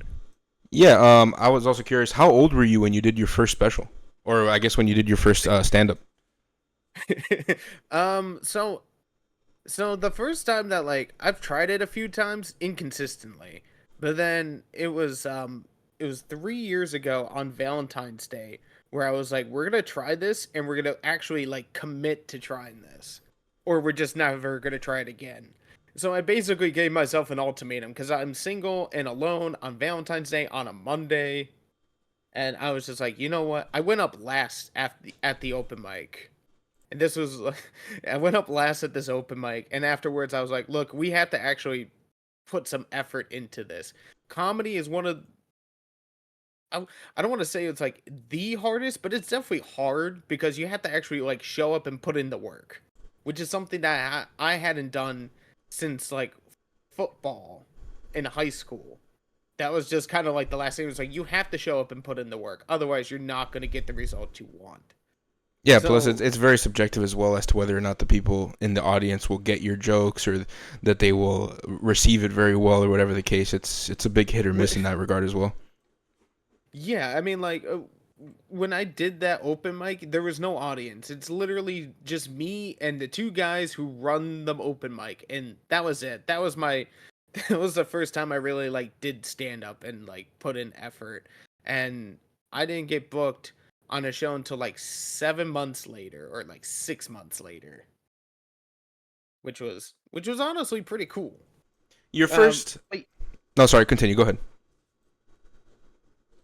Yeah. I was also curious. How old were you when you did your first special, or I guess when you did your first stand up? So the first time that like I've tried it a few times inconsistently, but then it was 3 years ago on Valentine's Day where I was like, we're gonna try this and we're gonna actually like commit to trying this, or we're just never gonna try it again. So I basically gave myself an ultimatum because I'm single and alone on Valentine's Day on a Monday, and I was just like, you know what? I went up last at the open mic. And this was, I went up last at this open mic, and afterwards I was like, look, we have to actually put some effort into this. Comedy is one of, I don't want to say it's like the hardest, but it's definitely hard because you have to actually like show up and put in the work, which is something that I hadn't done since like football in high school. That was just kind of like the last thing. It was like, you have to show up and put in the work. Otherwise, you're not going to get the result you want. Yeah, plus So, it's very subjective as well as to whether or not the people in the audience will get your jokes or that they will receive it very well or whatever the case. It's a big hit or miss in that regard as well. yeah, I mean, like, when I did that open mic, there was no audience. It's literally just me and the two guys who run the open mic, and that was it. That was my, that was the first time I really like did stand up and like put in effort. And I didn't get booked on a show until like 7 months later, or like 6 months later, which was honestly pretty cool. Your Um, first like, No, sorry, continue. Go ahead.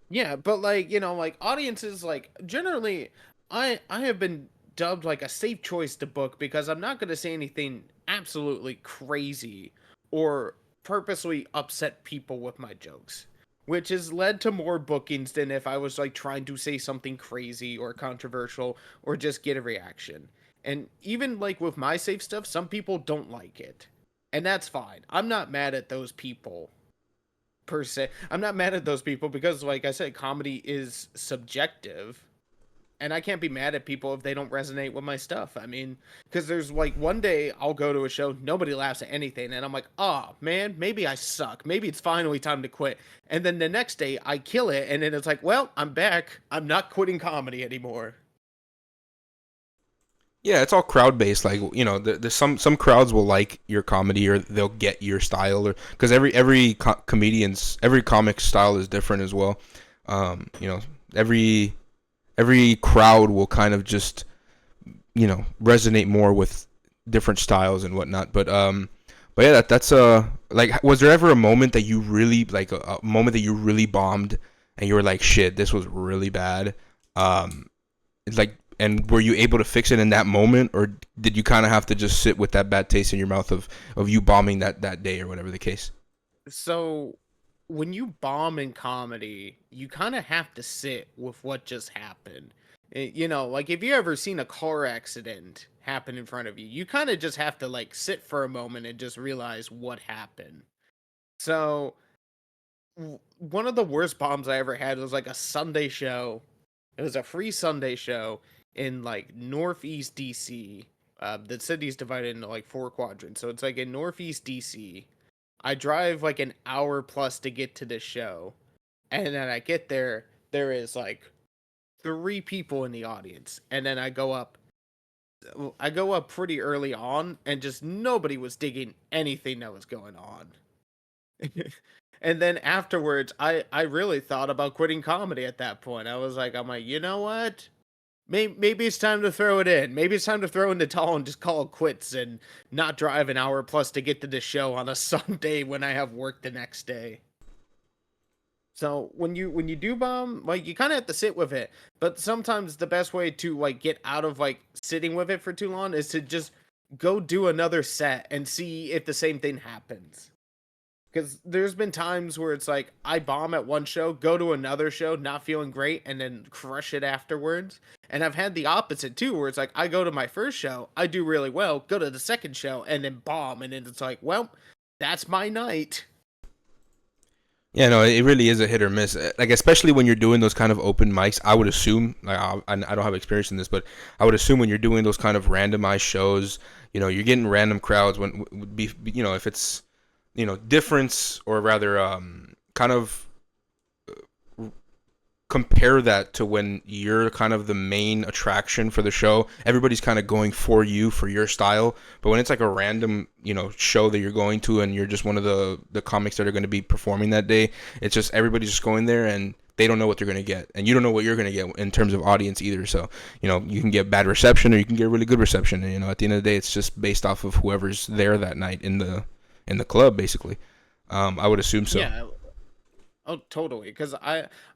Yeah, but like, like audiences like generally I have been dubbed like a safe choice to book because I'm not going to say anything absolutely crazy or purposely upset people with my jokes, which has led to more bookings than if I was like trying to say something crazy or controversial or just get a reaction. And even like with my safe stuff, some people don't like it. And that's fine. I'm not mad at those people per se. I'm not mad at those people because, like I said, comedy is subjective, and I can't be mad at people if they don't resonate with my stuff. I mean, because there's like one day I'll go to a show, nobody laughs at anything, and I'm like, oh man, maybe I suck. Maybe it's finally time to quit. And then the next day I kill it, and then it's like, well, I'm back. I'm not quitting comedy anymore. Yeah, it's all crowd based. Like there's some crowds will like your comedy or they'll get your style, or because every comic style is different as well. You know, every crowd will kind of just resonate more with different styles and whatnot. But yeah, that's like, was there ever a moment that you really like a moment that you really bombed and you were like, shit, this was really bad? It's like, and were you able to fix it in that moment, or did you kind of have to just sit with that bad taste in your mouth of you bombing that day or whatever the case? So when you bomb in comedy, you kind of have to sit with what just happened. Like if you ever seen a car accident happen in front of you, you kind of just have to like sit for a moment and just realize what happened. So one of the worst bombs I ever had was like a Sunday show. It was a free Sunday show in like Northeast DC. The city's divided into like four quadrants. So it's like in Northeast DC. I drive like an hour plus to get to this show. And then I get there, there is like three people in the audience. And then I go up pretty early on and just nobody was digging anything that was going on. And then afterwards, I really thought about quitting comedy at that point. I'm like, you know what? Maybe it's time to throw it in. Maybe it's time to throw in the towel and just call it quits and not drive an hour plus to get to the show on a Sunday when I have work the next day. So when you do bomb, like you kind of have to sit with it. But sometimes the best way to like get out of like sitting with it for too long is to just go do another set and see if the same thing happens. Because there's been times where it's like I bomb at one show, go to another show, not feeling great, and then crush it afterwards. And I've had the opposite too, where it's like I go to my first show, I do really well, go to the second show, and then bomb, and then it's like, well, that's my night. Yeah, no, it really is a hit or miss. Like, especially when you're doing those kind of open mics, I would assume, like, I don't have experience in this, but I would assume when you're doing those kind of randomized shows, you're getting random crowds. When would be, if it's, difference, or rather, kind of compare that to when you're kind of the main attraction for the show. Everybody's kind of going for you, for your style. But when it's like a random, show that you're going to, and you're just one of the comics that are going to be performing that day, it's just everybody's just going there, and they don't know what they're going to get, and you don't know what you're going to get in terms of audience either. So you can get bad reception, or you can get really good reception, and at the end of the day, it's just based off of whoever's there that night in the club, basically. I would assume so. Yeah. Oh, totally. Because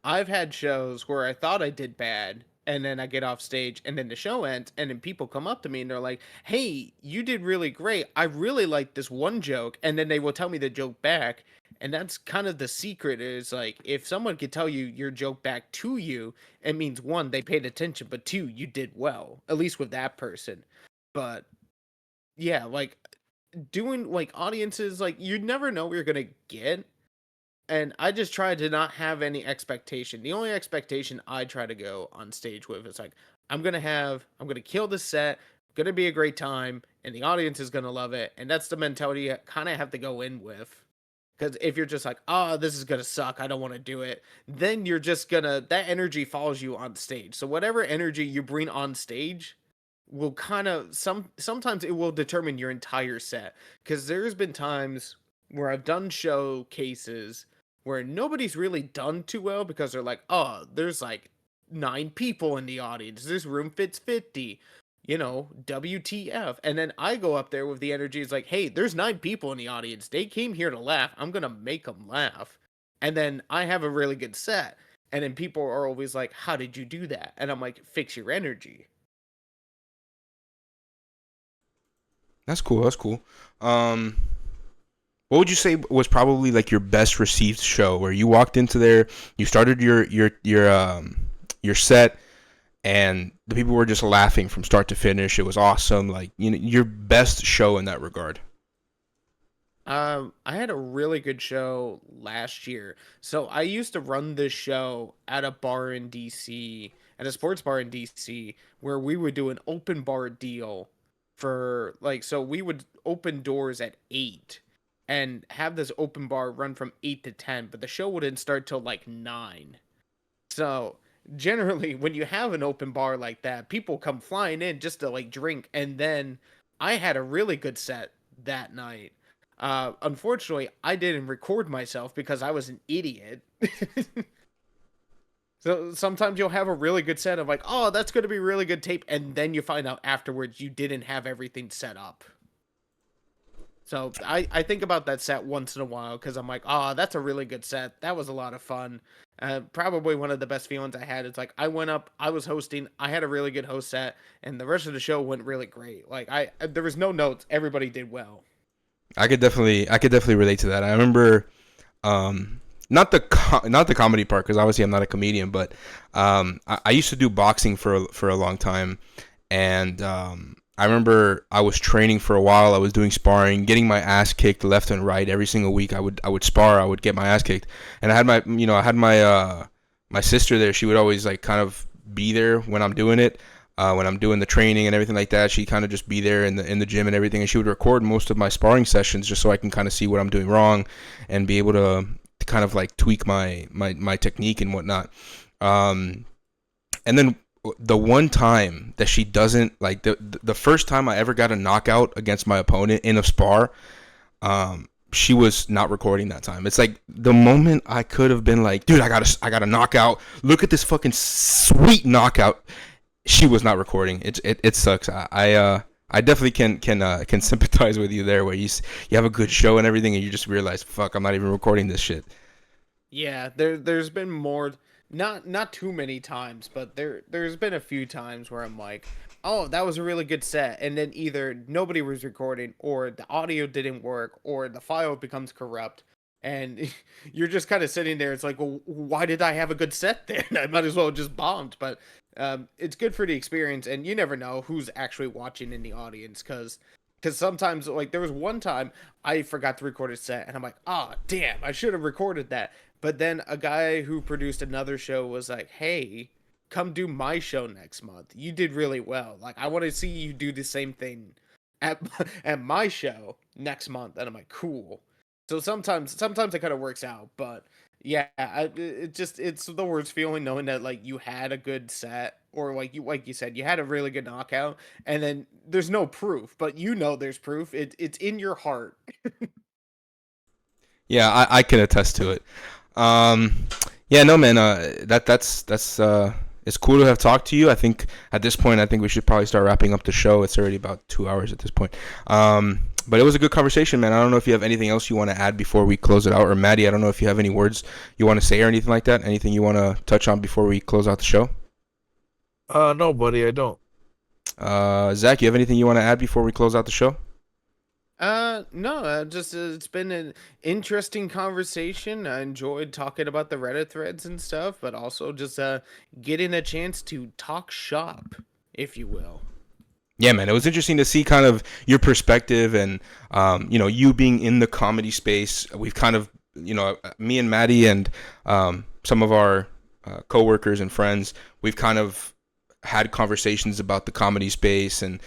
I've had shows where I thought I did bad, and then I get off stage, and then the show ends, and then people come up to me and they're like, "Hey, you did really great. I really liked this one joke," and then they will tell me the joke back, and that's kind of the secret. Is like if someone could tell you your joke back to you, it means one, they paid attention, but two, you did well, at least with that person. But yeah, like doing like audiences, like you never know what you're gonna get. And I just try to not have any expectation. The only expectation I try to go on stage with is like, I'm gonna kill the set, gonna be a great time, and the audience is gonna love it. And that's the mentality you kind of have to go in with. Because if you're just like, oh, this is gonna suck, I don't want to do it, then you're just gonna, that energy follows you on stage. So whatever energy you bring on stage will kind of, sometimes it will determine your entire set. Because there's been times where I've done showcases where nobody's really done too well because they're like, oh, there's like 9 people in the audience. This room fits 50. WTF. And then I go up there with the energy. It's like, hey, there's 9 people in the audience. They came here to laugh. I'm going to make them laugh. And then I have a really good set. And then people are always like, how did you do that? And I'm like, fix your energy. That's cool. That's cool. Um, What would you say was probably like your best received show, where you walked into there, you started your set, and the people were just laughing from start to finish. It was awesome. Like, your best show in that regard. I had a really good show last year. So I used to run this show at a bar in DC, at a sports bar in DC, where we would do an open bar deal for like, so we would open doors at 8 and have this open bar run from 8 to 10, but the show wouldn't start till like 9. So generally, when you have an open bar like that, people come flying in just to like drink. And then I had a really good set that night. Unfortunately, I didn't record myself because I was an idiot. So sometimes you'll have a really good set of like, oh, that's going to be really good tape. And then you find out afterwards you didn't have everything set up. So I think about that set once in a while because I'm like, oh, that's a really good set. That was a lot of fun. Probably one of the best feelings I had. It's like I went up, I was hosting, I had a really good host set, and the rest of the show went really great. Like there was no notes. Everybody did well. I could definitely relate to that. I remember, not the comedy part, because obviously I'm not a comedian, but I used to do boxing for a long time, and I remember I was training for a while. I was doing sparring, getting my ass kicked left and right every single week. I would spar. I would get my ass kicked, and I had my sister there. She would always like kind of be there when I'm doing it. When I'm doing the training and everything like that, she kind of just be there in the gym and everything, and she would record most of my sparring sessions just so I can kind of see what I'm doing wrong and be able to kind of like tweak my technique and whatnot. And then the one time that she doesn't like, the first time I ever got a knockout against my opponent in a spar, she was not recording that time. It's like the moment I could have been like, dude, I got a knockout. Look at this fucking sweet knockout. She was not recording. It sucks. I definitely can sympathize with you there, where you have a good show and everything, and you just realize, fuck, I'm not even recording this shit. Yeah, there's been more, not too many times, but there's been a few times where I'm like, oh, that was a really good set, and then either nobody was recording, or the audio didn't work, or the file becomes corrupt, and you're just kind of sitting there. It's like, well, why did I have a good set then? I might as well have just bombed. But it's good for the experience, and you never know who's actually watching in the audience, because sometimes, like, there was one time I forgot to record a set, and I'm like, ah, damn, I should have recorded that. But then a guy who produced another show was like, hey, come do my show next month. You did really well. Like, I want to see you do the same thing at at my show next month. And I'm like, cool. So sometimes it kind of works out, but yeah, it's the worst feeling knowing that like you had a good set, or like you said, you had a really good knockout, and then there's no proof, but you know there's proof. It's in your heart. Yeah, I can attest to it. Um, yeah, no, man. That's it's cool to have talked to you. I think at this point, I think we should probably start wrapping up the show. It's already about 2 hours at this point. But it was a good conversation, man. I don't know if you have anything else you want to add before we close it out, or Maddie, I don't know if you have any words you want to say or anything like that. Anything you want to touch on before we close out the show? No, buddy, I don't. Zach, you have anything you want to add before we close out the show? No, just it's been an interesting conversation. I enjoyed talking about the Reddit threads and stuff, but also just getting a chance to talk shop, if you will. Yeah, man, it was interesting to see kind of your perspective and, you being in the comedy space. We've kind of, me and Maddie and some of our coworkers and friends, we've kind of had conversations about the comedy space and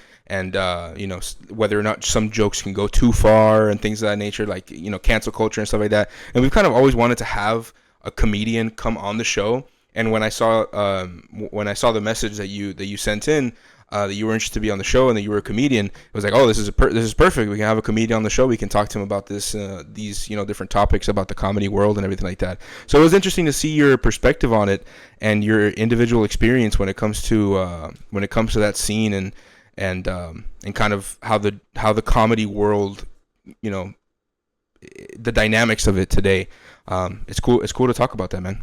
whether or not some jokes can go too far and things of that nature, like, cancel culture and stuff like that. And we've kind of always wanted to have a comedian come on the show. And when I saw the message that you sent in, that you were interested to be on the show and that you were a comedian, it was like, oh, this is perfect. We can have a comedian on the show. We can talk to him about these different topics about the comedy world and everything like that. So it was interesting to see your perspective on it and your individual experience when it comes to that scene and kind of how the comedy world, the dynamics of it today. It's cool to talk about that, man.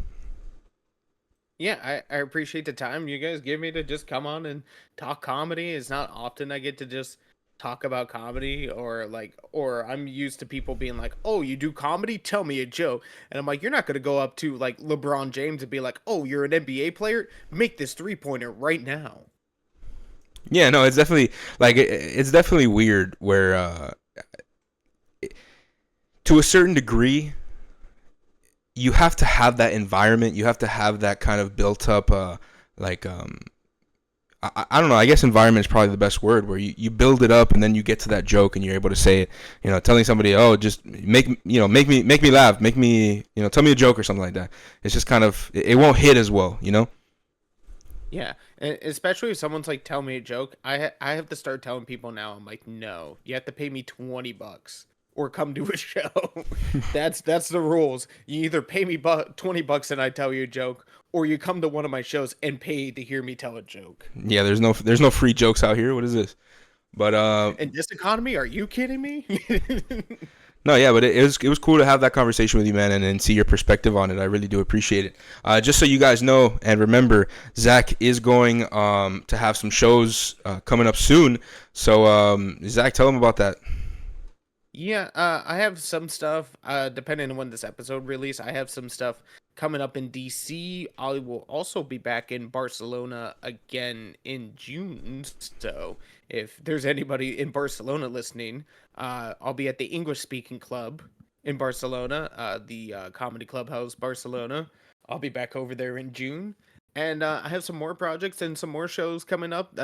Yeah, I appreciate the time you guys give me to just come on and talk comedy. It's not often I get to just talk about comedy, or I'm used to people being like, "Oh, you do comedy? Tell me a joke." And I'm like, "You're not going to go up to like LeBron James and be like, "Oh, you're an NBA player? Make this three-pointer right now." Yeah, no, it's definitely weird where to a certain degree you have to have that environment. You have to have that kind of built up, I don't know. I guess environment is probably the best word, where you build it up and then you get to that joke and you're able to say it. Telling somebody, oh, just make me laugh, tell me a joke or something like that. It's just kind of, it won't hit as well, Yeah, and especially if someone's like, "Tell me a joke," I have to start telling people now. I'm like, "No, you have to pay me $20 or come to a show." That's the rules. You either pay me $20 and I tell you a joke, or you come to one of my shows and pay to hear me tell a joke. Yeah, there's no free jokes out here. What is this? But In this economy, are you kidding me? no, yeah, but it was cool to have that conversation with you, man, and see your perspective on it. I really do appreciate it. Just so you guys know and remember, Zach is going to have some shows coming up soon. So Zach, tell him about that. Yeah, I have some stuff, depending on when this episode release, I have some stuff coming up in DC. I will also be back in Barcelona again in June. So if there's anybody in Barcelona listening, I'll be at the English speaking club in Barcelona, the Comedy Clubhouse Barcelona. I'll be back over there in June. And I have some more projects and some more shows coming up.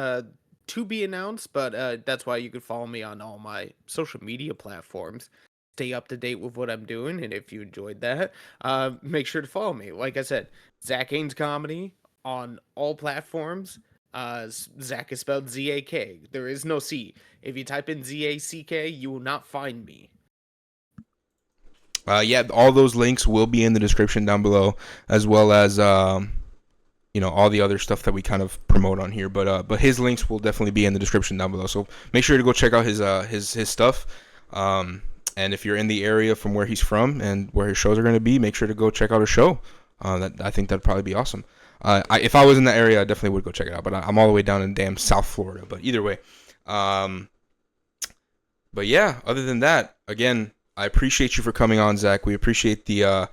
To be announced, but that's why you can follow me on all my social media platforms. Stay up to date with what I'm doing, and if you enjoyed that, make sure to follow me. Like I said, Zach Haines Comedy on all platforms. Zach is spelled Z-A-K. There is no C. If you type in Z-A-C-K, you will not find me. Yeah, all those links will be in the description down below, as well as all the other stuff that we kind of promote on here, but his links will definitely be in the description down below. So make sure to go check out his stuff. And if you're in the area from where he's from and where his shows are going to be, make sure to go check out a show. I think that'd probably be awesome. If I was in that area, I definitely would go check it out. But I'm all the way down in damn South Florida. But either way, but yeah. Other than that, again, I appreciate you for coming on, Zach. We appreciate the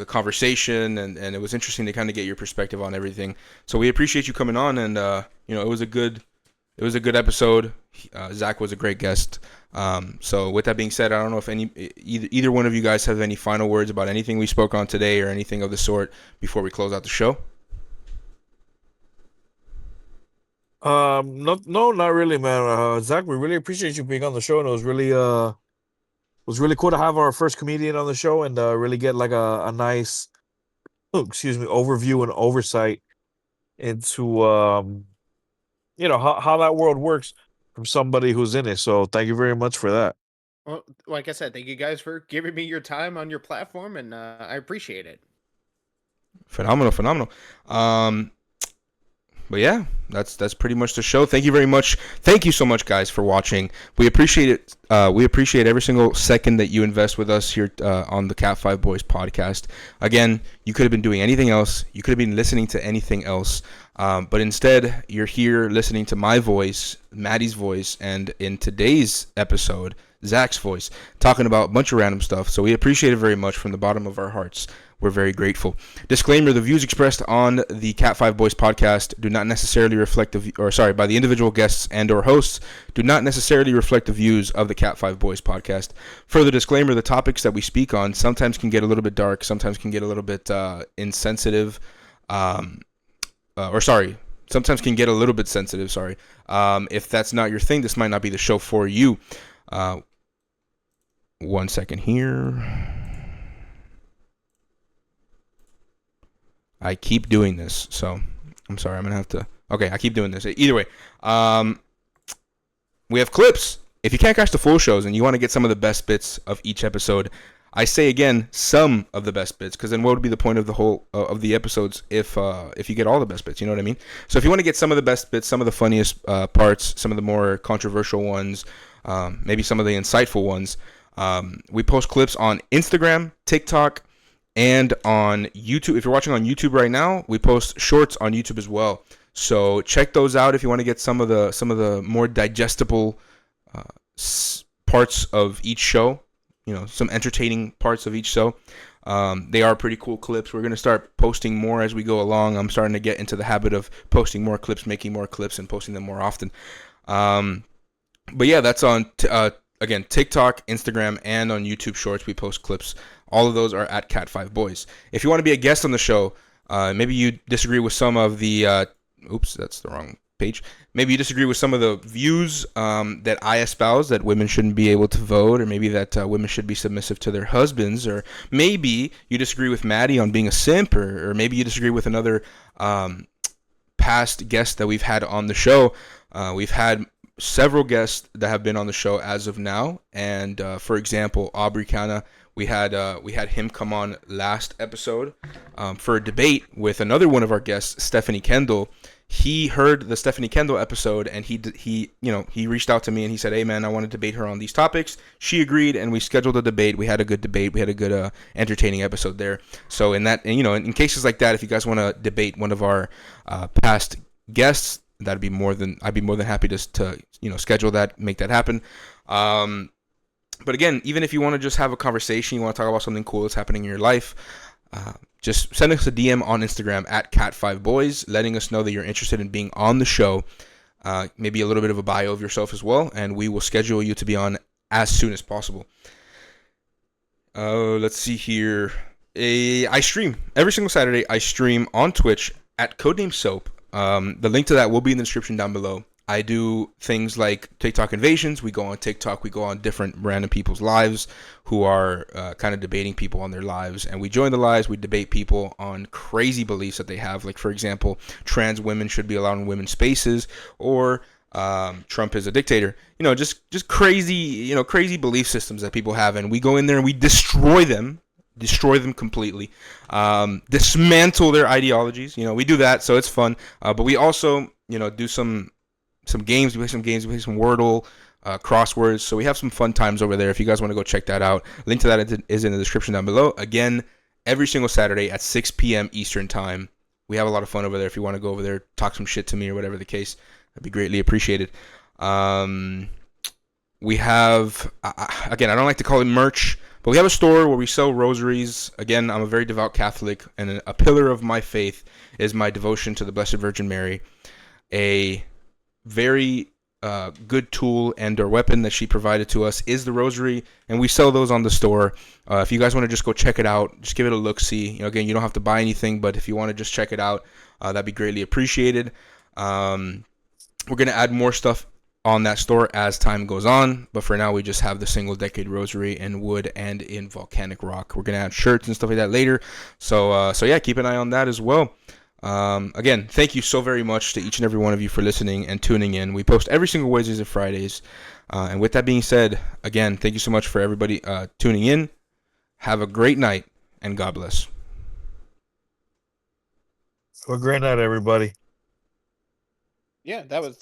conversation, and it was interesting to kind of get your perspective on everything. So we appreciate you coming on, and it was a good episode. Zach was a great guest. So with that being said, I don't know if either one of you guys have any final words about anything we spoke on today or anything of the sort before we close out the show. No, not really, man. Zach, we really appreciate you being on the show, and it was really cool to have our first comedian on the show and really get like a nice, overview and oversight into how that world works from somebody who's in it. So thank you very much for that. Well, like I said, thank you guys for giving me your time on your platform, and I appreciate it. Phenomenal. But yeah, that's pretty much the show. Thank you very much. Thank you so much, guys, for watching. We appreciate it. We appreciate every single second that you invest with us here on the CatFiveBoys podcast. Again, you could have been doing anything else. You could have been listening to anything else. But instead, you're here listening to my voice, Maddie's voice, and in today's episode, Zach's voice, talking about a bunch of random stuff. So we appreciate it very much from the bottom of our hearts. We're very grateful. Disclaimer: the views expressed on the CatFiveBoys podcast do not necessarily reflect by the individual guests and or hosts do not necessarily reflect the views of the CatFiveBoys podcast. Further disclaimer: the topics that we speak on sometimes can get a little bit dark, sometimes can get a little bit insensitive, sometimes can get a little bit sensitive. Sorry. If that's not your thing, this might not be the show for you. 1 second here. I keep doing this, so I'm sorry. I'm going to have to... Okay, I keep doing this. Either way, we have clips. If you can't catch the full shows and you want to get some of the best bits of each episode, I say again, some of the best bits, because then what would be the point of the whole of the episodes if you get all the best bits? You know what I mean? So if you want to get some of the best bits, some of the funniest parts, some of the more controversial ones, maybe some of the insightful ones, we post clips on Instagram, TikTok, and on YouTube. If you're watching on YouTube right now, we post shorts on YouTube as well. So check those out if you want to get some of the more digestible parts of each show. Some entertaining parts of each show. They are pretty cool clips. We're going to start posting more as we go along. I'm starting to get into the habit of posting more clips, making more clips, and posting them more often. But yeah, that's on again, TikTok, Instagram, and on YouTube Shorts. We post clips. All of those are at CatFiveBoys. If you want to be a guest on the show, maybe you disagree with some of the... oops, that's the wrong page. Maybe you disagree with some of the views that I espouse, that women shouldn't be able to vote, or maybe that women should be submissive to their husbands, or maybe you disagree with Maddie on being a simp, or maybe you disagree with another past guest that we've had on the show. We've had several guests that have been on the show as of now, and for example, Aubrey Kana, we had him come on last episode for a debate with another one of our guests, Stephanie Kendall. He heard the Stephanie Kendall episode, and he reached out to me and he said, "Hey man, I want to debate her on these topics." She agreed, and we scheduled a debate. We had a good debate. We had a good entertaining episode there. So in in cases like that, if you guys want to debate one of our past guests, I'd be more than happy to schedule that, make that happen. But again, even if you want to just have a conversation, you want to talk about something cool that's happening in your life, just send us a DM on Instagram at CatFiveBoys, letting us know that you're interested in being on the show. Maybe a little bit of a bio of yourself as well, and we will schedule you to be on as soon as possible. Let's see here. I stream every single Saturday. I stream on Twitch at Codename Soap. The link to that will be in the description down below. I do things like TikTok invasions. We go on TikTok. We go on different random people's lives who are kind of debating people on their lives. And we join the lives. We debate people on crazy beliefs that they have. Like, for example, trans women should be allowed in women's spaces, or Trump is a dictator. Just crazy, crazy belief systems that people have. And we go in there and we destroy them completely, dismantle their ideologies. We do that, so it's fun. But we also, do some games. We play some games. We play some Wordle, crosswords. So we have some fun times over there. If you guys want to go check that out, link to that is in the description down below. Again, every single Saturday at 6 p.m. Eastern time. We have a lot of fun over there. If you want to go over there, talk some shit to me or whatever the case, that'd be greatly appreciated. We have, again, I don't like to call it merch, but we have a store where we sell rosaries. Again, I'm a very devout Catholic, and a pillar of my faith is my devotion to the Blessed Virgin Mary. A very good tool and or weapon that she provided to us is the rosary, and we sell those on the store. If you guys want to just go check it out, just give it a look-see. Again, you don't have to buy anything, but if you want to just check it out, that'd be greatly appreciated. We're going to add more stuff on that store as time goes on, but for now we just have the single decade rosary in wood and in volcanic rock. We're going to add shirts and stuff like that later, so yeah, keep an eye on that as well. Again, thank you so very much to each and every one of you for listening and tuning in. We post every single Wednesdays and Fridays, and with that being said, again, thank you so much for everybody tuning in. Have a great night, and God bless. Have a great night, everybody. Yeah, that was